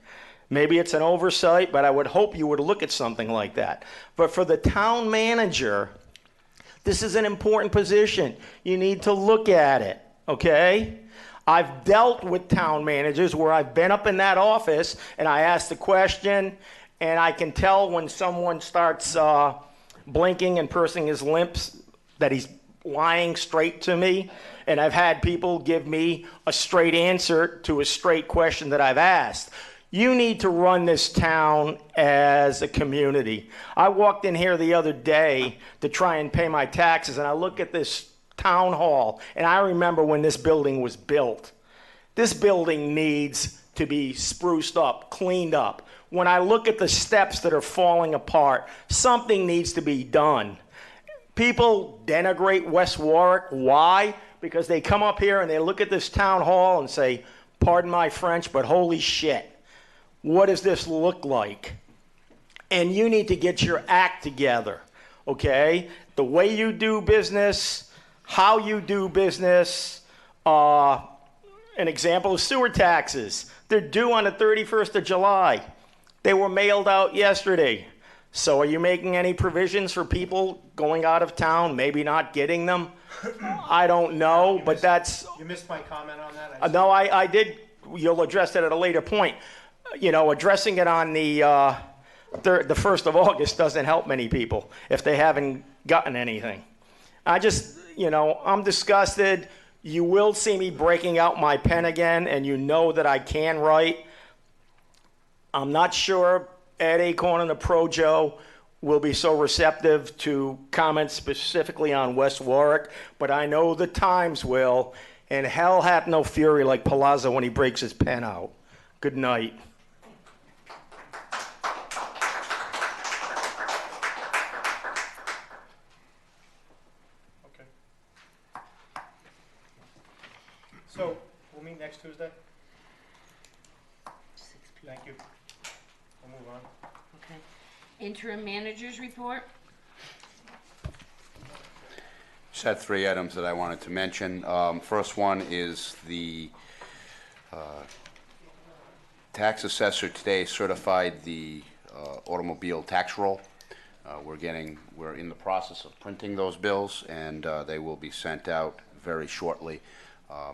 S15: Maybe it's an oversight, but I would hope you would look at something like that. But for the town manager, this is an important position. You need to look at it, okay? I've dealt with town managers where I've been up in that office and I ask the question and I can tell when someone starts blinking and pursing his lips that he's lying straight to me. And I've had people give me a straight answer to a straight question that I've asked. You need to run this town as a community. I walked in here the other day to try and pay my taxes, and I look at this town hall, and I remember when this building was built. This building needs to be spruced up, cleaned up. When I look at the steps that are falling apart, something needs to be done. People denigrate West Warwick. Why? Because they come up here and they look at this town hall and say, pardon my French, but holy shit. what does this look like? And you need to get your act together, okay? The way you do business, how you do business. An example of sewer taxes. They're due on the 31st of July. They were mailed out yesterday. So are you making any provisions for people going out of town, maybe not getting them? I don't know, but that's...
S1: You missed my comment on that?
S15: No, I did. You'll address that at a later point. You know, addressing it on the 1st of August doesn't help many people if they haven't gotten anything. I just, I'm disgusted. You will see me breaking out my pen again, and you know that I can write. I'm not sure Ed Acorn and the Pro Joe will be so receptive to comments specifically on West Warwick, but I know the Times will, and hell hath no fury like Palazzo when he breaks his pen out. Good night.
S1: So, we'll meet next Tuesday? Thank you. We'll move on.
S4: Okay. Interim managers report.
S9: Just had 3 items that I wanted to mention. First one is the tax assessor today certified the automobile tax roll. We're in the process of printing those bills, and they will be sent out very shortly.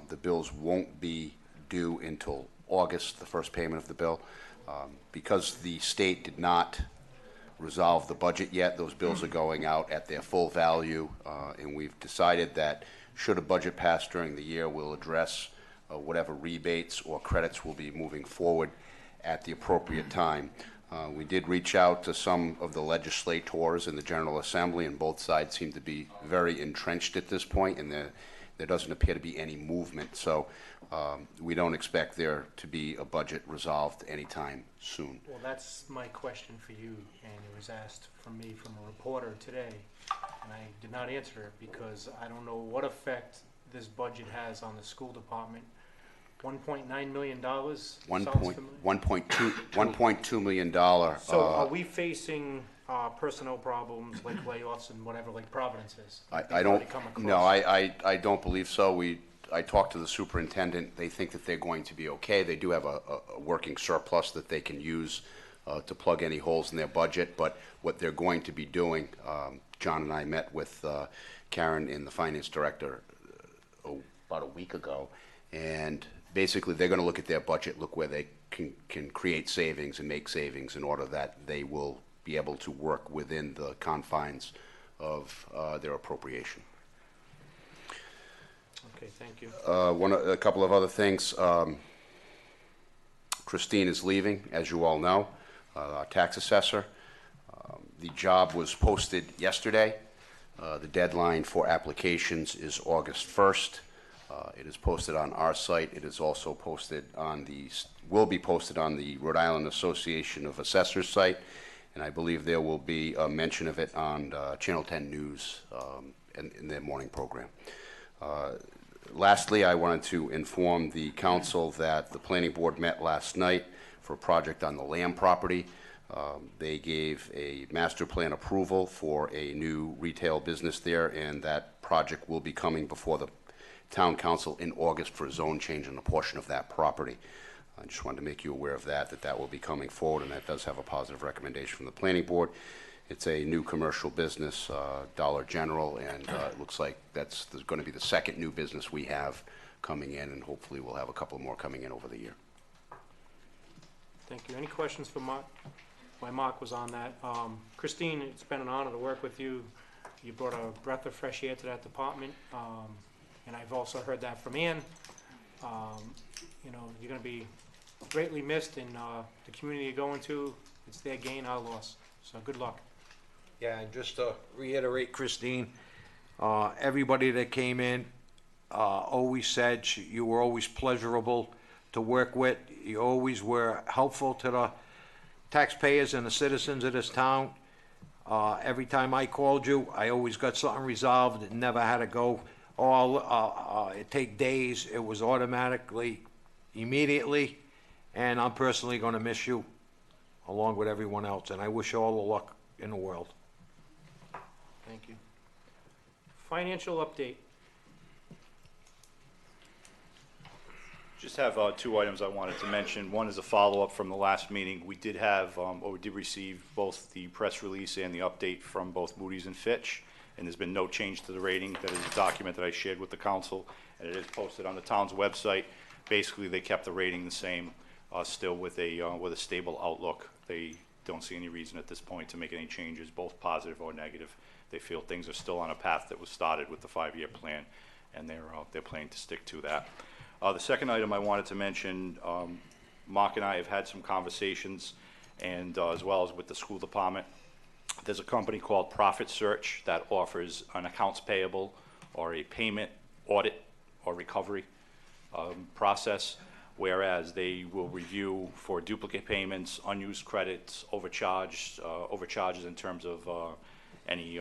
S9: The bills won't be due until August, the first payment of the bill. Because the state did not resolve the budget yet, those bills are going out at their full value, and we've decided that should a budget pass during the year, we'll address whatever rebates or credits will be moving forward at the appropriate time. We did reach out to some of the legislators in the General Assembly, and both sides seem to be very entrenched at this point, and there doesn't appear to be any movement. So we don't expect there to be a budget resolved anytime soon.
S1: Well, that's my question for you, and it was asked from me from a reporter today, and I did not answer it because I don't know what effect this budget has on the school department. $1.9 million sounds familiar?
S9: $1.2 million.
S1: So are we facing personnel problems like layoffs and whatever, like Providence is?
S9: I don't believe so. I talked to the superintendent. They think that they're going to be okay. They do have a working surplus that they can use to plug any holes in their budget. But what they're going to be doing, John and I met with Karen and the finance director about a week ago, and basically they're going to look at their budget, look where they can create savings and make savings in order that they will be able to work within the confines of their appropriation.
S1: Okay, thank you.
S9: A couple of other things. Christine is leaving, as you all know, our tax assessor. The job was posted yesterday. The deadline for applications is August 1st. It is posted on our site. It is also posted will be posted on the Rhode Island Association of Assessors site, and I believe there will be a mention of it on Channel 10 News in their morning program. Lastly, I wanted to inform the council that the planning board met last night for a project on the Lamb property. They gave a master plan approval for a new retail business there, and that project will be coming before the town council in August for a zone change on a portion of that property. I just wanted to make you aware of that will be coming forward, and that does have a positive recommendation from the planning board. It's a new commercial business, Dollar General, and it looks like there's going to be the second new business we have coming in, and hopefully we'll have a couple more coming in over the year.
S1: Thank you. Any questions for Mark? My Mark was on that. Christine, it's been an honor to work with you. You brought a breath of fresh air to that department, and I've also heard that from Ann. You're going to be greatly missed in the community you're going to. It's their gain, our loss. So good luck.
S3: Yeah, and just to reiterate, Christine, everybody that came in always said you were always pleasurable to work with. You always were helpful to the taxpayers and the citizens of this town. Every time I called you, I always got something resolved. It never had to go it take days. It was automatically, immediately, And I'm personally gonna miss you, along with everyone else, and I wish you all the luck in the world.
S1: Thank you. Financial update.
S21: Just have two items I wanted to mention. One is a follow-up from the last meeting. We did have, or we did receive both the press release and the update from both Moody's and Fitch, and there's been no change to the rating. That is a document that I shared with the council, and it is posted on the town's website. Basically, they kept the rating the same, still with a stable outlook. They don't see any reason at this point to make any changes, both positive or negative. They feel things are still on a path that was started with the 5-year plan, and they're planning to stick to that. The second item I wanted to mention, Mark and I have had some conversations, and as well as with the school department. There's a company called Profit Search that offers an accounts payable or a payment audit or recovery process, whereas they will review for duplicate payments, unused credits, overcharges in terms of any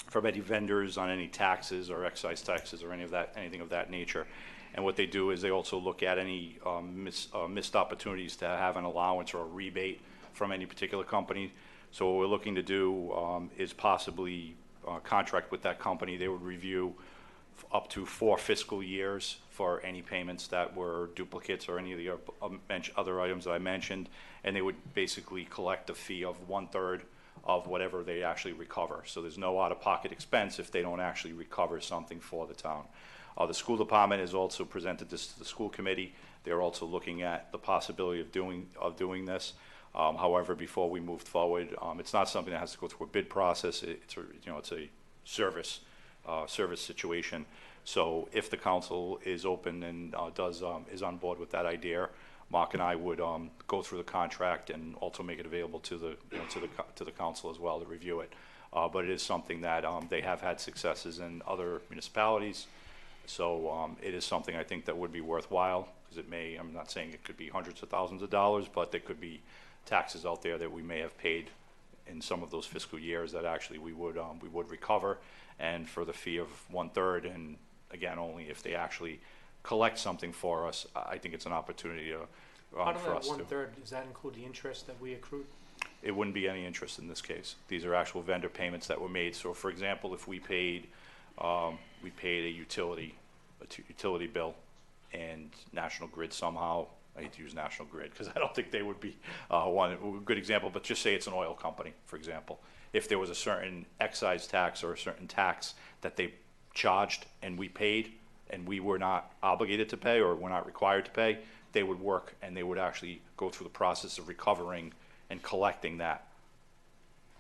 S21: from any vendors on any taxes or excise taxes or anything of that nature. And what they do is they also look at any missed opportunities to have an allowance or a rebate from any particular company. So what we're looking to do is possibly contract with that company. They would review up to 4 fiscal years for any payments that were duplicates or any of the other items that I mentioned, and they would basically collect a fee of 1/3 of whatever they actually recover. So there's no out-of-pocket expense if they don't actually recover something for the town. The school department has also presented this to the school committee. They're also looking at the possibility of doing this. However, before we moved forward, it's not something that has to go through a bid process. It's a service situation. So if the council is open and is on board with that idea, Mark and I would go through the contract and also make it available to the council as well to review it. But it is something that they have had successes in other municipalities. So it is something I think that would be worthwhile, because I'm not saying it could be hundreds of thousands of dollars, but there could be taxes out there that we may have paid in some of those fiscal years that actually we would recover, and for the fee of 1/3, and again, only if they actually collect something for us. I think it's an opportunity
S1: Out of
S3: for
S1: that
S3: us to.
S1: 1/3, does that include the interest that we accrued?
S21: It wouldn't be any interest in this case. These are actual vendor payments that were made. So for example, if we paid a utility bill, and National Grid somehow, I hate to use National Grid because I don't think they would be one good example, but just say it's an oil company, for example. If there was a certain excise tax or a certain tax that they charged and we paid and we were not obligated to pay or were not required to pay, they would work and they would actually go through the process of recovering and collecting that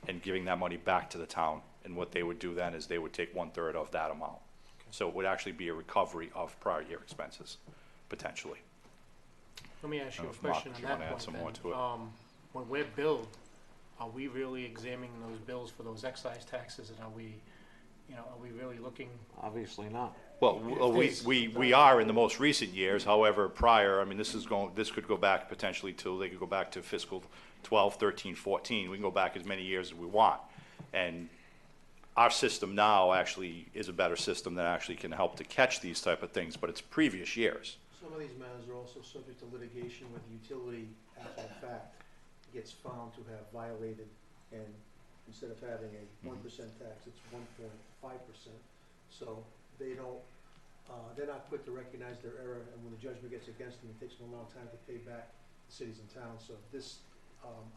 S21: and giving that money back to the town. And what they would do then is they would take 1/3 of that amount. So it would actually be a recovery of prior year expenses, potentially.
S1: Let me ask you a
S21: If Mark,
S1: question
S21: if
S1: on
S21: you
S1: that
S21: wanna add
S1: point
S21: some
S1: then.
S21: more to it.
S1: When we're billed, are we really examining those bills for those excise taxes, and are we really looking?
S3: Obviously not.
S21: Well, we are in the most recent years. However, prior, I mean, this could go back potentially they could go back to fiscal 12, 13, 14. We can go back as many years as we want. And our system now actually is a better system that actually can help to catch these type of things, but it's previous years.
S7: Some of these matters are also subject to litigation where the utility, after the fact, gets found to have violated, and instead of having a 1% tax, it's 1.5%. So they don't, they're not quick to recognize their error, and when the judgment gets against them, it takes them a long time to pay back the cities and towns. So this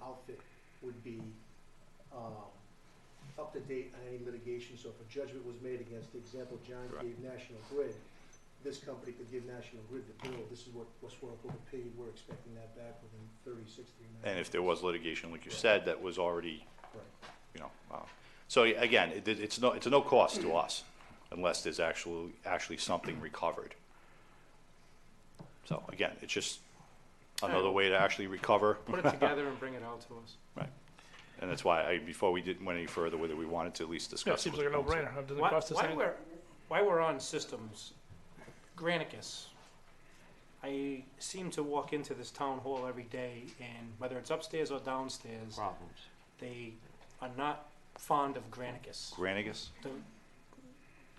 S7: outfit would be up to date on any litigation. So if a judgment was made against, the example John gave National Grid, this company could give National Grid the bill. This is what West Warwick paid. We're expecting that back within 30, 60, 90
S21: And if there was litigation, like you said, that was already,
S7: Right.
S21: So again, it's a no cost to us unless there's actually something recovered. So again, it's just another way to actually recover.
S1: Put it together and bring it out to us.
S21: Right. And that's why before we went any further with it, we wanted to at least discuss.
S6: Yeah, it seems like a no-brainer. It doesn't cost us anything.
S1: While we're on systems, Granicus, I seem to walk into this town hall every day, and whether it's upstairs or downstairs,
S3: Problems.
S1: they are not fond of Granicus.
S21: Granicus?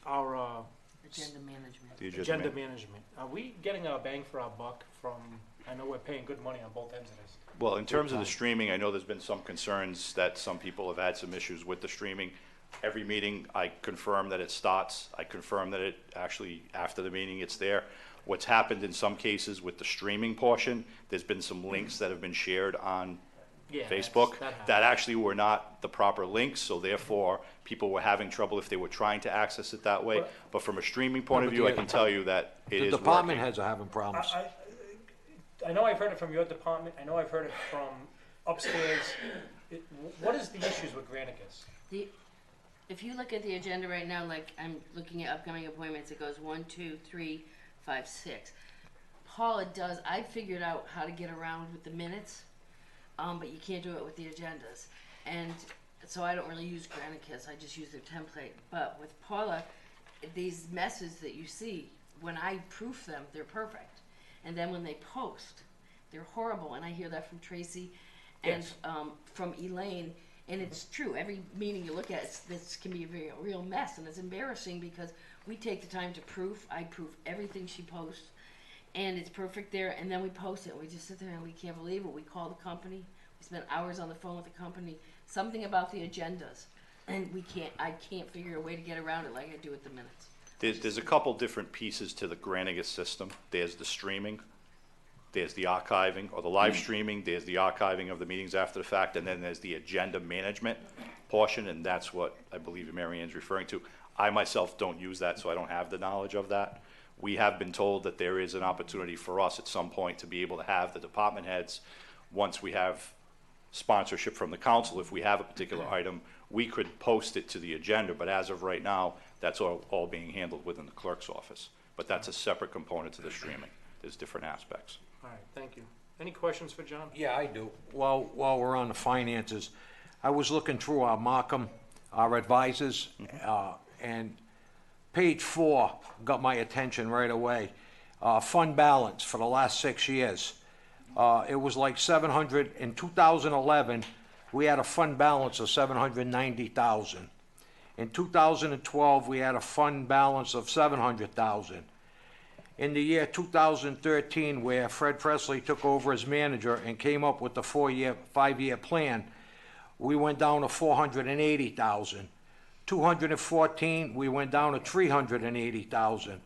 S1: Our
S4: Agenda management.
S21: The
S1: agenda management. Are we getting our bang for our buck from I know we're paying good money on both ends of this.
S21: Well, in terms of the streaming, I know there's been some concerns that some people have had some issues with the streaming. Every meeting, I confirm that it starts. I confirm that it actually, after the meeting, it's there. What's happened in some cases with the streaming portion, there's been some links that have been shared on
S1: Yeah,
S21: Facebook
S1: that happened.
S21: that actually were not the proper links, so therefore, people were having trouble if they were trying to access it that way.
S1: But-
S21: But from a streaming point of
S3: but
S21: view, I
S3: the-
S21: can tell you that it
S3: The
S21: is
S3: department
S21: working.
S3: heads are having problems.
S1: I know I've heard it from your department, I know I've heard it from upstairs. What is the issues with Granicus?
S4: If you look at the agenda right now, like I'm looking at upcoming appointments, it goes 1, 2, 3, 5, 6. Paula does, I figured out how to get around with the minutes, but you can't do it with the agendas. And so I don't really use Granicus, I just use their template. But with Paula, these messes that you see, when I proof them, they're perfect. And then when they post, they're horrible. And I hear that from Tracy and
S3: Yes.
S4: From Elaine. And it's true, every meeting you look at, this can be a real mess. And it's embarrassing because we take the time to proof. I proof everything she posts. And it's perfect there. And then we post it. We just sit there and we can't believe it. We call the company. We spend hours on the phone with the company. Something about the agendas. And I can't figure a way to get around it like I do with the minutes.
S21: There's a couple different pieces to the Granicus system. There's the streaming, there's the archiving, or the live streaming, there's the archiving of the meetings after the fact, and then there's the agenda management portion, and that's what I believe Mary Ann's referring to. I myself don't use that, so I don't have the knowledge of that. We have been told that there is an opportunity for us at some point to be able to have the department heads, once we have sponsorship from the council, if we have a particular item, we could post it to the agenda, but as of right now, that's all being handled within the clerk's office. But that's a separate component to the streaming. There's different aspects.
S1: All right, thank you. Any questions for John?
S3: Yeah, I do. While we're on the finances, I was looking through our Markham, our advisors, and page 4 got my attention right away. Fund balance for the last 6 years. It was like 700, in 2011, we had a fund balance of 790,000. In 2012, we had a fund balance of 700,000. In the year 2013, where Fred Presley took over as manager and came up with the 5-year plan, we went down to 480,000. 2014, we went down to 380,000.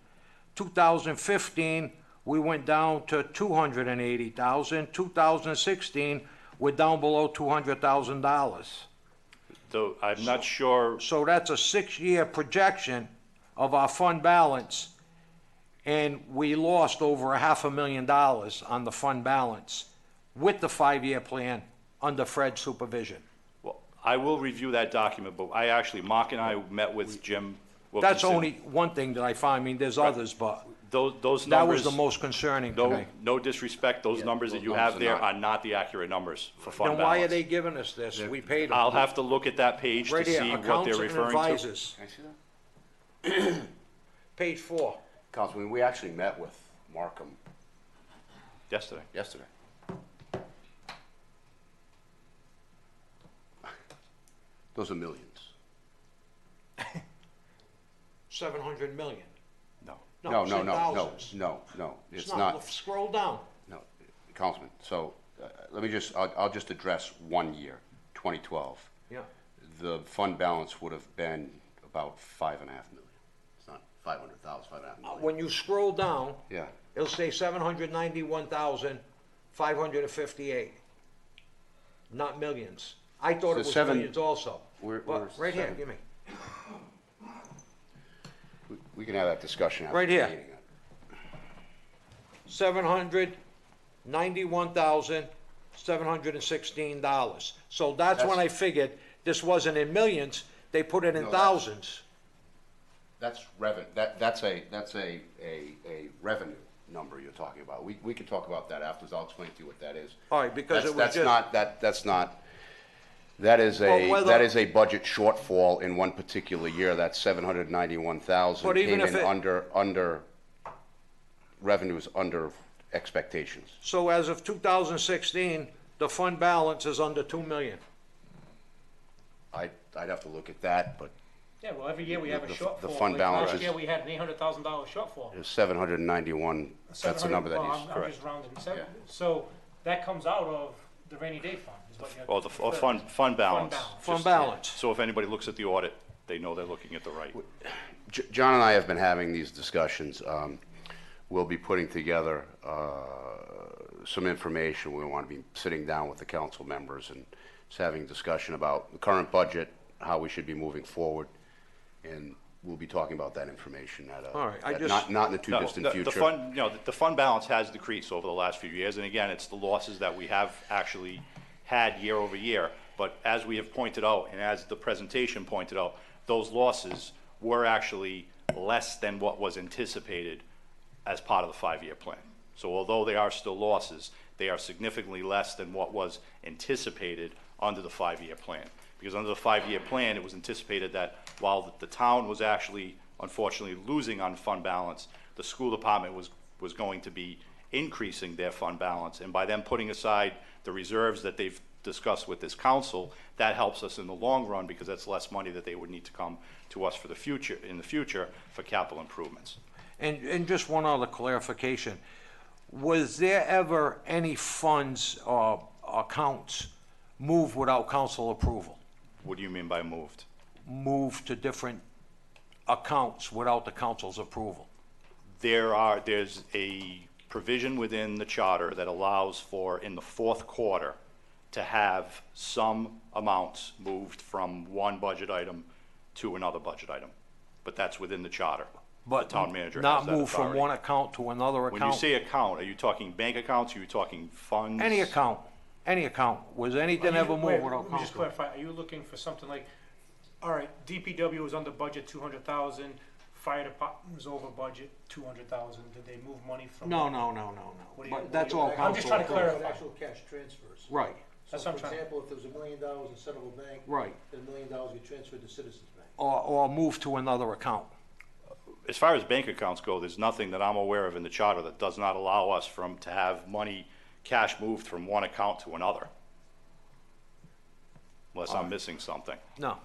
S3: 2015, we went down to 280,000. 2016, we're down below $200,000.
S21: Though I'm not sure,
S3: So that's a 6-year projection of our fund balance, and we lost over $500,000 on the fund balance with the 5-year plan under Fred's supervision.
S21: well, I will review that document, but Mark and I met with Jim
S3: That's
S21: Wilkinson.
S3: only one thing that I find. I mean, there's others, but
S21: Those
S3: that
S21: numbers.
S3: was the most concerning to me.
S21: No disrespect, those numbers that
S9: those
S21: you
S9: numbers
S21: have
S9: are
S21: there
S9: not-
S21: are not the accurate numbers for fund
S3: Then
S21: balance.
S3: why are they giving us this? We paid them.
S21: I'll have to look at that page to
S3: Right here,
S21: see what
S3: accounts
S21: they're
S3: and
S21: referring to.
S3: advisors.
S9: Can I see that?
S3: Page 4.
S9: Councilman, we actually met with Markham
S21: Yesterday.
S9: yesterday. Those are millions.
S3: 700 million.
S9: No.
S3: No,
S9: No,
S3: it's
S9: no,
S3: in
S9: no, no,
S3: thousands.
S9: no, it's
S3: It's not.
S9: not.
S3: Scroll down.
S9: No, Councilman, so, let me just, I'll just address 1 year, 2012.
S3: Yeah.
S9: The fund balance would have been about 5.5 million. It's not 500,000, 5.5 million.
S3: When you scroll down,
S9: Yeah,
S3: it'll say 791,558. Not millions. I thought
S9: So
S3: it was
S9: seven-
S3: millions also.
S9: we're
S3: But right here,
S9: 7.
S3: give me.
S9: we can have that discussion after
S3: Right
S9: the
S3: here.
S9: meeting.
S3: $791,716. So that's when I figured this wasn't in millions, they put it in
S9: No,
S3: thousands.
S9: That's that's a revenue number you're talking about. We can talk about that afterwards, I'll explain to you what that is.
S3: All right, because it was
S9: That's
S3: just.
S9: not, that is
S3: Well, whether-
S9: that is a budget shortfall in one particular year, that's 791,000.
S3: But even
S9: Came
S3: if
S9: in
S3: it-
S9: under, revenues under expectations.
S3: So as of 2016, the fund balance is under 2 million.
S9: I'd have to look at that, but
S1: Yeah, well, every year we have a
S9: The
S1: shortfall.
S9: fund
S1: Like
S9: balance
S1: last
S9: is-
S1: year we had an $800,000 shortfall.
S9: There's 791, that's the number that
S1: Well,
S9: he's,
S1: I'm just rounding. So that comes out of the rainy day fund, is what you're.
S21: Well, the fund balance.
S3: Fund balance.
S21: So if anybody looks at the audit, they know they're looking at the right.
S9: John and I have been having these discussions. We'll be putting together some information. We want to be sitting down with the council members and just having a discussion about the current budget, how we should be moving forward, and we'll be talking about that information at
S3: All right,
S9: not in the too
S21: No,
S9: distant
S21: the
S9: future.
S21: fund, the fund balance has decreased over the last few years, and again, it's the losses that we have actually had year over year. But as we have pointed out, and as the presentation pointed out, those losses were actually less than what was anticipated as part of the 5-year plan. So although they are still losses, they are significantly less than what was anticipated under the 5-year plan. Because under the 5-year plan, it was anticipated that while the town was actually, unfortunately, losing on fund balance, the school department was going to be increasing their fund balance. And by them putting aside the reserves that they've discussed with this council, that helps us in the long run because that's less money that they would need to come to us for the future, in the future, for capital improvements.
S3: And just one other clarification. Was there ever any funds or accounts moved without council approval?
S21: What do you mean by moved?
S3: Moved to different accounts without the council's approval?
S21: There's a provision within the charter that allows for, in the fourth quarter, to have some amounts moved from one budget item to another budget item. But that's within the charter.
S3: But
S21: the town manager
S3: not
S21: has that
S3: moved from
S21: authority.
S3: one account to another account?
S21: When you say account, are you talking bank accounts, are you talking funds?
S3: Any account, any account. Was anything ever moved
S1: Wait,
S3: without
S1: let me just
S3: council?
S1: clarify, are you looking for something like, all right, DPW was under budget 200,000, fire department was over budget 200,000, did they move money from?
S3: No.
S1: What do you-
S3: But that's
S1: what
S3: all
S1: do you- I'm just trying to
S3: council approved.
S1: clarify.
S7: Actual cash transfers.
S3: Right.
S1: That's
S7: So
S1: what I'm
S7: for
S1: trying-
S7: example, if there was $1 million in Central Bank.
S3: Right.
S7: Then $1 million get transferred to Citizens Bank.
S3: Or moved to another account?
S21: As far as bank accounts go, there's nothing that I'm aware of in the charter that does not allow us to have money, cash moved from one account to another. Unless I'm missing something.
S3: No.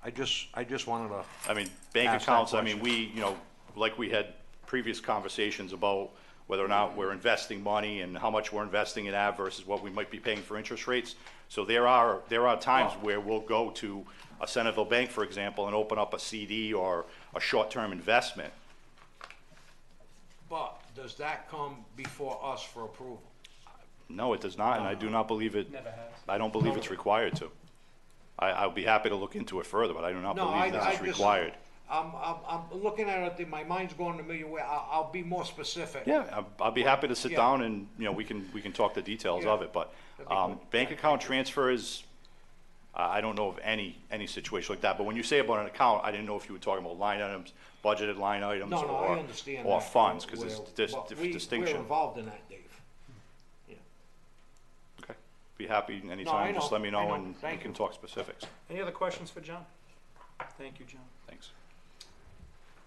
S3: I just wanted to.
S21: I mean, bank
S3: ask that
S21: accounts, I mean,
S3: question.
S21: like we had previous conversations about whether or not we're investing money and how much we're investing in that versus what we might be paying for interest rates. So there are times where we'll go to a Centerville Bank, for example, and open up a CD or a short-term investment.
S3: But does that come before us for approval?
S21: No, it does not, and I do not believe it.
S1: Never has.
S21: I don't believe it's required to. I'll be happy to look into it further, but I do not
S3: No,
S21: believe that it's required.
S3: I'm looking at it, my mind's going a million ways. I'll be more specific.
S21: Yeah, I'll be happy to sit
S3: Yeah.
S21: down and, we can talk the details
S3: Yeah.
S21: of it, but,
S3: That'd be good.
S21: bank account transfers, I don't know of any situation like that, but when you say about an account, I didn't know if you were talking about line items, budgeted line items,
S3: No,
S21: or,
S3: I understand
S21: or
S3: that.
S21: funds, because there's
S3: But
S21: distinction.
S3: We're involved in that, Dave.
S21: Okay, be happy
S3: No, I
S21: anytime, just
S3: know,
S21: let me
S3: I
S21: know
S3: know.
S21: and we
S3: Thank
S21: can
S3: you.
S21: talk specifics.
S1: Any other questions for John? Thank you, John.
S21: Thanks.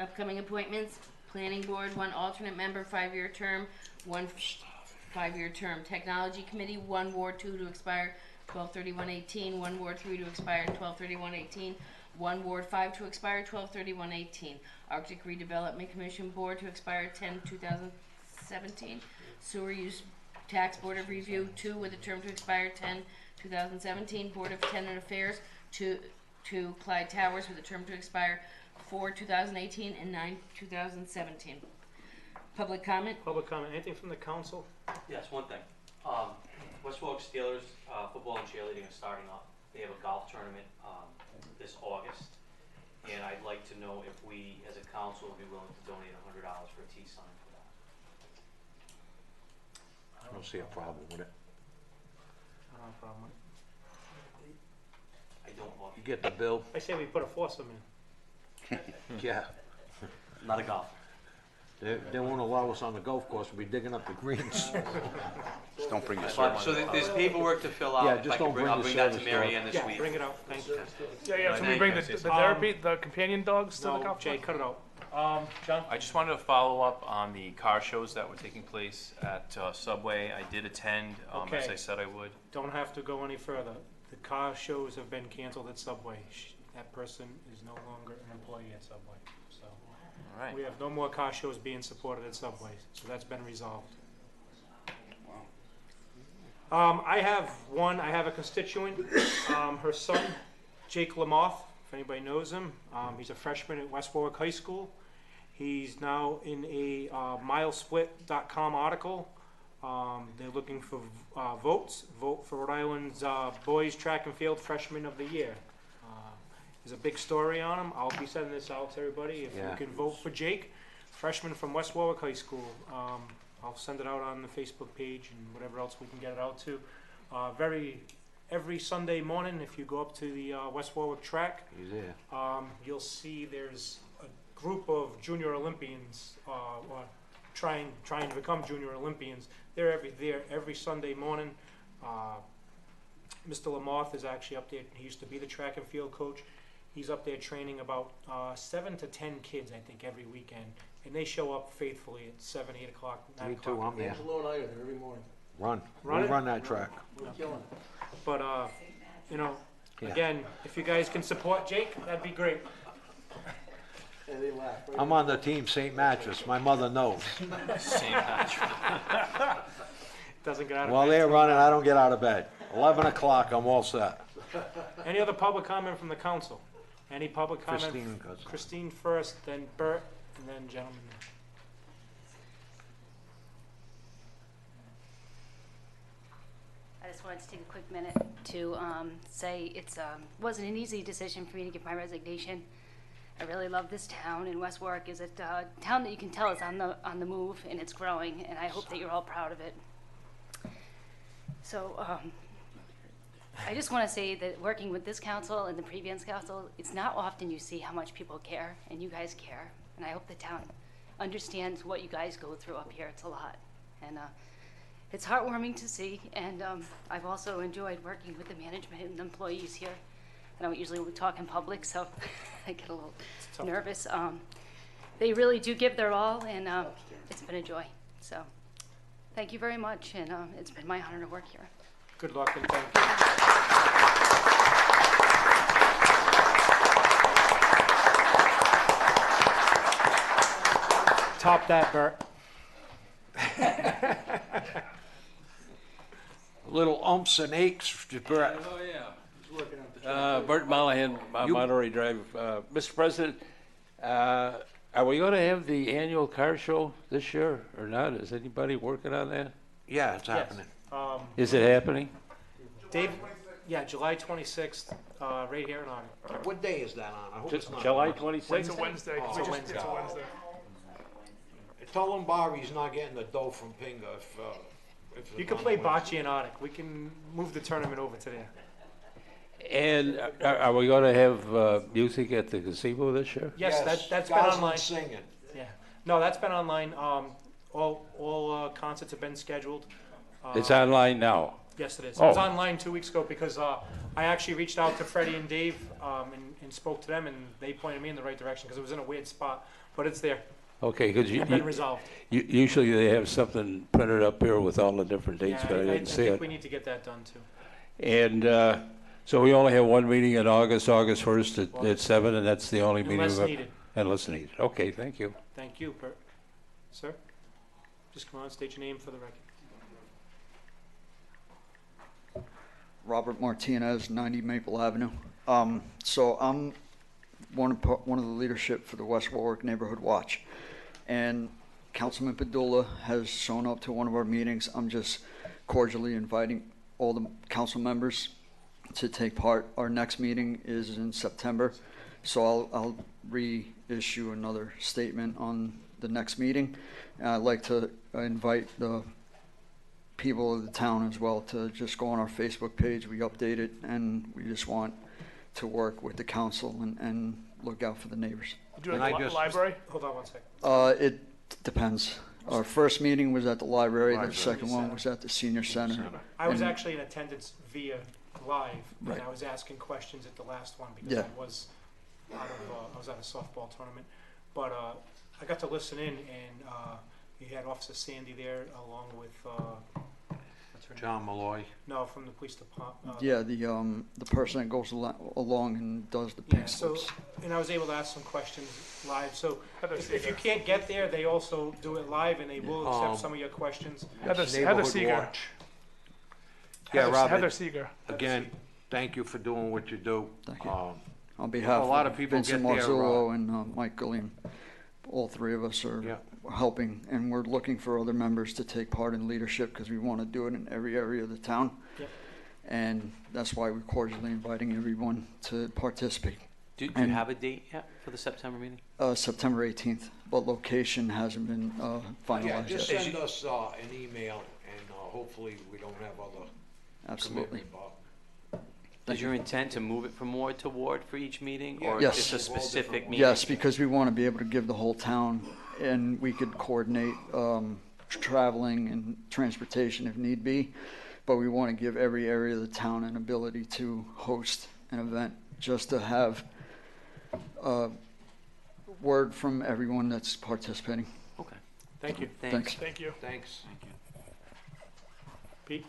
S4: Upcoming appointments, planning board, 1 alternate member, 5-year term, 1 5-year term. Technology committee, 1 Ward 2 to expire 12/31/18, 1 Ward 3 to expire 12/31/18, 1 Ward 5 to expire 12/31/18. Arctic Redevelopment Commission board to expire 10/2017. Sewer use tax board of review, 2 with a term to expire 10/2017. Board of Tenant Affairs, 2 Clyde Towers with a term to expire 4/2018 and 9/2017. Public comment?
S1: Public comment, anything from the council?
S10: Yes, one thing. West Warwick Steelers, football and cheerleading are starting up. They have a golf tournament, this August. And I'd like to know if we, as a council, would be willing to donate $100 for a tee sign for that.
S3: I don't see a problem with it.
S1: I don't have a problem with
S10: I don't want.
S3: You get the bill?
S1: it. I say we put a foursome in.
S3: Yeah.
S10: Not a golf.
S3: They won't allow us on the golf course, we'll be digging up the greens.
S9: Just don't bring your
S10: So
S9: service.
S10: there's paperwork to fill out.
S3: Yeah,
S10: If
S3: just
S10: I could
S3: don't bring
S10: I'll
S3: the
S10: bring that to
S3: service
S10: Mary
S3: dog.
S10: Ann this
S1: Yeah,
S10: week.
S1: bring it out, thank you.
S6: Yeah, so we
S10: Thank
S6: bring
S10: you.
S6: the therapy, the companion dogs to the
S1: No,
S6: golf
S1: Jay,
S6: course?
S1: cut it out. John?
S2: I just wanted to follow up on the car shows that were taking place at Subway. I did attend, as
S1: Okay.
S2: I said I would.
S1: Don't have to go any further. The car shows have been canceled at Subway. that person is no longer an employee at Subway. So
S2: All right.
S1: we have no more car shows being supported at Subway, so that's been resolved. I have a constituent, her son, Jake Lamoth, if anybody knows him. He's a freshman at West Warwick High School. He's now in a milesplit.com article. They're looking for votes. Vote for Rhode Island's boys track and field freshman of the year. There's a big story on him. I'll be sending this out to everybody. If you can vote for Jake, freshman from West Warwick High School. I'll send it out on the Facebook page and whatever else we can get it out to. Every Sunday morning, if you go up to the West Warwick track, you'll see there's a group of junior Olympians or trying to become junior Olympians. They're every Sunday morning. Mr. Lamoth is actually up there. He used to be the track and field coach. He's up there training about 7 to 10 kids, I think, every weekend. And they show up faithfully at 7, 8 o'clock, 9
S3: Me
S1: o'clock.
S3: too, I'm there.
S7: Angelo and I are there every morning.
S3: Run.
S1: Run
S3: We'll
S1: it?
S3: run that track.
S7: We're killing it.
S1: But,
S3: Yeah.
S1: again, if you guys can support Jake, that'd be great.
S7: And they laugh. Right?
S3: I'm on the team St. Mattress. My mother knows.
S2: Same match.
S1: Doesn't get out of
S3: While
S1: bed
S3: they're
S1: till
S3: running,
S1: 9.
S3: I don't get out of bed. 11 o'clock, I'm all set.
S1: Any other public comment from the council? Any public comment?
S3: Christine goes.
S1: Christine first, then Bert, and then gentlemen.
S16: I just wanted to take a quick minute to say it wasn't an easy decision for me to give my resignation. I really love this town, and West Warwick is a town that you can tell is on the move, and it's growing, and I hope that you're all proud of it. So I just want to say that working with this council and the previous council, it's not often you see how much people care, and you guys care, and I hope the town understands what you guys go through up here. It's a lot, and it's heartwarming to see, and I've also enjoyed working with the management and the employees here. I don't usually talk in public, so I get a little nervous. They really do give their all, and it's been a joy. So thank you very much, and it's been my honor to work here.
S1: Good luck and thank you. Top that, Bert.
S3: Little umps and aches, Brett.
S22: Oh, yeah. Bert Mollahan, Monterey Drive. Mr. President, are we going to have the annual car show this year or not? Is anybody working on that?
S3: Yeah, it's happening.
S22: Is it happening?
S1: Dave, yeah, July 26th, right here in Otter.
S3: What day is that on? I hope it's not.
S22: July
S3: on.
S22: 26th?
S6: It's a Wednesday.
S3: Oh,
S6: It's a Wednesday.
S3: Tell Lombari's not getting the dough from Pinga if
S1: You can play bocce in Otic. We can move the tournament over to there.
S22: And are we going to have music at the gazebo this year?
S1: Yes, that's been
S3: Gosling
S1: online.
S3: singing.
S1: Yeah, no, that's been online. All concerts have been scheduled.
S22: It's online now.
S1: Yes, it is.
S22: Oh.
S1: It was online 2 weeks ago because I actually reached out to Freddie and Dave and spoke to them, and they pointed me in the right direction because it was in a weird spot, but it's there.
S22: Okay, because
S1: It's been resolved.
S22: usually they have something printed up here with all the different dates,
S1: Yeah,
S22: but I didn't
S1: I
S22: see
S1: think
S22: it.
S1: we need to get that done too.
S22: And so we only have one meeting in August 1st at 7, and that's the only meeting.
S1: Unless needed.
S22: Unless needed. Okay, thank you.
S1: Thank you, Bert. Sir, just come on, state your name for the record.
S23: Robert Martinez, 90 Maple Avenue. So I'm one of the leadership for the West Warwick Neighborhood Watch. And Councilman Padula has shown up to one of our meetings. I'm just cordially inviting all the council members to take part. Our next meeting is in September, so I'll reissue another statement on the next meeting. And I'd like to invite the people of the town as well to just go on our Facebook page. We update it, and we just want to work with the council and look out for the neighbors.
S6: Do you like the library?
S1: Hold on one second.
S23: It depends. Our first meeting was at the library.
S1: Library.
S23: The second one was at the senior center.
S1: I was
S23: And-
S1: actually in attendance via live,
S23: Right.
S1: and I was asking questions at the last one because
S23: Yeah.
S1: I was at a softball tournament. But I got to listen in, and you had Officer Sandy there along with what's her name.
S3: John Malloy.
S1: No, from the police department.
S23: Yeah, the person that goes along and does the
S1: Yeah,
S23: pink
S1: so,
S23: slips.
S1: and I was able to ask some questions live, so
S6: Heather
S1: if you
S6: Seeger.
S1: can't get there, they also do it live and they will accept some of your questions.
S6: Heather
S3: Neighborhood
S6: Seeger.
S3: Watch. Yeah,
S6: Heather
S3: Robert,
S6: Seeger.
S3: again, thank you for doing what you do.
S23: Thank you.
S3: Um,
S23: On behalf
S3: a lot
S23: of
S3: of people
S23: Vincent
S3: get their,
S23: Marzullo and Mike Gilliam, all three of us are
S3: Yeah.
S23: helping, and we're looking for other members to take part in leadership because we want to do it in every area of the town.
S1: Yep.
S23: And that's why we're cordially inviting everyone to participate.
S10: Do you
S23: And-
S10: have a date yet for the September meeting?
S23: September 18th, but location hasn't been
S3: Yeah,
S23: finalized
S3: just
S23: yet.
S3: send us an email, and hopefully we don't have other
S23: Absolutely.
S3: commitment, Bob.
S10: Is your intent to move it from ward to ward for each meeting,
S3: Yeah.
S10: or
S23: Yes.
S10: just a specific meeting?
S23: Yes, because we want to be able to give the whole town, and we could coordinate traveling and transportation if need be, but we want to give every area of the town an ability to host an event, just to have word from everyone that's participating.
S10: Okay.
S1: Thank you.
S23: Thanks.
S6: Thank you.
S3: Thanks.
S1: Pete?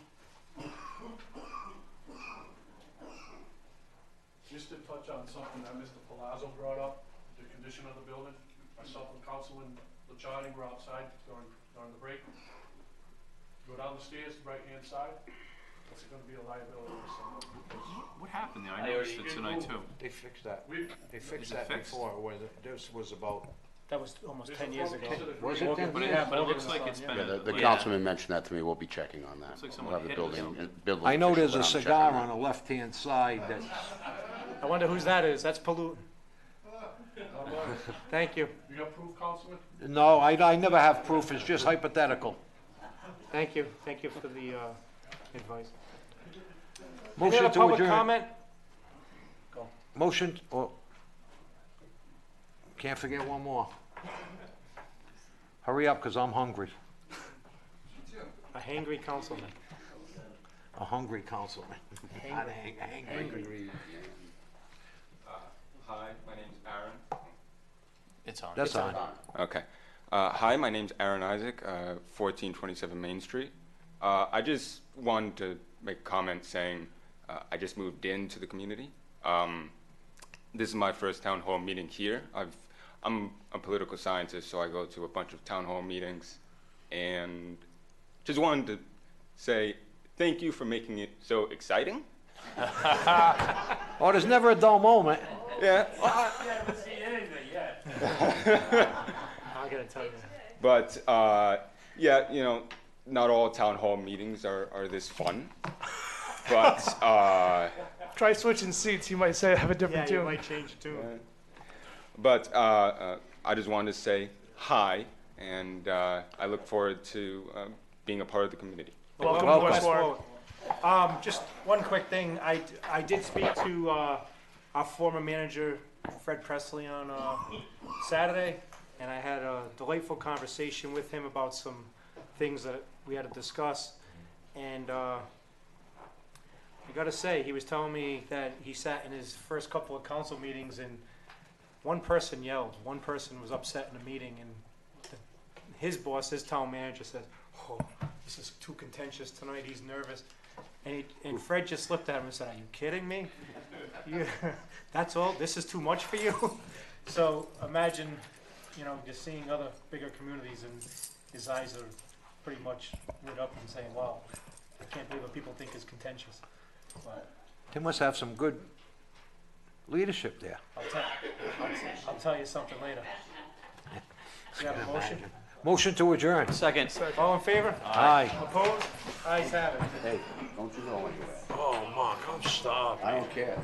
S11: Just to touch on something that Mr. Palazzo brought up, the condition of the building. Myself and Councilman Lachani were outside during the break. Go down the stairs, right-hand side, it's gonna be a liability for someone.
S2: What happened there? I noticed it tonight too.
S3: They fixed that.
S11: We-
S3: They fixed
S2: Is it
S3: that
S2: fixed?
S3: before, where this was about,
S1: That was almost
S11: There's
S1: 10
S11: a
S1: years
S11: front
S1: ago.
S11: piece of the
S3: was
S11: green-
S3: it then?
S2: But it looks like it's been.
S9: Yeah, the
S2: like-
S9: councilman mentioned that to me, we'll be checking on that.
S2: Looks like
S9: We'll
S2: someone
S9: have the
S2: hit it or
S9: building,
S2: something.
S9: building
S3: I know
S9: official
S3: there's a
S9: go down and check
S3: cigar
S9: that.
S3: on the left-hand side that,
S1: I wonder whose that is. That's pollutant. Thank you.
S11: You got proof, Councilman?
S3: no, I never have proof, it's just hypothetical.
S1: Thank you. Thank you for the advice. Any
S3: Motion
S1: other
S3: to
S1: public
S3: adjourn.
S1: comment?
S3: Motion, oh, can't forget one more. Hurry up, because I'm hungry.
S1: A hangry councilman.
S3: A hungry councilman. Not angry.
S8: Hi, my name's Aaron.
S2: It's on.
S3: That's on.
S8: Okay. Hi, my name's Aaron Isaac, 1427 Main Street. I just wanted to make a comment saying I just moved into the community. This is my first town hall meeting here. I'm a political scientist, so I go to a bunch of town hall meetings, and just wanted to say thank you for making it so exciting.
S3: Oh, there's never a dull moment.
S8: Yeah.
S1: I'm gonna tell you.
S8: But yeah, you know, not all town hall meetings are this fun. But
S6: Try switching seats. You might say have a different
S1: Yeah, you
S6: tune.
S1: might change too.
S8: but I just wanted to say hi, and I look forward to being a part of the community.
S6: Welcome to West Warwick.
S1: Just one quick thing. I did speak to our former manager, Fred Presley, on Saturday, and I had a delightful conversation with him about some things that we had to discuss. And I gotta say, he was telling me that he sat in his first couple of council meetings and one person yelled. One person was upset in a meeting, and his boss, his town manager, said, "Oh, this is too contentious tonight. He's nervous." And Fred just looked at him and said, "Are you kidding me? That's all? This is too much for you?" So imagine, you know, just seeing other bigger communities, and his eyes are pretty much lit up and saying, "Wow, I can't believe what people think is contentious." But
S3: They must have some good leadership there.
S1: I'll tell you something later. You have a motion?
S3: Motion to adjourn.
S10: Second.
S1: All in favor?
S3: Aye.
S1: Opposed? Ayes have it.
S9: Hey, don't you go anywhere.
S3: Oh, Mark, I'm starving.
S9: I don't care.